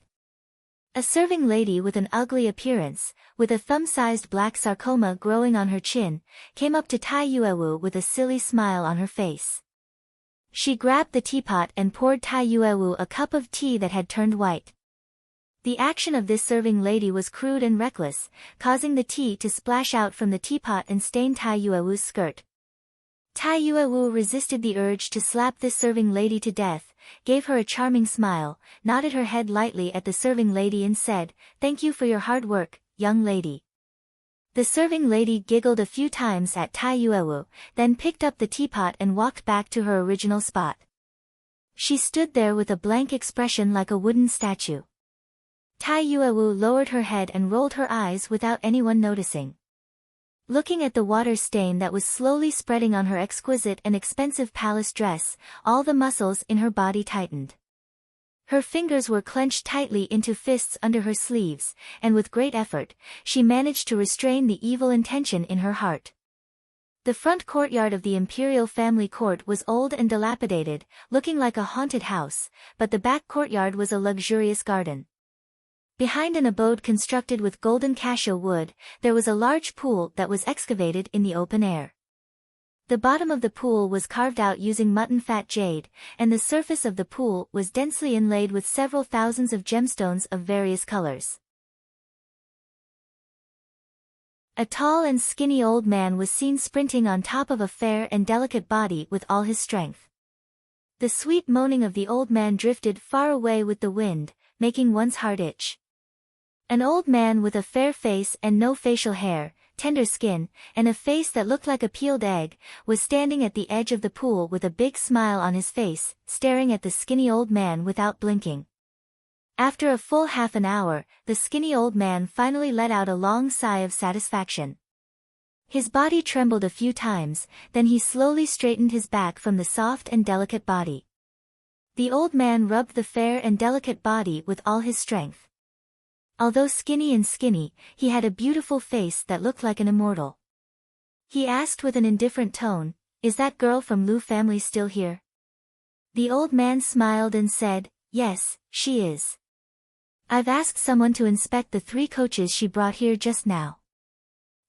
A serving lady with an ugly appearance, with a thumb-sized black sarcoma growing on her chin, came up to Tai Yuewu with a silly smile on her face. She grabbed the teapot and poured Tai Yuewu a cup of tea that had turned white. The action of this serving lady was crude and reckless, causing the tea to splash out from the teapot and stain Tai Yuewu's skirt. Tai Yuewu resisted the urge to slap this serving lady to death, gave her a charming smile, nodded her head lightly at the serving lady and said, "Thank you for your hard work, young lady." The serving lady giggled a few times at Tai Yuewu, then picked up the teapot and walked back to her original spot. She stood there with a blank expression like a wooden statue. Tai Yuewu lowered her head and rolled her eyes without anyone noticing. Looking at the water stain that was slowly spreading on her exquisite and expensive palace dress, all the muscles in her body tightened. Her fingers were clenched tightly into fists under her sleeves, and with great effort, she managed to restrain the evil intention in her heart. The front courtyard of the imperial family court was old and dilapidated, looking like a haunted house, but the back courtyard was a luxurious garden. Behind an abode constructed with golden cassia wood, there was a large pool that was excavated in the open air. The bottom of the pool was carved out using mutton fat jade, and the surface of the pool was densely inlaid with several thousands of gemstones of various colors. A tall and skinny old man was seen sprinting on top of a fair and delicate body with all his strength. The sweet moaning of the old man drifted far away with the wind, making one's heart itch. An old man with a fair face and no facial hair, tender skin, and a face that looked like a peeled egg, was standing at the edge of the pool with a big smile on his face, staring at the skinny old man without blinking. After a full half an hour, the skinny old man finally let out a long sigh of satisfaction. His body trembled a few times, then he slowly straightened his back from the soft and delicate body. The old man rubbed the fair and delicate body with all his strength. Although skinny, he had a beautiful face that looked like an immortal. He asked with an indifferent tone, "Is that girl from Lu family still here?" The old man smiled and said, "Yes, she is. I've asked someone to inspect the 3 coaches she brought here just now.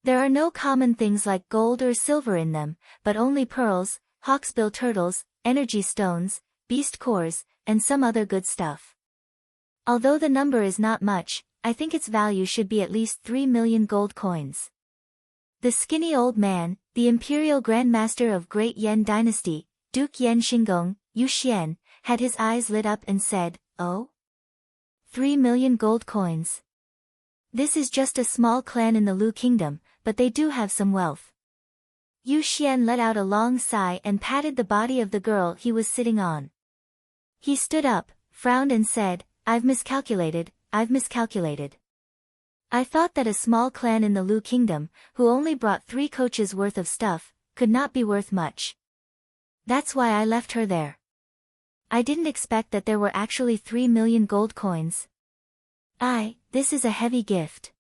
There are no common things like gold or silver in them, but only pearls, hawksbill turtles, energy stones, beast cores, and some other good stuff. Although the number is not much, I think its value should be at least 3 million gold coins." The skinny old man, the imperial Grand Master of Great Yan Dynasty, Duke Yan Xinggong, Yu Xian, had his eyes lit up and said, "Oh? 3 million gold coins. This is just a small clan in the Lu kingdom, but they do have some wealth." Yu Xian let out a long sigh and patted the body of the girl he was sitting on. He stood up, frowned and said, I've miscalculated. I thought that a small clan in the Lu kingdom, who only brought 3 coaches worth of stuff, could not be worth much. That's why I left her there. I didn't expect that there were actually 3 million gold coins. This is a heavy gift.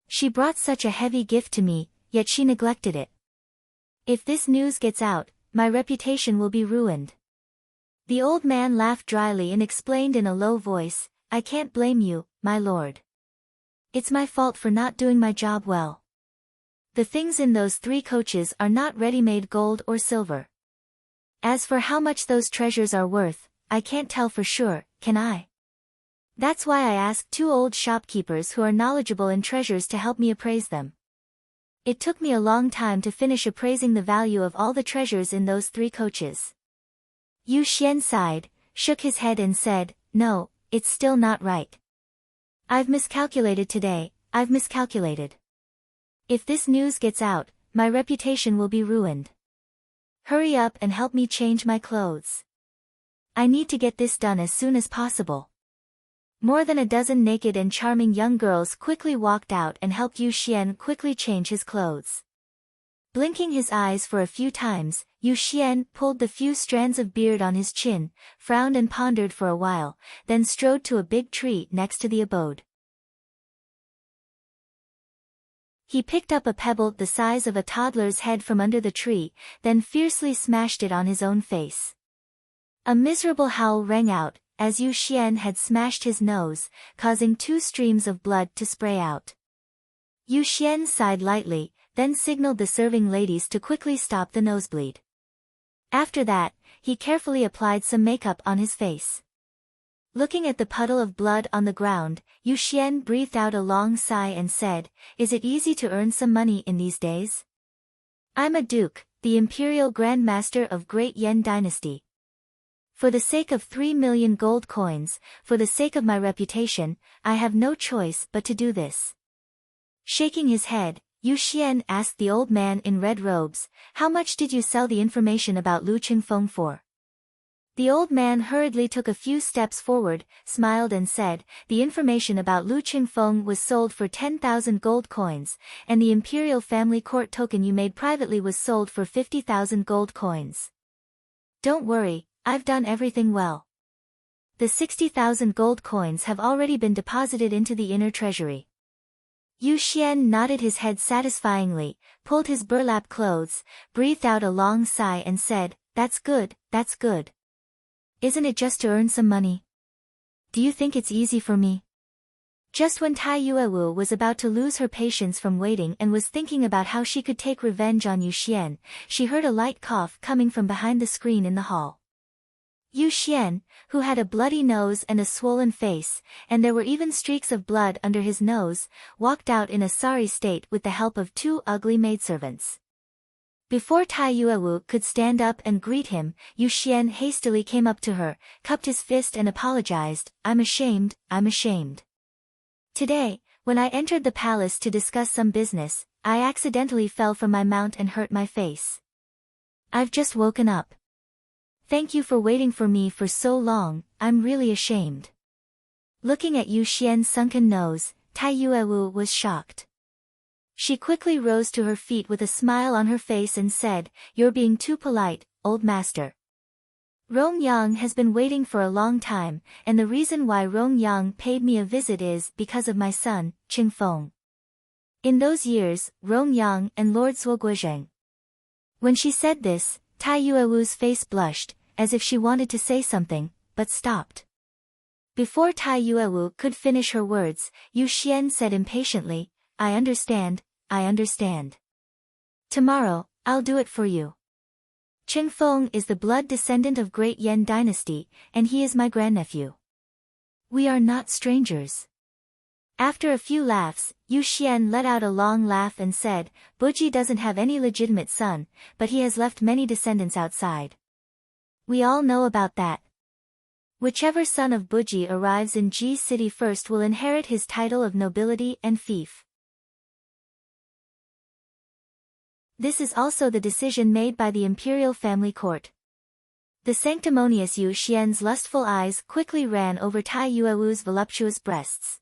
She brought such a heavy gift to me, yet she neglected it. If this news gets out, my reputation will be ruined." The old man laughed dryly and explained in a low voice, "I can't blame you, my lord. It's my fault for not doing my job well. The things in those 3 coaches are not ready-made gold or silver. As for how much those treasures are worth, I can't tell for sure, can I? That's why I asked 2 old shopkeepers who are knowledgeable in treasures to help me appraise them. It took me a long time to finish appraising the value of all the treasures in those 3 coaches." Yu Xian sighed, shook his head and said, "No, it's still not right. I've miscalculated today, I've miscalculated. If this news gets out, my reputation will be ruined. Hurry up and help me change my clothes. I need to get this done as soon as possible." More than a dozen naked and charming young girls quickly walked out and helped Yu Xian quickly change his clothes. Blinking his eyes for a few times, Yu Xian pulled the few strands of beard on his chin, frowned and pondered for a while, then strode to a big tree next to the abode. He picked up a pebble the size of a toddler's head from under the tree, then fiercely smashed it on his own face. A miserable howl rang out, as Yu Xian had smashed his nose, causing 2 streams of blood to spray out. Yu Xian sighed lightly, then signaled the serving ladies to quickly stop the nosebleed. After that, he carefully applied some makeup on his face. Looking at the puddle of blood on the ground, Yu Xian breathed out a long sigh and said, "Is it easy to earn some money in these days? I'm a duke, the imperial Grand Master of Great Yan Dynasty. For the sake of 3 million gold coins, for the sake of my reputation, I have no choice but to do this." Shaking his head, Yu Xian asked the old man in red robes, how much did you sell the information about Lu Qingfeng for? The old man hurriedly took a few steps forward, smiled and said, the information about Lu Qingfeng was sold for 10,000 gold coins, and the imperial family court token you made privately was sold for 50,000 gold coins. Don't worry, I've done everything well. The 60,000 gold coins have already been deposited into the inner treasury. Yu Xian nodded his head satisfyingly, pulled his burlap clothes, breathed out a long sigh and said, that's good, that's good. Isn't it just to earn some money? Do you think it's easy for me? Just when Tai Yuewu was about to lose her patience from waiting and was thinking about how she could take revenge on Yu Xian, she heard a light cough coming from behind the screen in the hall. Yu Xian, who had a bloody nose and a swollen face, and there were even streaks of blood under his nose, walked out in a sorry state with the help of 2 ugly maidservants. Before Tai Yuewu could stand up and greet him, Yu Xian hastily came up to her, cupped his fist and apologized, I'm ashamed, I'm ashamed. Today, when I entered the palace to discuss some business, I accidentally fell from my mount and hurt my face. I've just woken up. Thank you for waiting for me for so long, I'm really ashamed. Looking at Yu Xian's sunken nose, Tai Yuewu was shocked. She quickly rose to her feet with a smile on her face and said, you're being too polite, old master. Rong Yang has been waiting for a long time, and the reason why Rong Yang paid me a visit is because of my son, Qingfeng. In those years, Rong Yang and Lord Zuoguozheng. When she said this, Tai Yuewu's face blushed, as if she wanted to say something, but stopped. Before Tai Yuewu could finish her words, Yu Xian said impatiently, I understand, I understand. Tomorrow, I'll do it for you. Qingfeng is the blood descendant of Great Yan Dynasty, and he is my grandnephew. We are not strangers. After a few laughs, Yu Xian let out a long laugh and said, Buji doesn't have any legitimate son, but he has left many descendants outside. We all know about that. Whichever son of Buji arrives in Ji City first will inherit his title of nobility and fief. This is also the decision made by the imperial family court. The sanctimonious Yu Xian's lustful eyes quickly ran over Tai Yuewu's voluptuous breasts.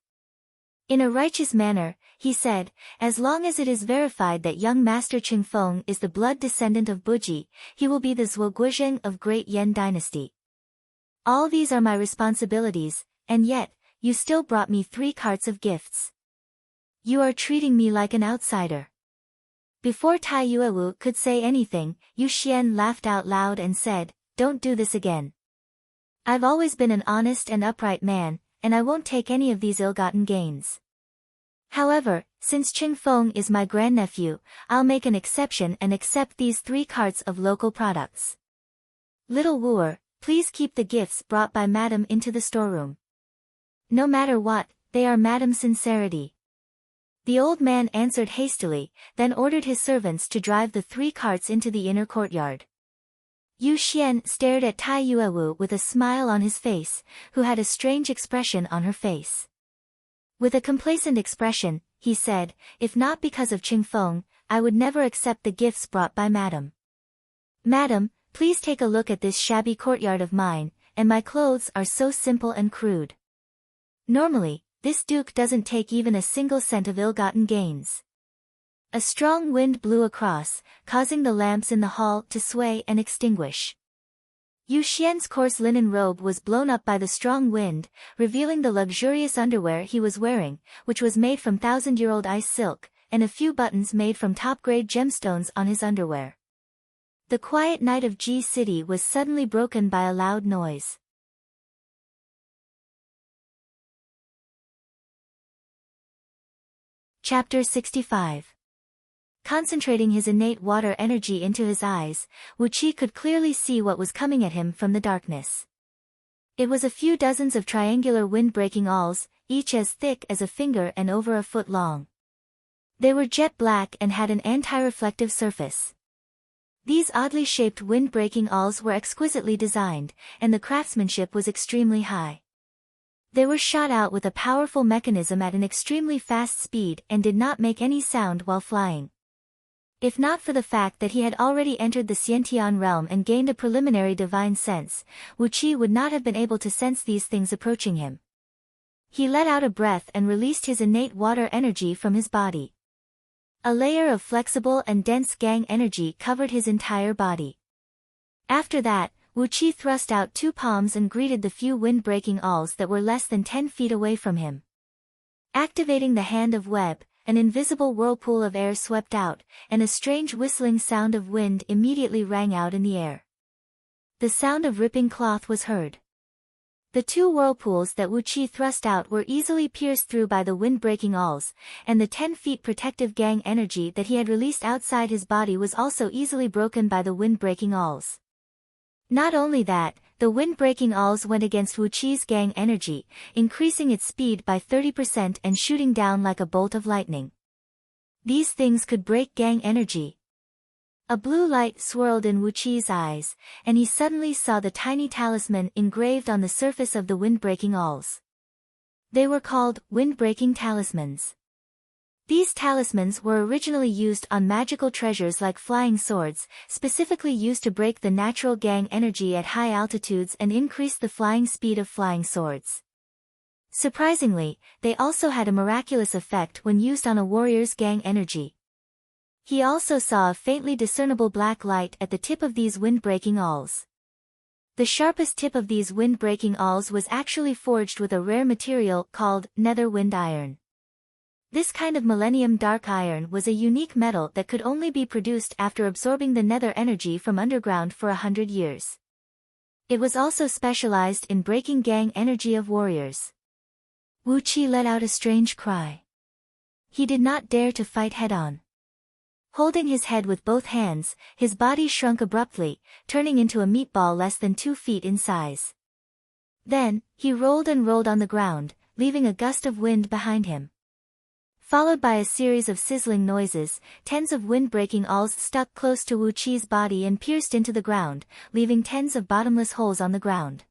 In a righteous manner, he said, as long as it is verified that young Master Qingfeng is the blood descendant of Buji, he will be the Zuoguozheng of Great Yan Dynasty. All these are my responsibilities, and yet, you still brought me 3 carts of gifts. You are treating me like an outsider. Before Tai Yuewu could say anything, Yu Xian laughed out loud and said, don't do this again. I've always been an honest and upright man, and I won't take any of these ill-gotten gains. However, since Qingfeng is my grandnephew, I'll make an exception and accept these 3 carts of local products. Little wooer, please keep the gifts brought by Madam into the storeroom. No matter what, they are Madam's sincerity. The old man answered hastily, then ordered his servants to drive the 3 carts into the inner courtyard. Yu Xian stared at Tai Yuewu with a smile on his face, who had a strange expression on her face. With a complacent expression, he said, if not because of Qingfeng, I would never accept the gifts brought by Madam. Madam, please take a look at this shabby courtyard of mine, and my clothes are so simple and crude. Normally, this duke doesn't take even a single cent of ill-gotten gains. A strong wind blew across, causing the lamps in the hall to sway and extinguish. Yu Xian's coarse linen robe was blown up by the strong wind, revealing the luxurious underwear he was wearing, which was made from 1,000-year-old ice silk, and a few buttons made from top-grade gemstones on his underwear. The quiet night of Ji City was suddenly broken by a loud noise. Chapter 65. Concentrating his innate water energy into his eyes, Wu Qi could clearly see what was coming at him from the darkness. It was a few dozens of triangular wind-breaking awls, each as thick as a finger and over a foot long. They were jet black and had an anti-reflective surface. These oddly shaped wind-breaking awls were exquisitely designed, and the craftsmanship was extremely high. They were shot out with a powerful mechanism at an extremely fast speed and did not make any sound while flying. If not for the fact that he had already entered the Xiantian realm and gained a preliminary divine sense, Wu Qi would not have been able to sense these things approaching him. He let out a breath and released his innate water energy from his body. A layer of flexible and dense gang energy covered his entire body. After that, Wu Qi thrust out 2 palms and greeted the few wind-breaking owls that were less than 10 feet away from him. Activating the hand of Web, an invisible whirlpool of air swept out, and a strange whistling sound of wind immediately rang out in the air. The sound of ripping cloth was heard. The 2 whirlpools that Wu Qi thrust out were easily pierced through by the wind-breaking owls, and the 10 feet protective gang energy that he had released outside his body was also easily broken by the wind-breaking owls. Not only that, the wind-breaking owls went against Wu Qi's gang energy, increasing its speed by 30% and shooting down like a bolt of lightning. These things could break gang energy. A blue light swirled in Wu Qi's eyes, and he suddenly saw the tiny talisman engraved on the surface of the wind-breaking owls. They were called wind-breaking talismans. These talismans were originally used on magical treasures like flying swords, specifically used to break the natural gang energy at high altitudes and increase the flying speed of flying swords. Surprisingly, they also had a miraculous effect when used on a warrior's gang energy. He also saw a faintly discernible black light at the tip of these wind-breaking awls. The sharpest tip of these wind-breaking awls was actually forged with a rare material called nether wind iron. This kind of millennium dark iron was a unique metal that could only be produced after absorbing the nether energy from underground for 100 years. It was also specialized in breaking gang energy of warriors. Wu Qi let out a strange cry. He did not dare to fight head-on. Holding his head with both hands, his body shrunk abruptly, turning into a meatball less than 2 feet in size. Then, he rolled and rolled on the ground, leaving a gust of wind behind him. Followed by a series of sizzling noises, tens of wind-breaking awls stuck close to Wu Qi's body and pierced into the ground, leaving tens of bottomless holes on the ground.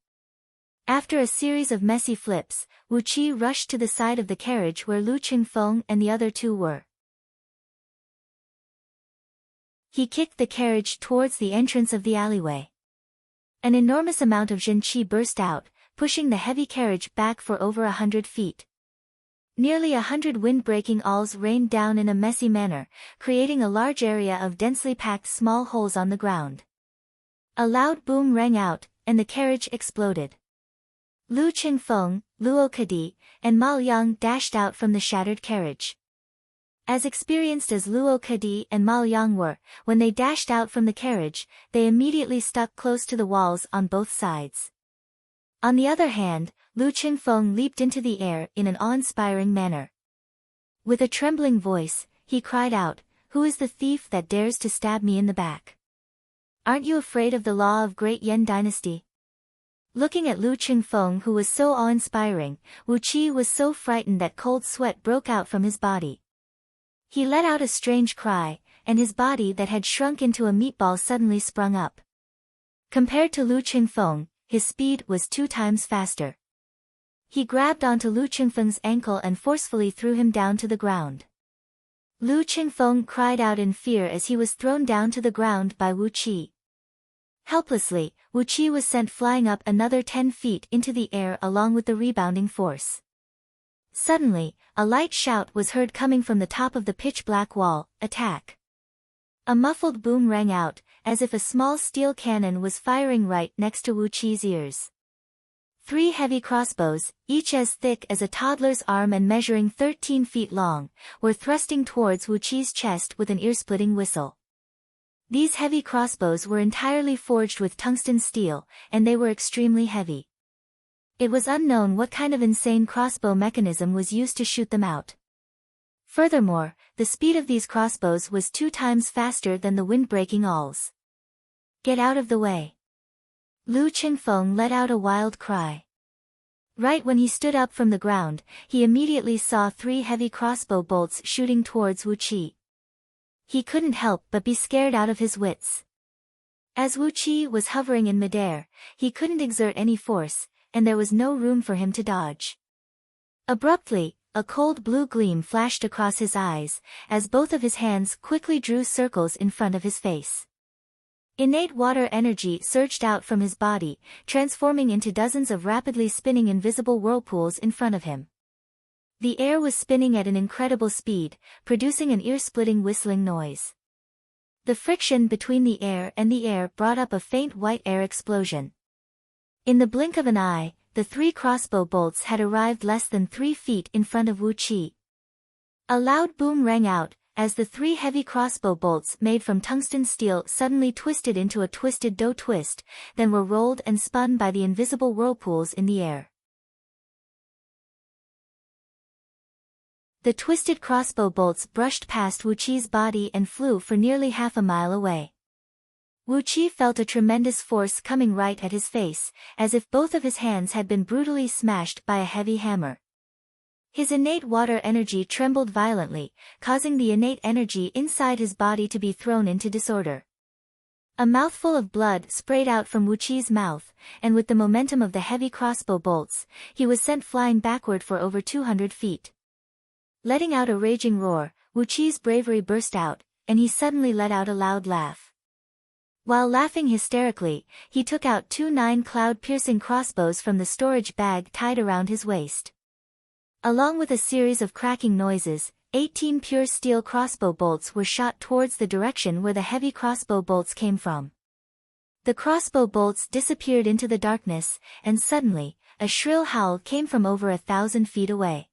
After a series of messy flips, Wu Qi rushed to the side of the carriage where Lu Qingfeng and the other 2 were. He kicked the carriage towards the entrance of the alleyway. An enormous amount of Zhenqi burst out, pushing the heavy carriage back for over 100 feet. Nearly 100 wind-breaking awls rained down in a messy manner, creating a large area of densely packed small holes on the ground. A loud boom rang out, and the carriage exploded. Lu Qingfeng, Luo Kadi, and Ma Liang dashed out from the shattered carriage. As experienced as Luo Kadi and Ma Liang were, when they dashed out from the carriage, they immediately stuck close to the walls on both sides. On the other hand, Lu Qingfeng leaped into the air in an awe-inspiring manner. With a trembling voice, he cried out, "Who is the thief that dares to stab me in the back? Aren't you afraid of the law of Great Yan Dynasty?" Looking at Lu Qingfeng, who was so awe-inspiring, Wu Qi was so frightened that cold sweat broke out from his body. He let out a strange cry, and his body that had shrunk into a meatball suddenly sprung up. Compared to Lu Qingfeng, his speed was 2 times faster. He grabbed onto Lu Qingfeng's ankle and forcefully threw him down to the ground. Lu Qingfeng cried out in fear as he was thrown down to the ground by Wu Qi. Helplessly, Wu Qi was sent flying up another 10 feet into the air along with the rebounding force. Suddenly, a light shout was heard coming from the top of the pitch-black wall, "Attack!" A muffled boom rang out, as if a small steel cannon was firing right next to Wu Qi's ears. 3 heavy crossbows, each as thick as a toddler's arm and measuring 13 feet long, were thrusting towards Wu Qi's chest with an ear-splitting whistle. These heavy crossbows were entirely forged with tungsten steel, and they were extremely heavy. It was unknown what kind of insane crossbow mechanism was used to shoot them out. Furthermore, the speed of these crossbows was 2 times faster than the wind-breaking awls. "Get out of the way!" Lu Qingfeng let out a wild cry. Right when he stood up from the ground, he immediately saw 3 heavy crossbow bolts shooting towards Wu Qi. He couldn't help but be scared out of his wits. As Wu Qi was hovering in midair, he couldn't exert any force, and there was no room for him to dodge. Abruptly, a cold blue gleam flashed across his eyes, as both of his hands quickly drew circles in front of his face. Innate water energy surged out from his body, transforming into dozens of rapidly spinning invisible whirlpools in front of him. The air was spinning at an incredible speed, producing an ear-splitting whistling noise. The friction between the air and the air brought up a faint white air explosion. In the blink of an eye, the 3 crossbow bolts had arrived less than 3 feet in front of Wu Qi. A loud boom rang out, as the 3 heavy crossbow bolts made from tungsten steel suddenly twisted into a twisted dough twist, then were rolled and spun by the invisible whirlpools in the air. The twisted crossbow bolts brushed past Wu Qi's body and flew for nearly half a mile away. Wu Qi felt a tremendous force coming right at his face, as if both of his hands had been brutally smashed by a heavy hammer. His innate water energy trembled violently, causing the innate energy inside his body to be thrown into disorder. A mouthful of blood sprayed out from Wu Qi's mouth, and with the momentum of the heavy crossbow bolts, he was sent flying backward for over 200 feet. Letting out a raging roar, Wu Qi's bravery burst out, and he suddenly let out a loud laugh. While laughing hysterically, he took out 2 9-cloud-piercing crossbows from the storage bag tied around his waist. Along with a series of cracking noises, 18 pure steel crossbow bolts were shot towards the direction where the heavy crossbow bolts came from. The crossbow bolts disappeared into the darkness, and suddenly, a shrill howl came from over 1,000 feet away.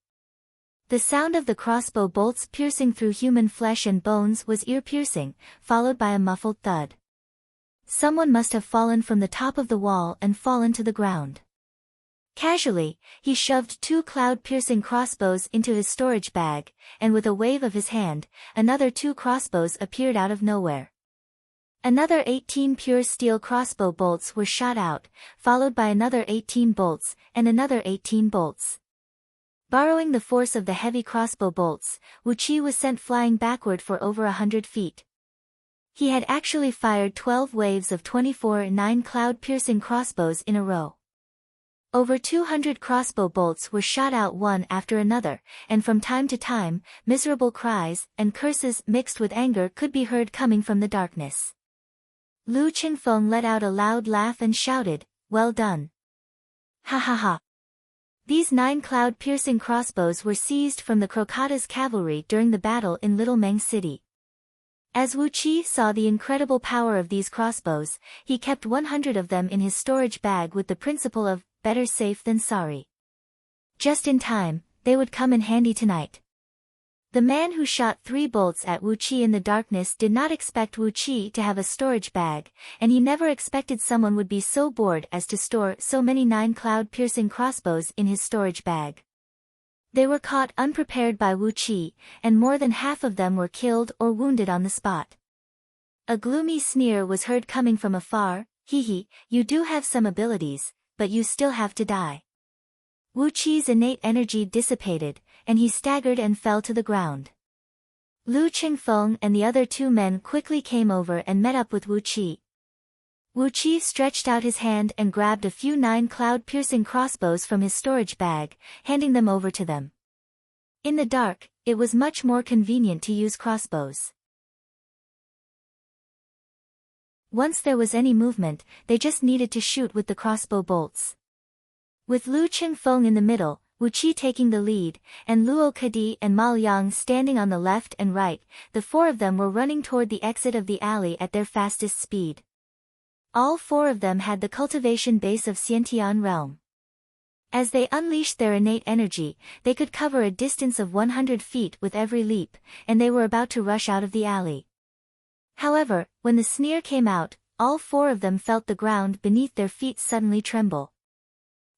The sound of the crossbow bolts piercing through human flesh and bones was ear-piercing, followed by a muffled thud. Someone must have fallen from the top of the wall and fallen to the ground. Casually, he shoved 2 cloud-piercing crossbows into his storage bag, and with a wave of his hand, another 2 crossbows appeared out of nowhere. Another 18 pure steel crossbow bolts were shot out, followed by another 18 bolts, and another 18 bolts. Borrowing the force of the heavy crossbow bolts, Wu Qi was sent flying backward for over 100 feet. He had actually fired 12 waves of 24 9-cloud-piercing crossbows in a row. Over 200 crossbow bolts were shot out one after another, and from time to time, miserable cries and curses mixed with anger could be heard coming from the darkness. Lu Qingfeng let out a loud laugh and shouted, "Well done! Ha ha ha!" These 9-cloud-piercing crossbows were seized from the Crocata's cavalry during the battle in Little Meng City. As Wu Qi saw the incredible power of these crossbows, he kept 100 of them in his storage bag with the principle of, better safe than sorry. Just in time, they would come in handy tonight. The man who shot 3 bolts at Wu Qi in the darkness did not expect Wu Qi to have a storage bag, and he never expected someone would be so bored as to store so many 9-cloud-piercing crossbows in his storage bag. They were caught unprepared by Wu Qi, and more than half of them were killed or wounded on the spot. A gloomy sneer was heard coming from afar, "Hee, you do have some abilities, but you still have to die." Wu Qi's innate energy dissipated, and he staggered and fell to the ground. Lu Qingfeng and the other 2 men quickly came over and met up with Wu Qi. Wu Qi stretched out his hand and grabbed a few 9-cloud-piercing crossbows from his storage bag, handing them over to them. In the dark, it was much more convenient to use crossbows. Once there was any movement, they just needed to shoot with the crossbow bolts. With Lu Qingfeng in the middle, Wu Qi taking the lead, and Luo Kadi and Ma Liang standing on the left and right, the 4 of them were running toward the exit of the alley at their fastest speed. All 4 of them had the cultivation base of Xiantian realm. As they unleashed their innate energy, they could cover a distance of 100 feet with every leap, and they were about to rush out of the alley. However, when the sneer came out, all 4 of them felt the ground beneath their feet suddenly tremble.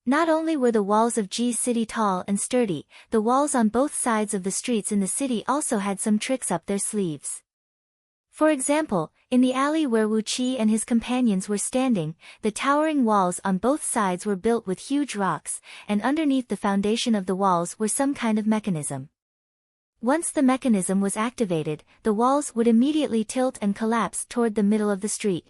Not only were the walls of Ji City tall and sturdy, the walls on both sides of the streets in the city also had some tricks up their sleeves. For example, in the alley where Wu Qi and his companions were standing, the towering walls on both sides were built with huge rocks, and underneath the foundation of the walls were some kind of mechanism. Once the mechanism was activated, the walls would immediately tilt and collapse toward the middle of the street.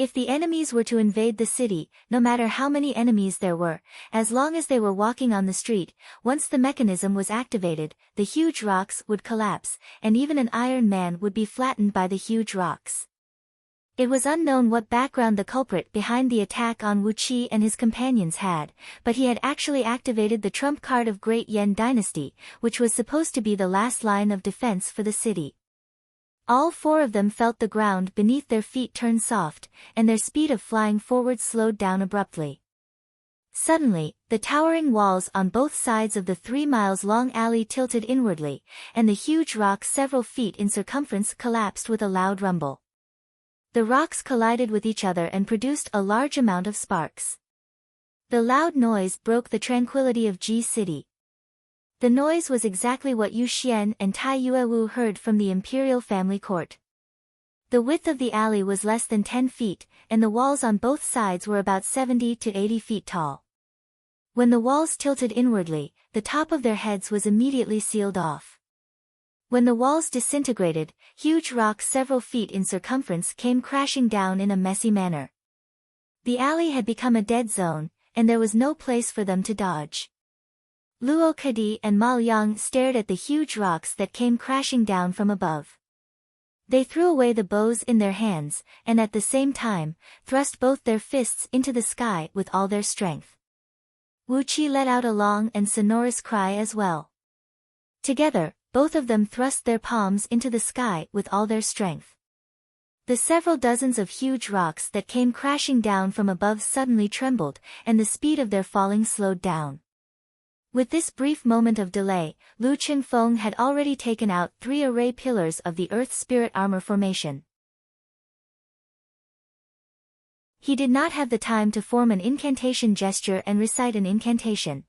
If the enemies were to invade the city, no matter how many enemies there were, as long as they were walking on the street, once the mechanism was activated, the huge rocks would collapse, and even an Iron Man would be flattened by the huge rocks. It was unknown what background the culprit behind the attack on Wu Qi and his companions had, but he had actually activated the trump card of Great Yan Dynasty, which was supposed to be the last line of defense for the city. All four of them felt the ground beneath their feet turn soft, and their speed of flying forward slowed down abruptly. Suddenly, the towering walls on both sides of the 3-mile-long alley tilted inwardly, and the huge rock several feet in circumference collapsed with a loud rumble. The rocks collided with each other and produced a large amount of sparks. The loud noise broke the tranquility of Ji City. The noise was exactly what Yu Xian and Tai Yuewu heard from the imperial family court. The width of the alley was less than 10 feet, and the walls on both sides were about 70 to 80 feet tall. When the walls tilted inwardly, the top of their heads was immediately sealed off. When the walls disintegrated, huge rocks several feet in circumference came crashing down in a messy manner. The alley had become a dead zone, and there was no place for them to dodge. Luo Kadi and Ma Liang stared at the huge rocks that came crashing down from above. They threw away the bows in their hands, and at the same time, thrust both their fists into the sky with all their strength. Wu Qi let out a long and sonorous cry as well. Together, both of them thrust their palms into the sky with all their strength. The several dozens of huge rocks that came crashing down from above suddenly trembled, and the speed of their falling slowed down. With this brief moment of delay, Lu Qingfeng had already taken out 3 array pillars of the Earth Spirit Armor formation. He did not have the time to form an incantation gesture and recite an incantation.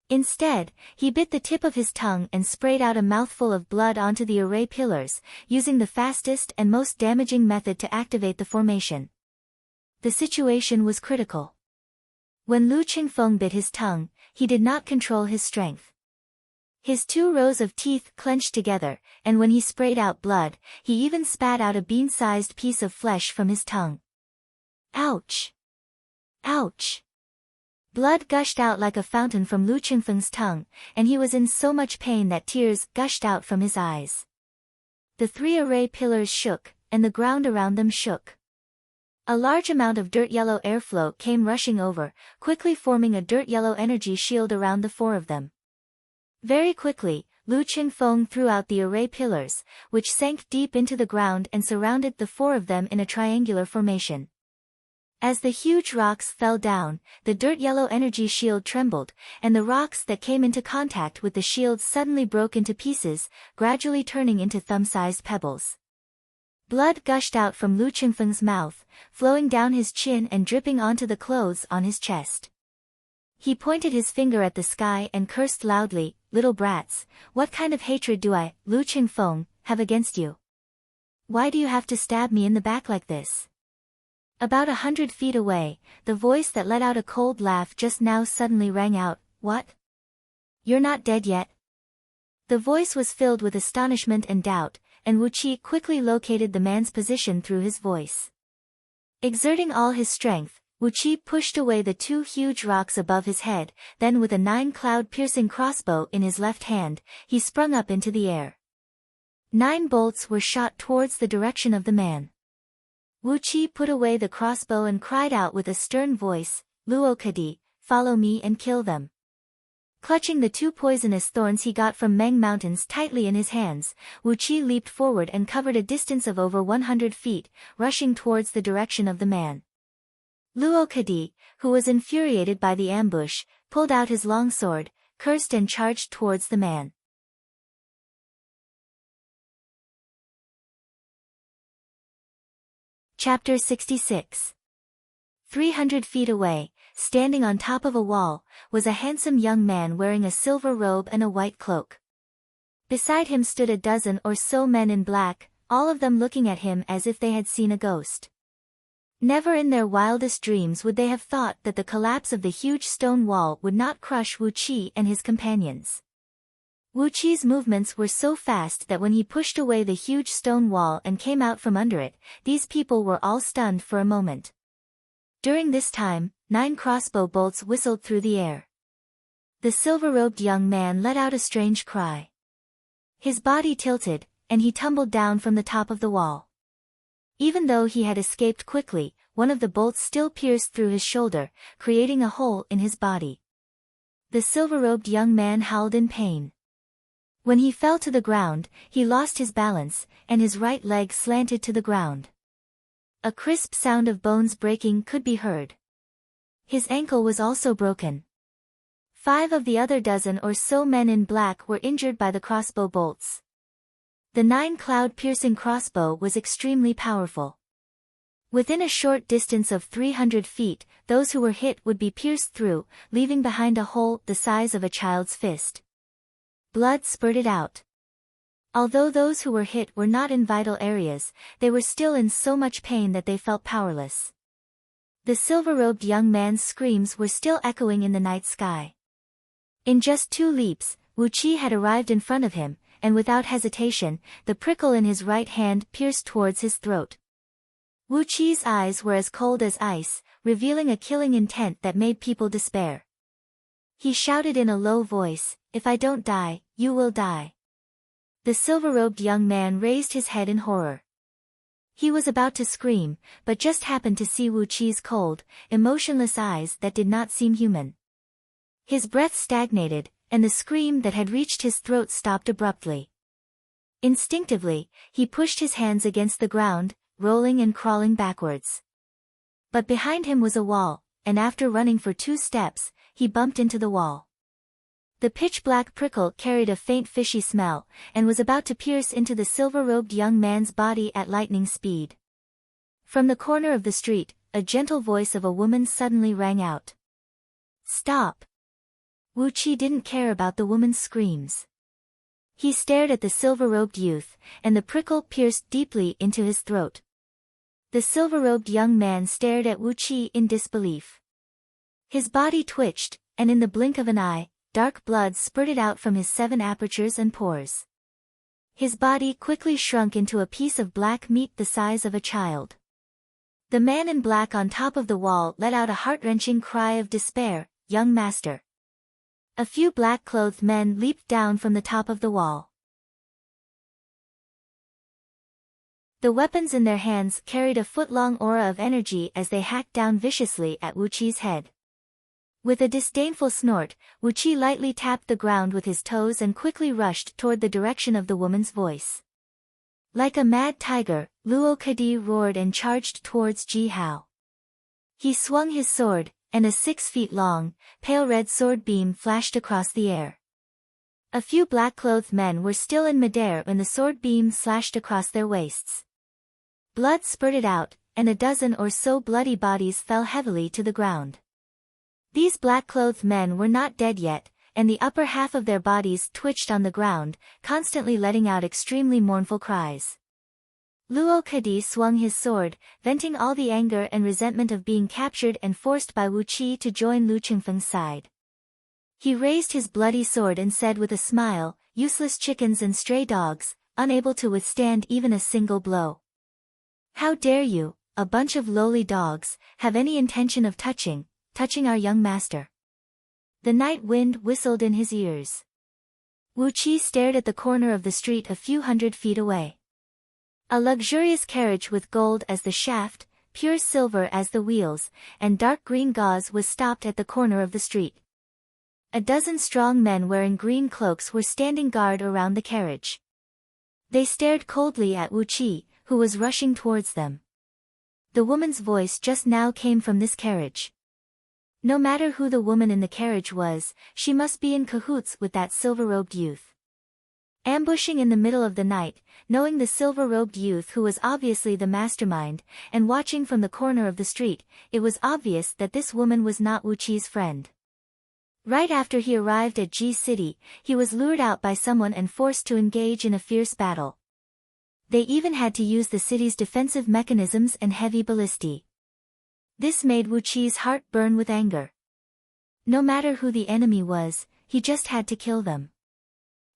Instead, he bit the tip of his tongue and sprayed out a mouthful of blood onto the array pillars, using the fastest and most damaging method to activate the formation. The situation was critical. When Lu Qingfeng bit his tongue, he did not control his strength. His 2 rows of teeth clenched together, and when he sprayed out blood, he even spat out a bean-sized piece of flesh from his tongue. Ouch! Ouch! Blood gushed out like a fountain from Lu Qingfeng's tongue, and he was in so much pain that tears gushed out from his eyes. The 3 array pillars shook, and the ground around them shook. A large amount of dirt-yellow airflow came rushing over, quickly forming a dirt-yellow energy shield around the 4 of them. Very quickly, Lu Qingfeng threw out the array pillars, which sank deep into the ground and surrounded the 4 of them in a triangular formation. As the huge rocks fell down, the dirt-yellow energy shield trembled, and the rocks that came into contact with the shield suddenly broke into pieces, gradually turning into thumb-sized pebbles. Blood gushed out from Lu Qingfeng's mouth, flowing down his chin and dripping onto the clothes on his chest. He pointed his finger at the sky and cursed loudly, "Little brats, what kind of hatred do I, Lu Qingfeng, have against you? Why do you have to stab me in the back like this?" About 100 feet away, the voice that let out a cold laugh just now suddenly rang out, "What? You're not dead yet?" The voice was filled with astonishment and doubt, and Wu Qi quickly located the man's position through his voice. Exerting all his strength, Wu Qi pushed away the 2 huge rocks above his head, then with a 9-cloud-piercing crossbow in his left hand, he sprung up into the air. 9 bolts were shot towards the direction of the man. Wu Qi put away the crossbow and cried out with a stern voice, "Luo Kadi, follow me and kill them." Clutching the 2 poisonous thorns he got from Meng Mountains tightly in his hands, Wu Qi leaped forward and covered a distance of over 100 feet, rushing towards the direction of the man. Luo Kadi, who was infuriated by the ambush, pulled out his long sword, cursed and charged towards the man. Chapter 66. 300 feet away, standing on top of a wall, was a handsome young man wearing a silver robe and a white cloak. Beside him stood a dozen or so men in black, all of them looking at him as if they had seen a ghost. Never in their wildest dreams would they have thought that the collapse of the huge stone wall would not crush Wu Qi and his companions. Wu Qi's movements were so fast that when he pushed away the huge stone wall and came out from under it, these people were all stunned for a moment. During this time, 9 crossbow bolts whistled through the air. The silver-robed young man let out a strange cry. His body tilted, and he tumbled down from the top of the wall. Even though he had escaped quickly, one of the bolts still pierced through his shoulder, creating a hole in his body. The silver-robed young man howled in pain. When he fell to the ground, he lost his balance, and his right leg slanted to the ground. A crisp sound of bones breaking could be heard. His ankle was also broken. 5 of the other dozen or so men in black were injured by the crossbow bolts. The 9 cloud-piercing crossbow was extremely powerful. Within a short distance of 300 feet, those who were hit would be pierced through, leaving behind a hole the size of a child's fist. Blood spurted out. Although those who were hit were not in vital areas, they were still in so much pain that they felt powerless. The silver-robed young man's screams were still echoing in the night sky. In just 2 leaps, Wu Qi had arrived in front of him, and without hesitation, the prickle in his right hand pierced towards his throat. Wu Qi's eyes were as cold as ice, revealing a killing intent that made people despair. He shouted in a low voice, "If I don't die, you will die." The silver-robed young man raised his head in horror. He was about to scream, but just happened to see Wu Qi's cold, emotionless eyes that did not seem human. His breath stagnated, and the scream that had reached his throat stopped abruptly. Instinctively, he pushed his hands against the ground, rolling and crawling backwards. But behind him was a wall, and after running for 2 steps, he bumped into the wall. The pitch-black prickle carried a faint fishy smell, and was about to pierce into the silver-robed young man's body at lightning speed. From the corner of the street, a gentle voice of a woman suddenly rang out. "Stop!" Wu Qi didn't care about the woman's screams. He stared at the silver-robed youth, and the prickle pierced deeply into his throat. The silver-robed young man stared at Wu Qi in disbelief. His body twitched, and in the blink of an eye, dark blood spurted out from his 7 apertures and pores. His body quickly shrunk into a piece of black meat the size of a child. The man in black on top of the wall let out a heart-wrenching cry of despair, "Young master." A few black-clothed men leaped down from the top of the wall. The weapons in their hands carried a foot-long aura of energy as they hacked down viciously at Wu Qi's head. With a disdainful snort, Wu Qi lightly tapped the ground with his toes and quickly rushed toward the direction of the woman's voice. Like a mad tiger, Luo Kadi roared and charged towards Ji Hao. He swung his sword, and a 6 feet long, pale red sword beam flashed across the air. A few black-clothed men were still in midair when the sword beam slashed across their waists. Blood spurted out, and a dozen or so bloody bodies fell heavily to the ground. These black-clothed men were not dead yet, and the upper half of their bodies twitched on the ground, constantly letting out extremely mournful cries. Luo Kadi swung his sword, venting all the anger and resentment of being captured and forced by Wu Qi to join Lu Qingfeng's side. He raised his bloody sword and said with a smile, "Useless chickens and stray dogs, unable to withstand even a single blow. How dare you, a bunch of lowly dogs, have any intention of touching our young master?" The night wind whistled in his ears. Wu Qi stared at the corner of the street a few hundred feet away. A luxurious carriage with gold as the shaft, pure silver as the wheels, and dark green gauze was stopped at the corner of the street. A dozen strong men wearing green cloaks were standing guard around the carriage. They stared coldly at Wu Qi, who was rushing towards them. The woman's voice just now came from this carriage. No matter who the woman in the carriage was, she must be in cahoots with that silver-robed youth. Ambushing in the middle of the night, knowing the silver-robed youth who was obviously the mastermind, and watching from the corner of the street, it was obvious that this woman was not Wu Qi's friend. Right after he arrived at Ji City, he was lured out by someone and forced to engage in a fierce battle. They even had to use the city's defensive mechanisms and heavy ballistae. This made Wu Qi's heart burn with anger. No matter who the enemy was, he just had to kill them.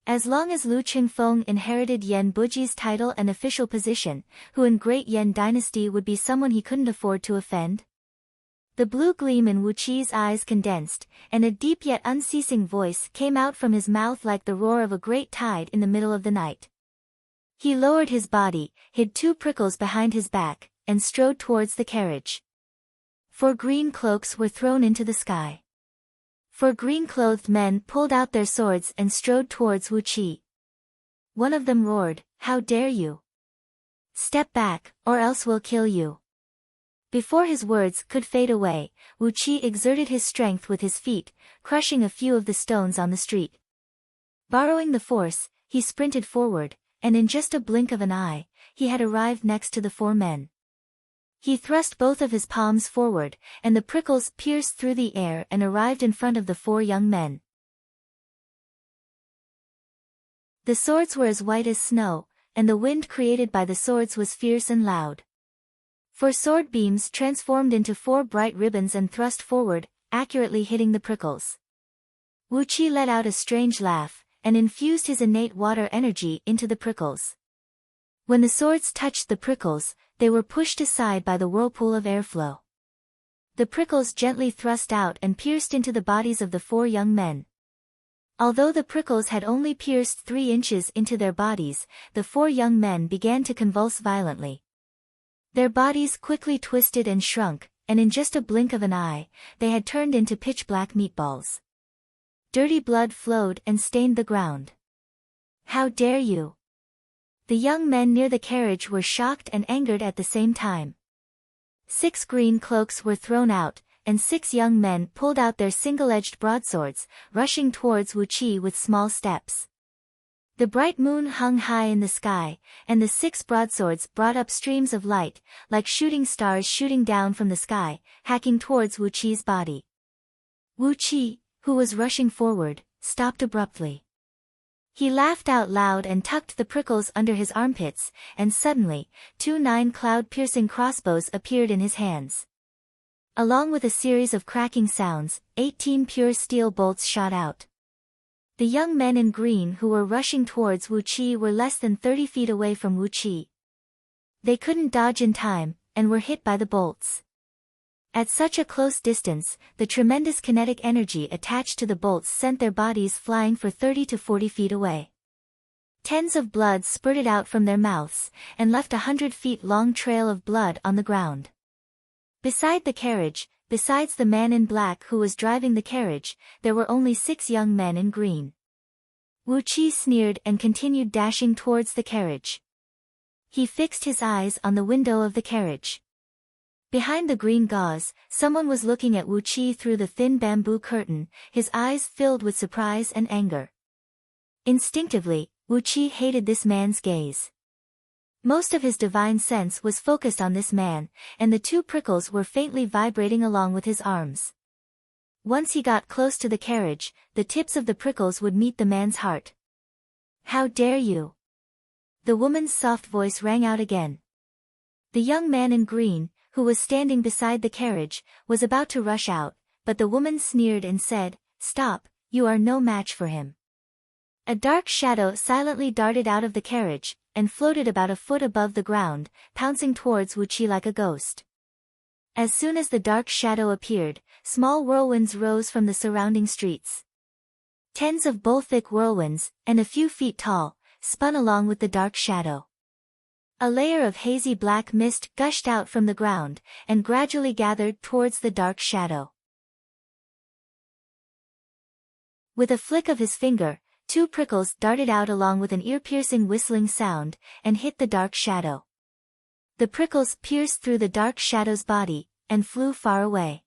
As long as Lu Qingfeng inherited Yan Buji's title and official position, who in Great Yan Dynasty would be someone he couldn't afford to offend? The blue gleam in Wu Qi's eyes condensed, and a deep yet unceasing voice came out from his mouth like the roar of a great tide in the middle of the night. He lowered his body, hid 2 prickles behind his back, and strode towards the carriage. 4 green cloaks were thrown into the sky. 4 green-clothed men pulled out their swords and strode towards Wu Qi. One of them roared, "How dare you? Step back, or else we'll kill you." Before his words could fade away, Wu Qi exerted his strength with his feet, crushing a few of the stones on the street. Borrowing the force, he sprinted forward, and in just a blink of an eye, he had arrived next to the 4 men. He thrust both of his palms forward, and the prickles pierced through the air and arrived in front of the 4 young men. The swords were as white as snow, and the wind created by the swords was fierce and loud. 4 sword beams transformed into 4 bright ribbons and thrust forward, accurately hitting the prickles. Wu Qi let out a strange laugh, and infused his innate water energy into the prickles. When the swords touched the prickles, they were pushed aside by the whirlpool of airflow. The prickles gently thrust out and pierced into the bodies of the 4 young men. Although the prickles had only pierced 3 inches into their bodies, the 4 young men began to convulse violently. Their bodies quickly twisted and shrunk, and in just a blink of an eye, they had turned into pitch-black meatballs. Dirty blood flowed and stained the ground. "How dare you?" The young men near the carriage were shocked and angered at the same time. 6 green cloaks were thrown out, and 6 young men pulled out their single-edged broadswords, rushing towards Wu Qi with small steps. The bright moon hung high in the sky, and the 6 broadswords brought up streams of light, like shooting stars shooting down from the sky, hacking towards Wu Qi's body. Wu Qi, who was rushing forward, stopped abruptly. He laughed out loud and tucked the prickles under his armpits, and suddenly, 2 9-cloud-piercing crossbows appeared in his hands. Along with a series of cracking sounds, 18 pure steel bolts shot out. The young men in green who were rushing towards Wu Qi were less than 30 feet away from Wu Qi. They couldn't dodge in time, and were hit by the bolts. At such a close distance, the tremendous kinetic energy attached to the bolts sent their bodies flying for 30 to 40 feet away. Tens of blood spurted out from their mouths, and left a 100-feet-long trail of blood on the ground. Beside the carriage, besides the man in black who was driving the carriage, there were only 6 young men in green. Wu Qi sneered and continued dashing towards the carriage. He fixed his eyes on the window of the carriage. Behind the green gauze, someone was looking at Wu Qi through the thin bamboo curtain, his eyes filled with surprise and anger. Instinctively, Wu Qi hated this man's gaze. Most of his divine sense was focused on this man, and the 2 prickles were faintly vibrating along with his arms. Once he got close to the carriage, the tips of the prickles would meet the man's heart. "How dare you?" The woman's soft voice rang out again. The young man in green, who was standing beside the carriage, was about to rush out, but the woman sneered and said, "Stop, you are no match for him." A dark shadow silently darted out of the carriage, and floated about a foot above the ground, pouncing towards Wu Qi like a ghost. As soon as the dark shadow appeared, small whirlwinds rose from the surrounding streets. Tens of bull-thick whirlwinds, and a few feet tall, spun along with the dark shadow. A layer of hazy black mist gushed out from the ground, and gradually gathered towards the dark shadow. With a flick of his finger, 2 prickles darted out along with an ear-piercing whistling sound, and hit the dark shadow. The prickles pierced through the dark shadow's body, and flew far away.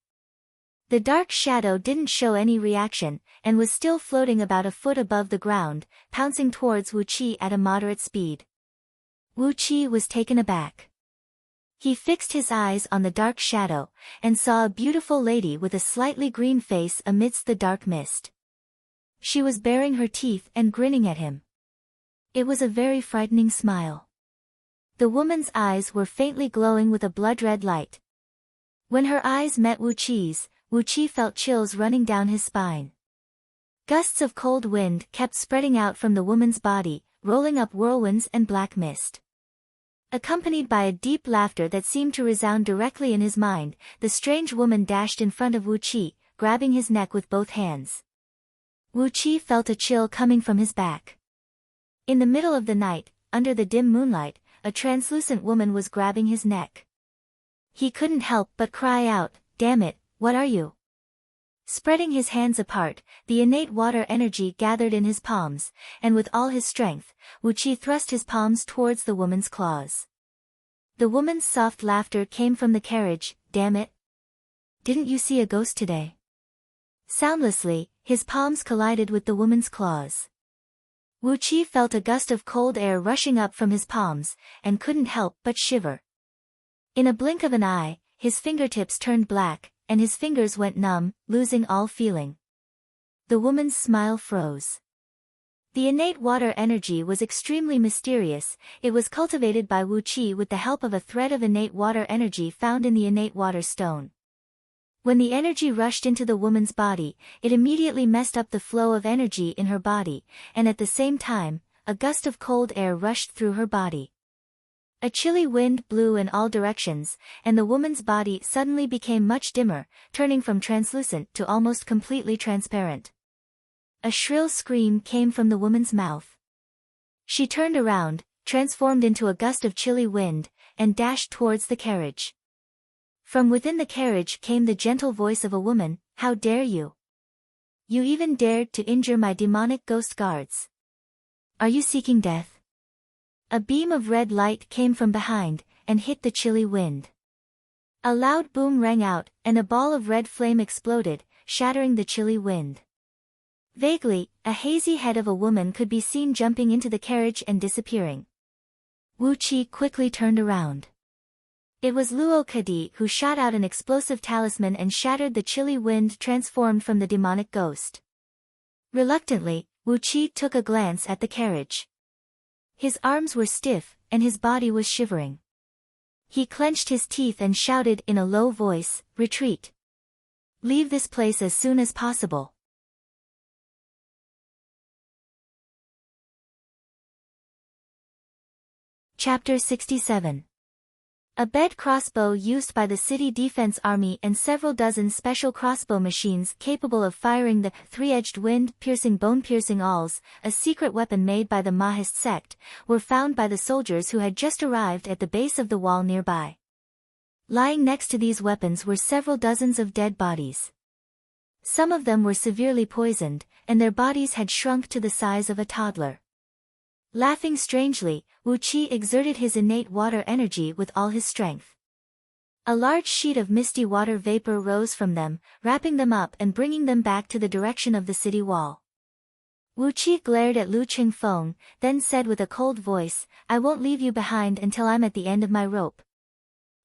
The dark shadow didn't show any reaction, and was still floating about a foot above the ground, pouncing towards Wu Qi at a moderate speed. Wu Qi was taken aback. He fixed his eyes on the dark shadow, and saw a beautiful lady with a slightly green face amidst the dark mist. She was baring her teeth and grinning at him. It was a very frightening smile. The woman's eyes were faintly glowing with a blood-red light. When her eyes met Wu Qi's, Wu Qi felt chills running down his spine. Gusts of cold wind kept spreading out from the woman's body, rolling up whirlwinds and black mist. Accompanied by a deep laughter that seemed to resound directly in his mind, the strange woman dashed in front of Wu Qi, grabbing his neck with both hands. Wu Qi felt a chill coming from his back. In the middle of the night, under the dim moonlight, a translucent woman was grabbing his neck. He couldn't help but cry out, "Damn it, what are you?" Spreading his hands apart, the innate water energy gathered in his palms, and with all his strength, Wu Qi thrust his palms towards the woman's claws. The woman's soft laughter came from the carriage. "Damn it! Didn't you see a ghost today?" Soundlessly, his palms collided with the woman's claws. Wu Qi felt a gust of cold air rushing up from his palms, and couldn't help but shiver. In a blink of an eye, his fingertips turned black, and his fingers went numb, losing all feeling. The woman's smile froze. The innate water energy was extremely mysterious. It was cultivated by Wu Qi with the help of a thread of innate water energy found in the innate water stone. When the energy rushed into the woman's body, it immediately messed up the flow of energy in her body, and at the same time, a gust of cold air rushed through her body. A chilly wind blew in all directions, and the woman's body suddenly became much dimmer, turning from translucent to almost completely transparent. A shrill scream came from the woman's mouth. She turned around, transformed into a gust of chilly wind, and dashed towards the carriage. From within the carriage came the gentle voice of a woman, "How dare you? You even dared to injure my demonic ghost guards. Are you seeking death?" A beam of red light came from behind, and hit the chilly wind. A loud boom rang out, and a ball of red flame exploded, shattering the chilly wind. Vaguely, a hazy head of a woman could be seen jumping into the carriage and disappearing. Wu Qi quickly turned around. It was Luo Kadi who shot out an explosive talisman and shattered the chilly wind transformed from the demonic ghost. Reluctantly, Wu Qi took a glance at the carriage. His arms were stiff, and his body was shivering. He clenched his teeth and shouted in a low voice, "Retreat! Leave this place as soon as possible." Chapter 67. A bed crossbow used by the City Defense Army and several dozen special crossbow machines capable of firing the three-edged wind-piercing bone-piercing awls, a secret weapon made by the Mahist sect, were found by the soldiers who had just arrived at the base of the wall nearby. Lying next to these weapons were several dozens of dead bodies. Some of them were severely poisoned, and their bodies had shrunk to the size of a toddler. Laughing strangely, Wu Qi exerted his innate water energy with all his strength. A large sheet of misty water vapor rose from them, wrapping them up and bringing them back to the direction of the city wall. Wu Qi glared at Lu Qingfeng, then said with a cold voice, "I won't leave you behind until I'm at the end of my rope.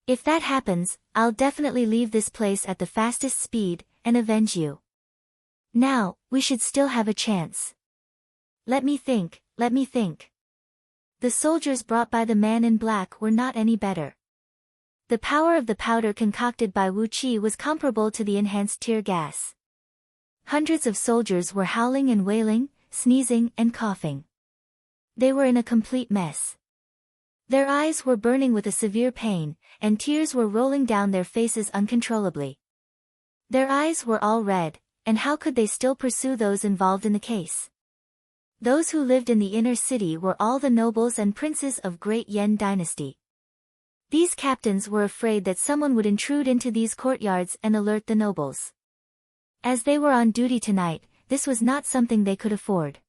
If that happens, I'll definitely leave this place at the fastest speed, and avenge you. Now, we should still have a chance. Let me think. The soldiers brought by the man in black were not any better. The power of the powder concocted by Wu Qi was comparable to the enhanced tear gas. Hundreds of soldiers were howling and wailing, sneezing and coughing. They were in a complete mess. Their eyes were burning with a severe pain, and tears were rolling down their faces uncontrollably. Their eyes were all red, and how could they still pursue those involved in the case? Those who lived in the inner city were all the nobles and princes of Great Yan dynasty. These captains were afraid that someone would intrude into these courtyards and alert the nobles. As they were on duty tonight, this was not something they could afford.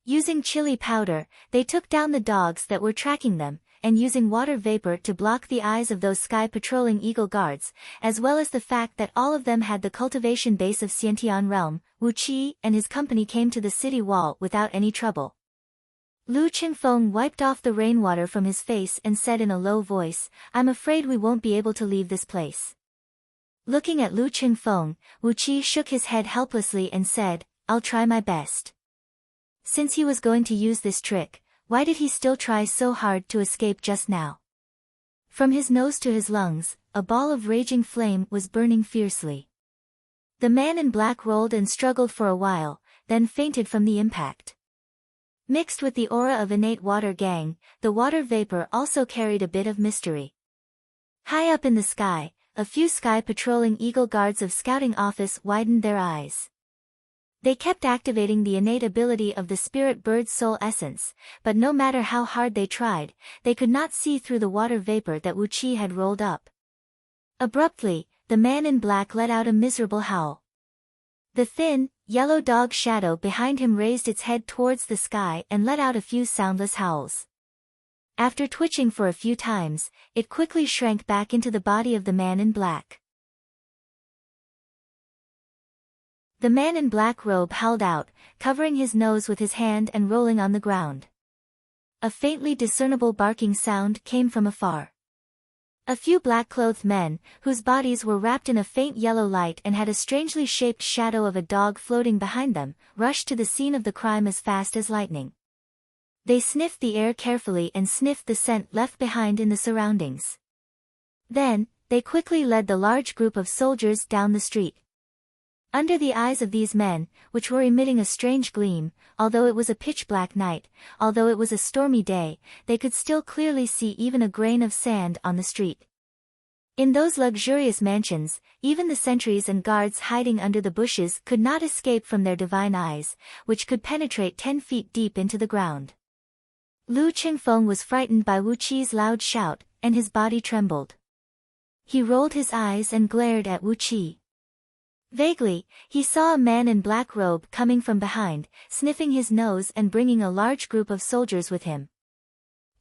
Using chili powder, they took down the dogs that were tracking them, and using water vapor to block the eyes of those sky-patrolling eagle guards, as well as the fact that all of them had the cultivation base of Xiantian realm, Wu Qi and his company came to the city wall without any trouble. Lu Qingfeng wiped off the rainwater from his face and said in a low voice, "I'm afraid we won't be able to leave this place." Looking at Lu Qingfeng, Wu Qi shook his head helplessly and said, "I'll try my best." Since he was going to use this trick, why did he still try so hard to escape just now? From his nose to his lungs, a ball of raging flame was burning fiercely. The man in black rolled and struggled for a while, then fainted from the impact. Mixed with the aura of innate water gang, the water vapor also carried a bit of mystery. High up in the sky, a few sky-patrolling Eagle Guards of Scouting Office widened their eyes. They kept activating the innate ability of the spirit bird's soul essence, but no matter how hard they tried, they could not see through the water vapor that Wu Qi had rolled up. Abruptly, the man in black let out a miserable howl. The thin, yellow dog shadow behind him raised its head towards the sky and let out a few soundless howls. After twitching for a few times, it quickly shrank back into the body of the man in black. The man in black robe howled out, covering his nose with his hand and rolling on the ground. A faintly discernible barking sound came from afar. A few black-clothed men, whose bodies were wrapped in a faint yellow light and had a strangely shaped shadow of a dog floating behind them, rushed to the scene of the crime as fast as lightning. They sniffed the air carefully and sniffed the scent left behind in the surroundings. Then, they quickly led the large group of soldiers down the street. Under the eyes of these men, which were emitting a strange gleam, although it was a pitch-black night, although it was a stormy day, they could still clearly see even a grain of sand on the street. In those luxurious mansions, even the sentries and guards hiding under the bushes could not escape from their divine eyes, which could penetrate 10 feet deep into the ground. Lu Qingfeng was frightened by Wu Qi's loud shout, and his body trembled. He rolled his eyes and glared at Wu Qi. Vaguely, he saw a man in black robe coming from behind, sniffing his nose and bringing a large group of soldiers with him.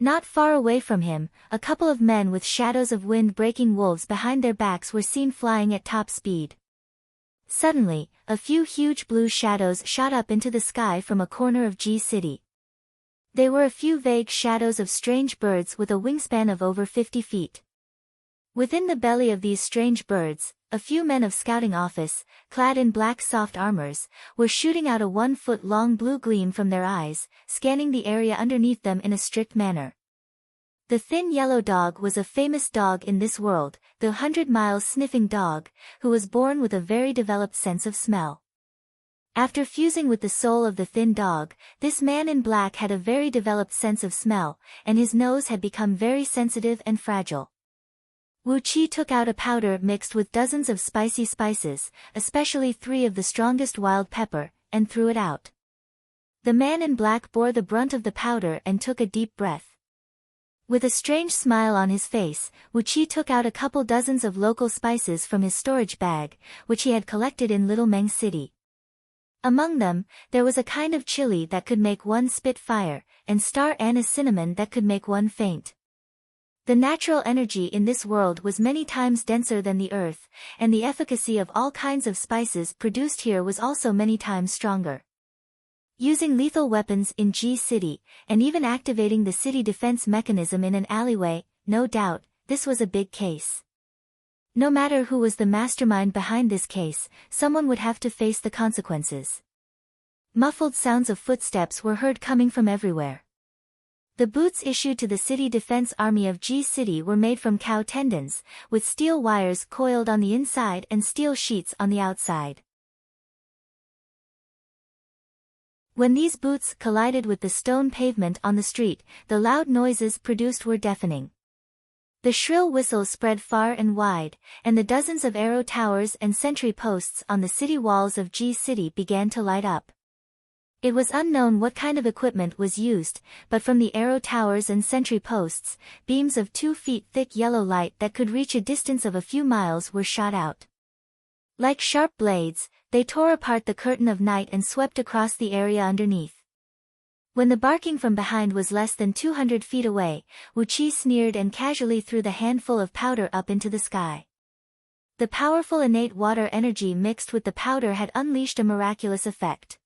Not far away from him, a couple of men with shadows of wind-breaking wolves behind their backs were seen flying at top speed. Suddenly, a few huge blue shadows shot up into the sky from a corner of Ji City. They were a few vague shadows of strange birds with a wingspan of over 50 feet. Within the belly of these strange birds, a few men of Scouting Office, clad in black soft armors, were shooting out a 1-foot-long blue gleam from their eyes, scanning the area underneath them in a strict manner. The thin yellow dog was a famous dog in this world, the 100-mile sniffing dog, who was born with a very developed sense of smell. After fusing with the soul of the thin dog, this man in black had a very developed sense of smell, and his nose had become very sensitive and fragile. Wu Qi took out a powder mixed with dozens of spicy spices, especially 3 of the strongest wild pepper, and threw it out. The man in black bore the brunt of the powder and took a deep breath. With a strange smile on his face, Wu Qi took out a couple dozens of local spices from his storage bag, which he had collected in Little Meng City. Among them, there was a kind of chili that could make one spit fire, and star anise cinnamon that could make one faint. The natural energy in this world was many times denser than the earth, and the efficacy of all kinds of spices produced here was also many times stronger. Using lethal weapons in Ji City, and even activating the city defense mechanism in an alleyway, no doubt, this was a big case. No matter who was the mastermind behind this case, someone would have to face the consequences. Muffled sounds of footsteps were heard coming from everywhere. The boots issued to the city defense army of Ji City were made from cow tendons, with steel wires coiled on the inside and steel sheets on the outside. When these boots collided with the stone pavement on the street, the loud noises produced were deafening. The shrill whistles spread far and wide, and the dozens of arrow towers and sentry posts on the city walls of Ji City began to light up. It was unknown what kind of equipment was used, but from the arrow towers and sentry posts, beams of 2 feet thick yellow light that could reach a distance of a few miles were shot out. Like sharp blades, they tore apart the curtain of night and swept across the area underneath. When the barking from behind was less than 200 feet away, Wu Qi sneered and casually threw the handful of powder up into the sky. The powerful innate water energy mixed with the powder had unleashed a miraculous effect.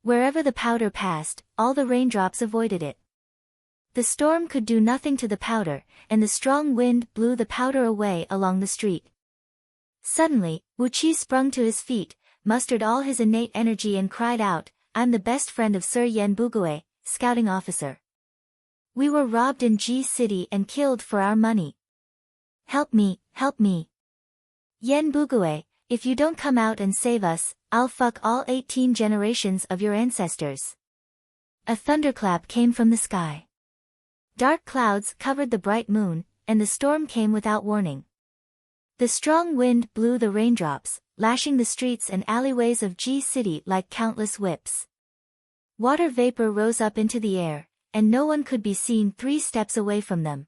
Wherever the powder passed, all the raindrops avoided it. The storm could do nothing to the powder, and the strong wind blew the powder away along the street. Suddenly, Wu Qi sprung to his feet, mustered all his innate energy and cried out, "I'm the best friend of Sir Yan Bugui, scouting officer. We were robbed in Ji City and killed for our money. Help me, help me. Yan Bugui, if you don't come out and save us, I'll fuck all 18 generations of your ancestors." A thunderclap came from the sky. Dark clouds covered the bright moon, and the storm came without warning. The strong wind blew the raindrops, lashing the streets and alleyways of G City like countless whips. Water vapor rose up into the air, and no one could be seen 3 steps away from them.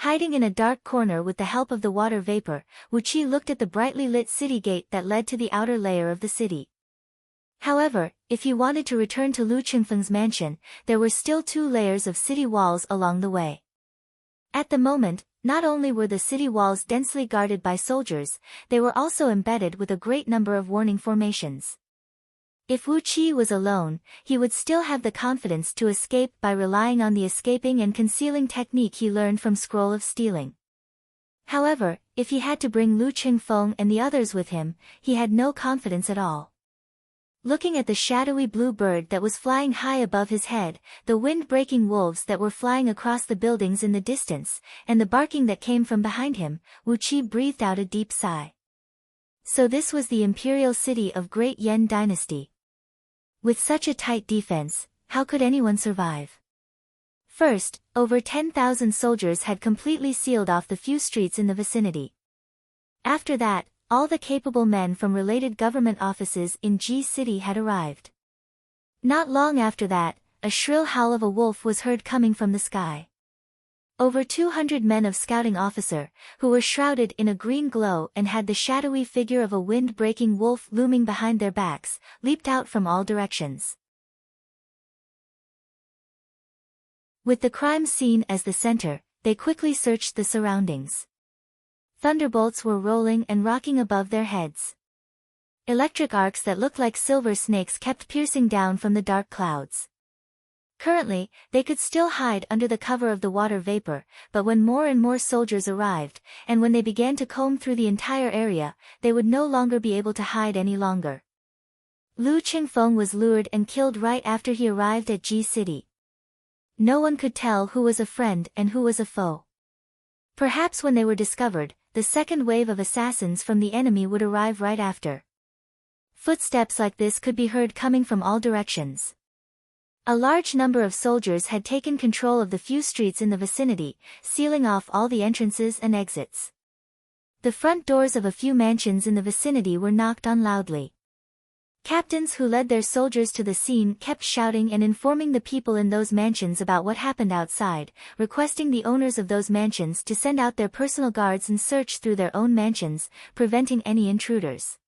Hiding in a dark corner with the help of the water vapor, Wuqi looked at the brightly lit city gate that led to the outer layer of the city. However, if he wanted to return to Lu Qingfeng's mansion, there were still 2 layers of city walls along the way. At the moment, not only were the city walls densely guarded by soldiers, they were also embedded with a great number of warning formations. If Wuqi was alone, he would still have the confidence to escape by relying on the escaping and concealing technique he learned from Scroll of Stealing. However, if he had to bring Lu Qingfeng and the others with him, he had no confidence at all. Looking at the shadowy blue bird that was flying high above his head, the wind-breaking wolves that were flying across the buildings in the distance, and the barking that came from behind him, Wuqi breathed out a deep sigh. So this was the imperial city of Great Yan Dynasty. With such a tight defense, how could anyone survive? First, over 10,000 soldiers had completely sealed off the few streets in the vicinity. After that, all the capable men from related government offices in G City had arrived. Not long after that, a shrill howl of a wolf was heard coming from the sky. Over 200 men of scouting officer, who were shrouded in a green glow and had the shadowy figure of a wind-breaking wolf looming behind their backs, leaped out from all directions. With the crime scene as the center, they quickly searched the surroundings. Thunderbolts were rolling and rocking above their heads. Electric arcs that looked like silver snakes kept piercing down from the dark clouds. Currently, they could still hide under the cover of the water vapor, but when more and more soldiers arrived, and when they began to comb through the entire area, they would no longer be able to hide any longer. Lu Qingfeng was lured and killed right after he arrived at G City. No one could tell who was a friend and who was a foe. Perhaps when they were discovered, the second wave of assassins from the enemy would arrive right after. Footsteps like this could be heard coming from all directions. A large number of soldiers had taken control of the few streets in the vicinity, sealing off all the entrances and exits. The front doors of a few mansions in the vicinity were knocked on loudly. Captains who led their soldiers to the scene kept shouting and informing the people in those mansions about what happened outside, requesting the owners of those mansions to send out their personal guards and search through their own mansions, preventing any intruders.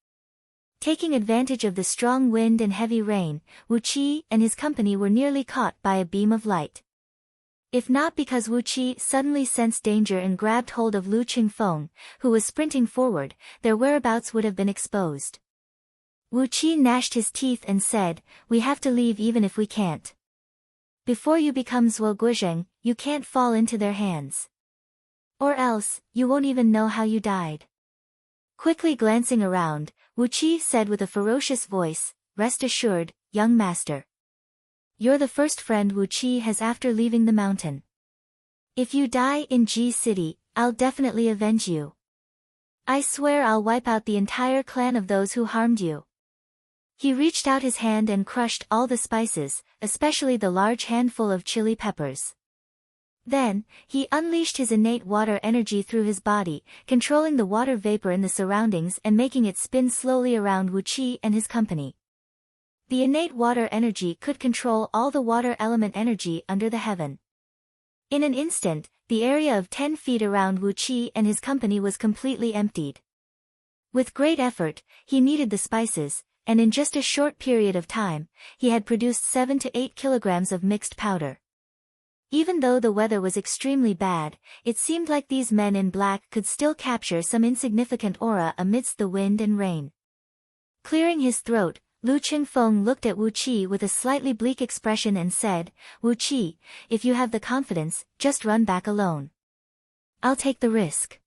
Taking advantage of the strong wind and heavy rain, Wuqi and his company were nearly caught by a beam of light. If not because Wuqi suddenly sensed danger and grabbed hold of Lu Qingfeng, who was sprinting forward, their whereabouts would have been exposed. Wuqi gnashed his teeth and said, "We have to leave even if we can't. Before you become Zuo Guizheng, you can't fall into their hands. Or else, you won't even know how you died." Quickly glancing around, Wuqi said with a ferocious voice, "Rest assured, young master. You're the first friend Wuqi has after leaving the mountain. If you die in G City, I'll definitely avenge you. I swear I'll wipe out the entire clan of those who harmed you." He reached out his hand and crushed all the spices, especially the large handful of chili peppers. Then, he unleashed his innate water energy through his body, controlling the water vapor in the surroundings and making it spin slowly around Wuqi and his company. The innate water energy could control all the water element energy under the heaven. In an instant, the area of 10 feet around Wuqi and his company was completely emptied. With great effort, he kneaded the spices, and in just a short period of time, he had produced 7 to 8 kilograms of mixed powder. Even though the weather was extremely bad, it seemed like these men in black could still capture some insignificant aura amidst the wind and rain. Clearing his throat, Lu Qingfeng looked at Wuqi with a slightly bleak expression and said, "Wuqi, if you have the confidence, just run back alone. I'll take the risk.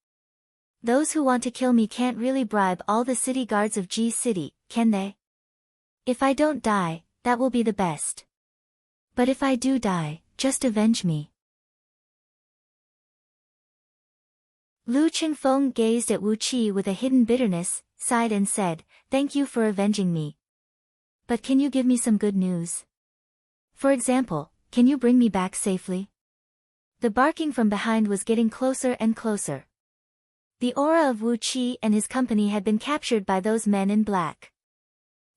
Those who want to kill me can't really bribe all the city guards of G City, can they? If I don't die, that will be the best. But if I do die, just avenge me." Lu Qingfeng gazed at Wu Qi with a hidden bitterness, sighed and said, "Thank you for avenging me. But can you give me some good news? For example, can you bring me back safely?" The barking from behind was getting closer and closer. The aura of Wu Qi and his company had been captured by those men in black.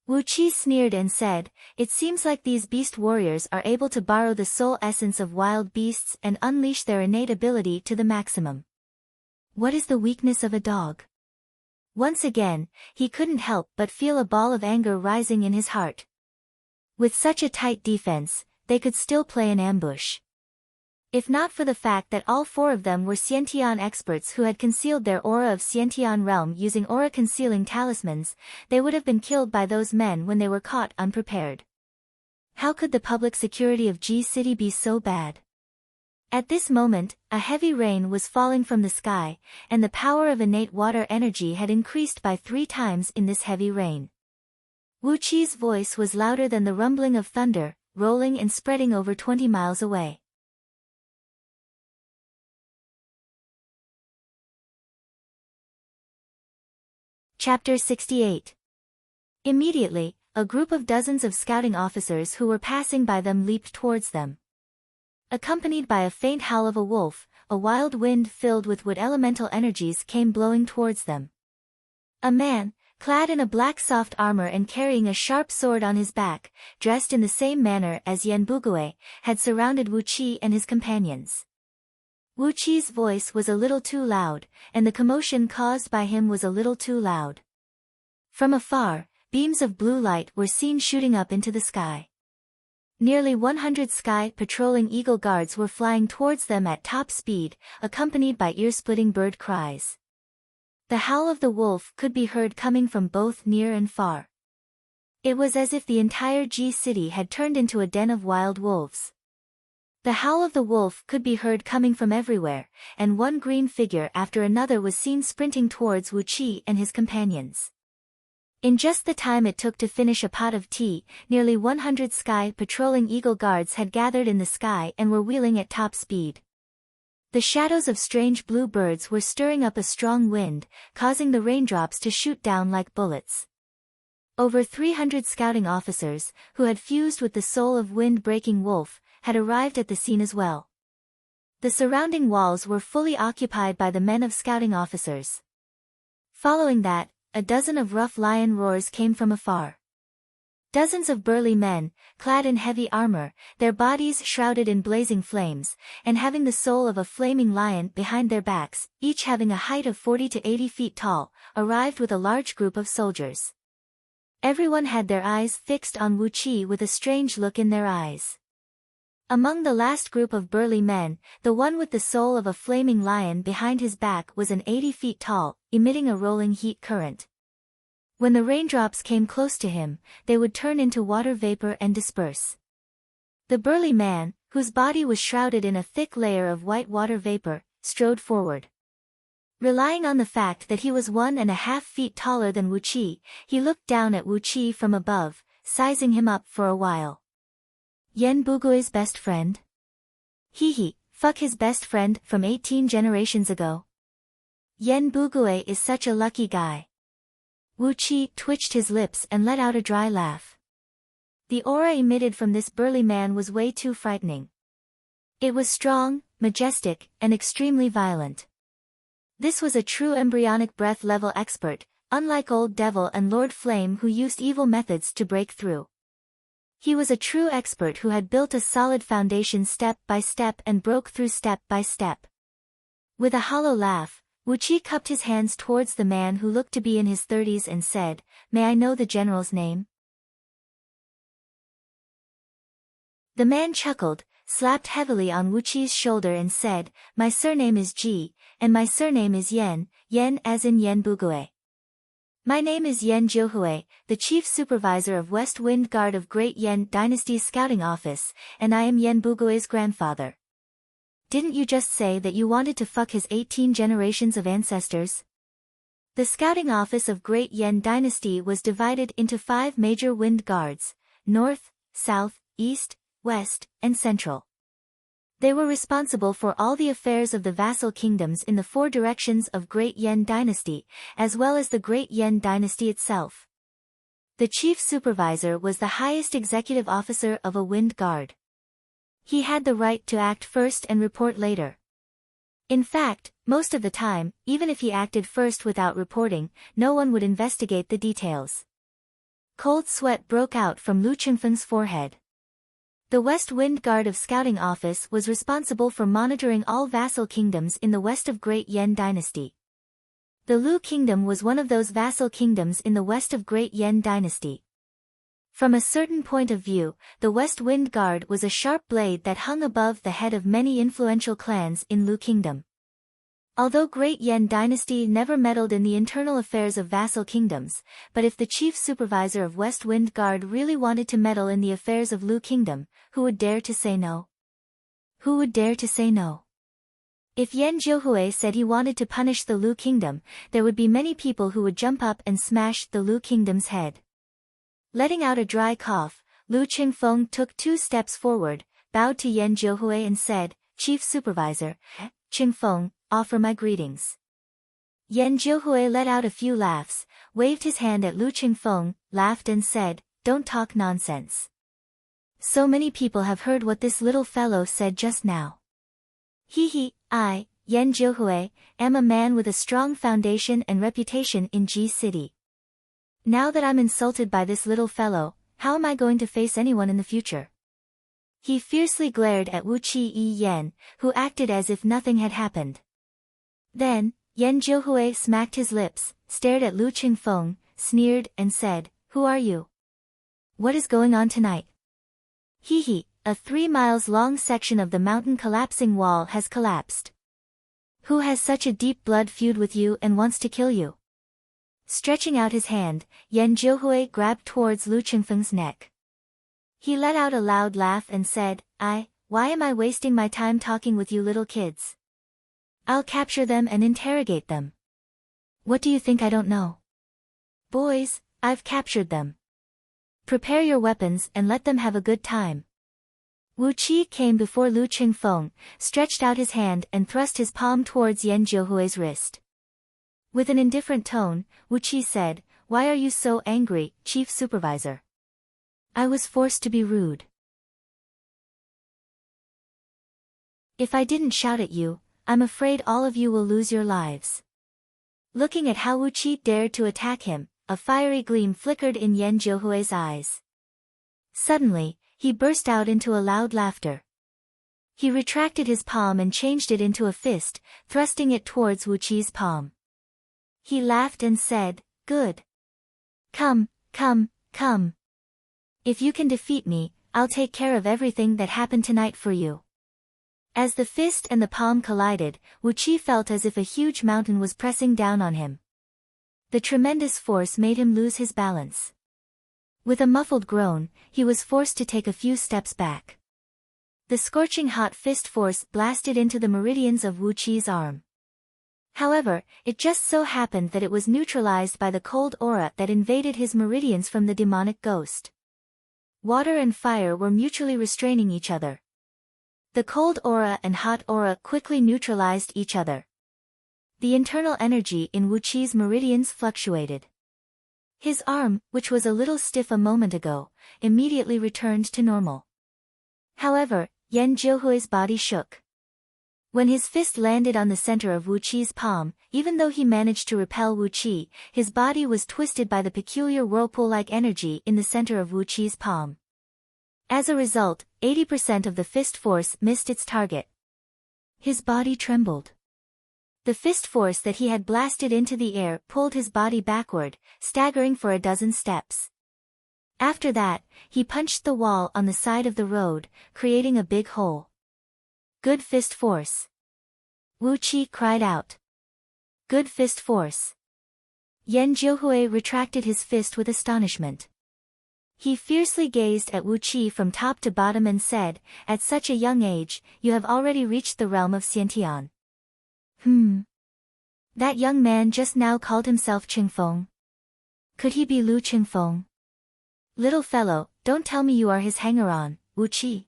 Wu Qi sneered and said, "It seems like these beast warriors are able to borrow the soul essence of wild beasts and unleash their innate ability to the maximum. What is the weakness of a dog?" Once again, he couldn't help but feel a ball of anger rising in his heart. With such a tight defense, they could still play an ambush. If not for the fact that all four of them were Xiantian experts who had concealed their aura of Xiantian realm using aura-concealing talismans, they would have been killed by those men when they were caught unprepared. How could the public security of G City be so bad? At this moment, a heavy rain was falling from the sky, and the power of innate water energy had increased by 3 times in this heavy rain. Wu Qi's voice was louder than the rumbling of thunder, rolling and spreading over 20 miles away. Chapter 68. Immediately, a group of dozens of scouting officers who were passing by them leaped towards them. Accompanied by a faint howl of a wolf, a wild wind filled with wood elemental energies came blowing towards them. A man, clad in a black soft armor and carrying a sharp sword on his back, dressed in the same manner as Yan Bugue, had surrounded Wu Qi and his companions. Wu Qi's voice was a little too loud, and the commotion caused by him was a little too loud. From afar, beams of blue light were seen shooting up into the sky. Nearly 100 sky patrolling eagle guards were flying towards them at top speed, accompanied by ear-splitting bird cries. The howl of the wolf could be heard coming from both near and far. It was as if the entire G City had turned into a den of wild wolves. The howl of the wolf could be heard coming from everywhere, and one green figure after another was seen sprinting towards Wu Qi and his companions. In just the time it took to finish a pot of tea, nearly 100 sky patrolling eagle guards had gathered in the sky and were wheeling at top speed. The shadows of strange blue birds were stirring up a strong wind, causing the raindrops to shoot down like bullets. Over 300 scouting officers, who had fused with the soul of wind-breaking wolf, had arrived at the scene as well. The surrounding walls were fully occupied by the men of scouting officers. Following that, a dozen of rough lion roars came from afar. Dozens of burly men, clad in heavy armor, their bodies shrouded in blazing flames, and having the soul of a flaming lion behind their backs, each having a height of 40 to 80 feet tall, arrived with a large group of soldiers. Everyone had their eyes fixed on Wu Qi with a strange look in their eyes. Among the last group of burly men, the one with the soul of a flaming lion behind his back was an 80 feet tall, emitting a rolling heat current. When the raindrops came close to him, they would turn into water vapor and disperse. The burly man, whose body was shrouded in a thick layer of white water vapor, strode forward. Relying on the fact that he was 1.5 feet taller than Wu Qi, he looked down at Wu Qi from above, sizing him up for a while. Yan Bugui's best friend? Hee, fuck his best friend from 18 generations ago. Yan Bugui is such a lucky guy. Wu Qi twitched his lips and let out a dry laugh. The aura emitted from this burly man was way too frightening. It was strong, majestic, and extremely violent. This was a true embryonic breath level expert, unlike Old Devil and Lord Flame who used evil methods to break through. He was a true expert who had built a solid foundation step by step and broke through step by step. With a hollow laugh, Wu Qi cupped his hands towards the man who looked to be in his 30s and said, "May I know the general's name?" The man chuckled, slapped heavily on Wu Qi's shoulder and said, "My surname is Ji, and my surname is Yan, Yan as in Yan Bugue. My name is Yan Jiuhui, the Chief Supervisor of West Wind Guard of Great Yan Dynasty's Scouting Office, and I am Yan Bugui's grandfather." Didn't you just say that you wanted to fuck his 18 generations of ancestors? The Scouting Office of Great Yan Dynasty was divided into 5 major wind guards, North, South, East, West, and Central. They were responsible for all the affairs of the vassal kingdoms in the four directions of Great Yan Dynasty, as well as the Great Yan Dynasty itself. The chief supervisor was the highest executive officer of a wind guard. He had the right to act first and report later. In fact, most of the time, even if he acted first without reporting, no one would investigate the details. Cold sweat broke out from Lu Qingfeng's forehead. The West Wind Guard of Scouting Office was responsible for monitoring all vassal kingdoms in the west of Great Yan Dynasty. The Lu Kingdom was one of those vassal kingdoms in the west of Great Yan Dynasty. From a certain point of view, the West Wind Guard was a sharp blade that hung above the head of many influential clans in Lu Kingdom. Although Great Yan Dynasty never meddled in the internal affairs of vassal kingdoms, but if the chief supervisor of West Wind Guard really wanted to meddle in the affairs of Lu Kingdom, who would dare to say no? Who would dare to say no? If Yan Jiuhui said he wanted to punish the Lu Kingdom, there would be many people who would jump up and smash the Lu Kingdom's head. Letting out a dry cough, Lu Qingfeng took 2 steps forward, bowed to Yan Jiuhui and said, "Chief Supervisor, Qingfeng, offer my greetings." Yan Jiuhui let out a few laughs, waved his hand at Lu Qingfeng, laughed and said, "Don't talk nonsense. So many people have heard what this little fellow said just now. I, Yan Jiuhui, am a man with a strong foundation and reputation in Ji City. Now that I'm insulted by this little fellow, how am I going to face anyone in the future?" He fiercely glared at Wu Qi-Yen, who acted as if nothing had happened. Then, Yan Jiuhui smacked his lips, stared at Lu Qingfeng, sneered, and said, "Who are you? What is going on tonight?" A 3 miles long section of the mountain collapsing wall has collapsed. Who has such a deep blood feud with you and wants to kill you? Stretching out his hand, Yan Jiuhui grabbed towards Lu Qingfeng's neck. He let out a loud laugh and said, Why am I wasting my time talking with you little kids? I'll capture them and interrogate them. What do you think I don't know? Boys, I've captured them. Prepare your weapons and let them have a good time." Wu Qi came before Lu Qingfeng, stretched out his hand and thrust his palm towards Yan Jiuhui's wrist. With an indifferent tone, Wu Qi said, "Why are you so angry, Chief Supervisor?" "I was forced to be rude. If I didn't shout at you, I'm afraid all of you will lose your lives." Looking at how Wu Qi dared to attack him, a fiery gleam flickered in Yan Jiuhui's eyes. Suddenly, he burst out into a loud laughter. He retracted his palm and changed it into a fist, thrusting it towards Wu Qi's palm. He laughed and said, "Good. Come. If you can defeat me, I'll take care of everything that happened tonight for you." As the fist and the palm collided, Wu Qi felt as if a huge mountain was pressing down on him. The tremendous force made him lose his balance. With a muffled groan, he was forced to take a few steps back. The scorching hot fist force blasted into the meridians of Wu Qi's arm. However, it just so happened that it was neutralized by the cold aura that invaded his meridians from the demonic ghost. Water and fire were mutually restraining each other. The cold aura and hot aura quickly neutralized each other. The internal energy in Wu Qi's meridians fluctuated. His arm, which was a little stiff a moment ago, immediately returned to normal. However, Yan Jiuhui's body shook. When his fist landed on the center of Wu Qi's palm, even though he managed to repel Wu Qi, his body was twisted by the peculiar whirlpool-like energy in the center of Wu Qi's palm. As a result, 80% of the fist force missed its target. His body trembled. The fist force that he had blasted into the air pulled his body backward, staggering for a dozen steps. After that, he punched the wall on the side of the road, creating a big hole. "Good fist force." Wu Qi cried out. "Good fist force." Yan Jiuhui retracted his fist with astonishment. He fiercely gazed at Wu Qi from top to bottom and said, "At such a young age, you have already reached the realm of Xiantian." That young man just now called himself Qingfeng. Could he be Lu Qingfeng? "Little fellow, don't tell me you are his hanger-on, Wu Qi."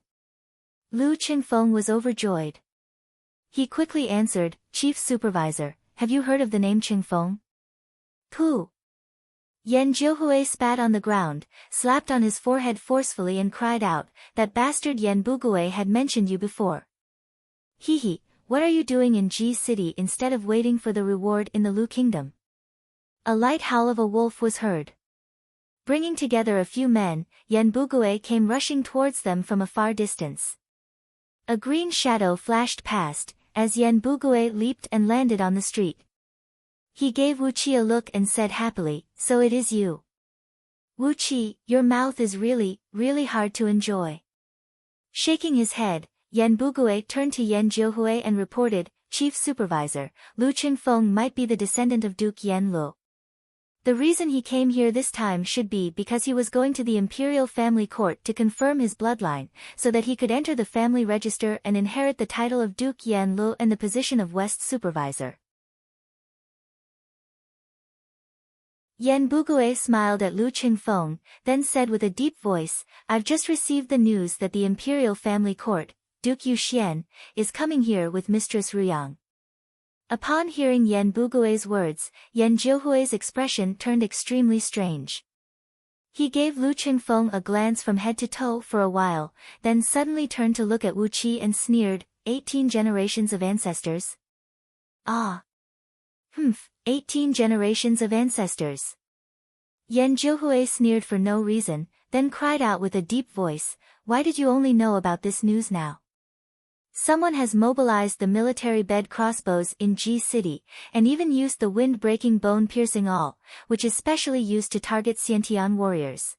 Lu Qingfeng was overjoyed. He quickly answered, Chief Supervisor, have you heard of the name Qingfeng? Pooh! Yan Jiuhui spat on the ground, slapped on his forehead forcefully and cried out, that bastard Yan Bugui had mentioned you before. Hee, what are you doing in Ji City instead of waiting for the reward in the Lu Kingdom? A light howl of a wolf was heard. Bringing together a few men, Yan Bugui came rushing towards them from a far distance. A green shadow flashed past, as Yan Bugui leaped and landed on the street. He gave Wu Qi a look and said happily, so it is you. Wu Qi, your mouth is really, really hard to enjoy. Shaking his head, Yan Bugui turned to Yan Jiuhui and reported, Chief Supervisor, Lu Qingfeng might be the descendant of Duke Yan Lu. The reason he came here this time should be because he was going to the imperial family court to confirm his bloodline, so that he could enter the family register and inherit the title of Duke Yan Lu and the position of West Supervisor. Yan Bugui smiled at Lu Qingfeng, then said with a deep voice, I've just received the news that the imperial family court, Duke Yu Xian, is coming here with Mistress Ruyang. Upon hearing Yan Bugui's words, Yan Jiuhui's expression turned extremely strange. He gave Lu Qingfeng a glance from head to toe for a while, then suddenly turned to look at Wu Qi and sneered, 18 generations of ancestors? Ah! 18 generations of ancestors. Yan Jiuhui sneered for no reason, then cried out with a deep voice, why did you only know about this news now? Someone has mobilized the military bed crossbows in Ji City, and even used the wind-breaking bone-piercing awl, which is specially used to target Xiantian warriors.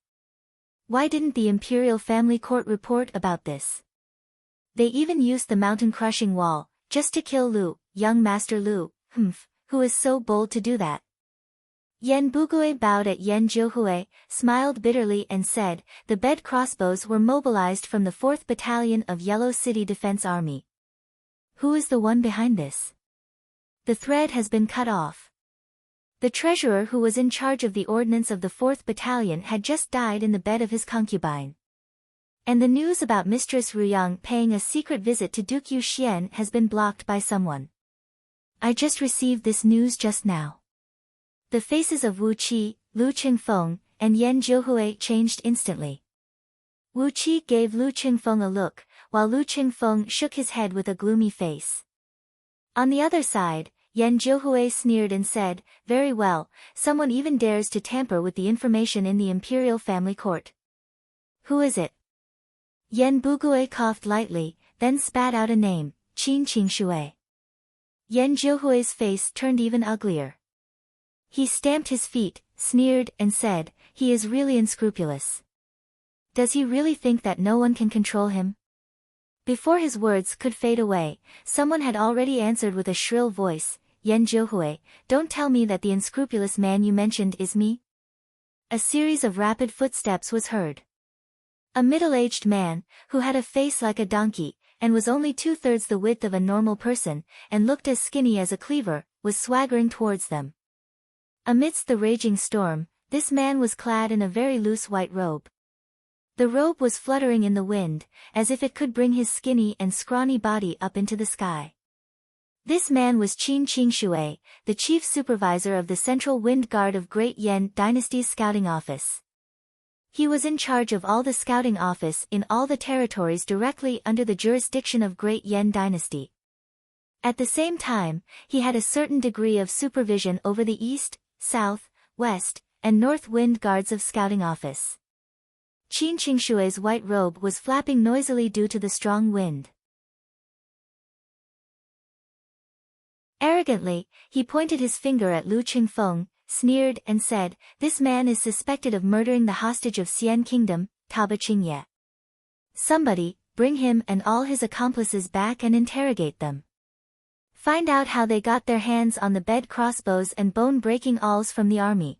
Why didn't the imperial family court report about this? They even used the mountain-crushing wall, just to kill Lu, young Master Lu, who is so bold to do that? Yan Bugui bowed at Yan Jiuhui, smiled bitterly and said, the bed crossbows were mobilized from the 4th Battalion of Yellow City Defense Army. Who is the one behind this? The thread has been cut off. The treasurer who was in charge of the ordnance of the 4th Battalion had just died in the bed of his concubine. And the news about Mistress Ruyang paying a secret visit to Duke Yu Xian has been blocked by someone. I just received this news just now. The faces of Wu Qi, Lu Qingfeng, and Yan Jiuhui changed instantly. Wu Qi gave Lu Qingfeng a look, while Lu Qingfeng shook his head with a gloomy face. On the other side, Yan Jiuhui sneered and said, very well, someone even dares to tamper with the information in the imperial family court. Who is it? Yan Bugui coughed lightly, then spat out a name, Qin Qingshui. Yan Jiuhui's face turned even uglier. He stamped his feet, sneered, and said, he is really unscrupulous. Does he really think that no one can control him? Before his words could fade away, someone had already answered with a shrill voice, Yan Jiuhui, don't tell me that the unscrupulous man you mentioned is me? A series of rapid footsteps was heard. A middle-aged man, who had a face like a donkey, and was only 2/3 the width of a normal person, and looked as skinny as a cleaver, was swaggering towards them. Amidst the raging storm, this man was clad in a very loose white robe. The robe was fluttering in the wind, as if it could bring his skinny and scrawny body up into the sky. This man was Qin Qingshui, the chief supervisor of the Central Wind Guard of Great Yan Dynasty's scouting office. He was in charge of all the scouting office in all the territories directly under the jurisdiction of Great Yan Dynasty. At the same time, he had a certain degree of supervision over the East, South, West, and North Wind Guards of Scouting Office. Qin Qingshui's white robe was flapping noisily due to the strong wind. Arrogantly, he pointed his finger at Lu Qingfeng, sneered and said, this man is suspected of murdering the hostage of Xian Kingdom, Taba Qingye. Somebody, bring him and all his accomplices back and interrogate them. Find out how they got their hands on the bed crossbows and bone-breaking awls from the army.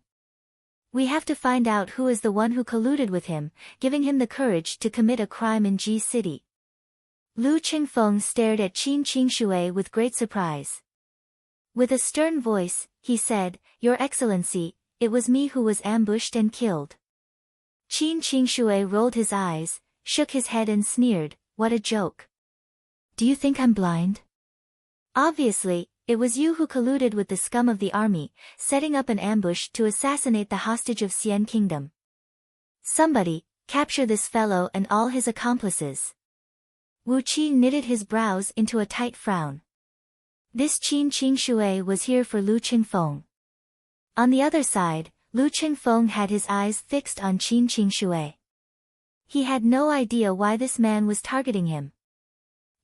We have to find out who is the one who colluded with him, giving him the courage to commit a crime in Ji City. Lu Qingfeng stared at Qin Qingshui with great surprise. With a stern voice, he said, Your Excellency, it was me who was ambushed and killed. Qin Qingshui rolled his eyes, shook his head and sneered, what a joke. Do you think I'm blind? Obviously, it was you who colluded with the scum of the army, setting up an ambush to assassinate the hostage of Xian Kingdom. Somebody, capture this fellow and all his accomplices. Wu Qi knitted his brows into a tight frown. This Qin Qingshui was here for Lu Qingfeng. On the other side, Lu Qingfeng had his eyes fixed on Qin Qingshui. He had no idea why this man was targeting him.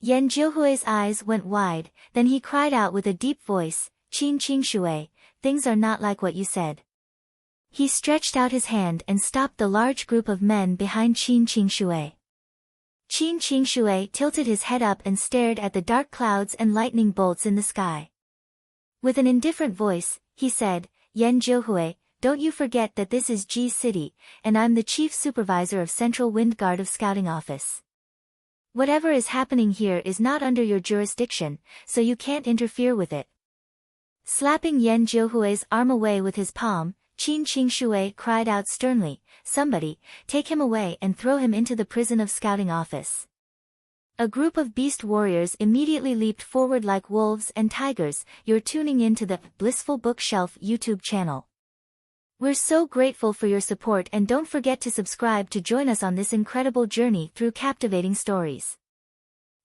Yan Jiuhui's eyes went wide, then he cried out with a deep voice, Qin Qingshui, things are not like what you said. He stretched out his hand and stopped the large group of men behind Qin Qingshui. Qin Qingshui tilted his head up and stared at the dark clouds and lightning bolts in the sky. With an indifferent voice, he said, Yan Jiuhui, don't you forget that this is Ji City, and I'm the chief supervisor of Central Wind Guard of Scouting Office. Whatever is happening here is not under your jurisdiction, so you can't interfere with it. Slapping Yan Jiuhui's arm away with his palm, Qin Qingshui cried out sternly, somebody, take him away and throw him into the prison of Scouting Office. A group of beast warriors immediately leaped forward like wolves and tigers. You're tuning in to the Blissful Bookshelf YouTube channel. We're so grateful for your support, and don't forget to subscribe to join us on this incredible journey through captivating stories.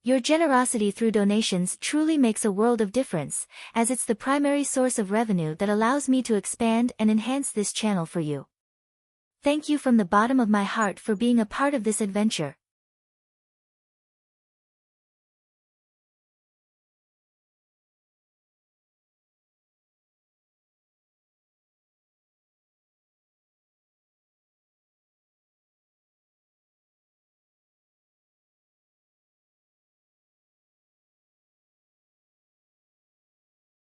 Your generosity through donations truly makes a world of difference, as it's the primary source of revenue that allows me to expand and enhance this channel for you. Thank you from the bottom of my heart for being a part of this adventure.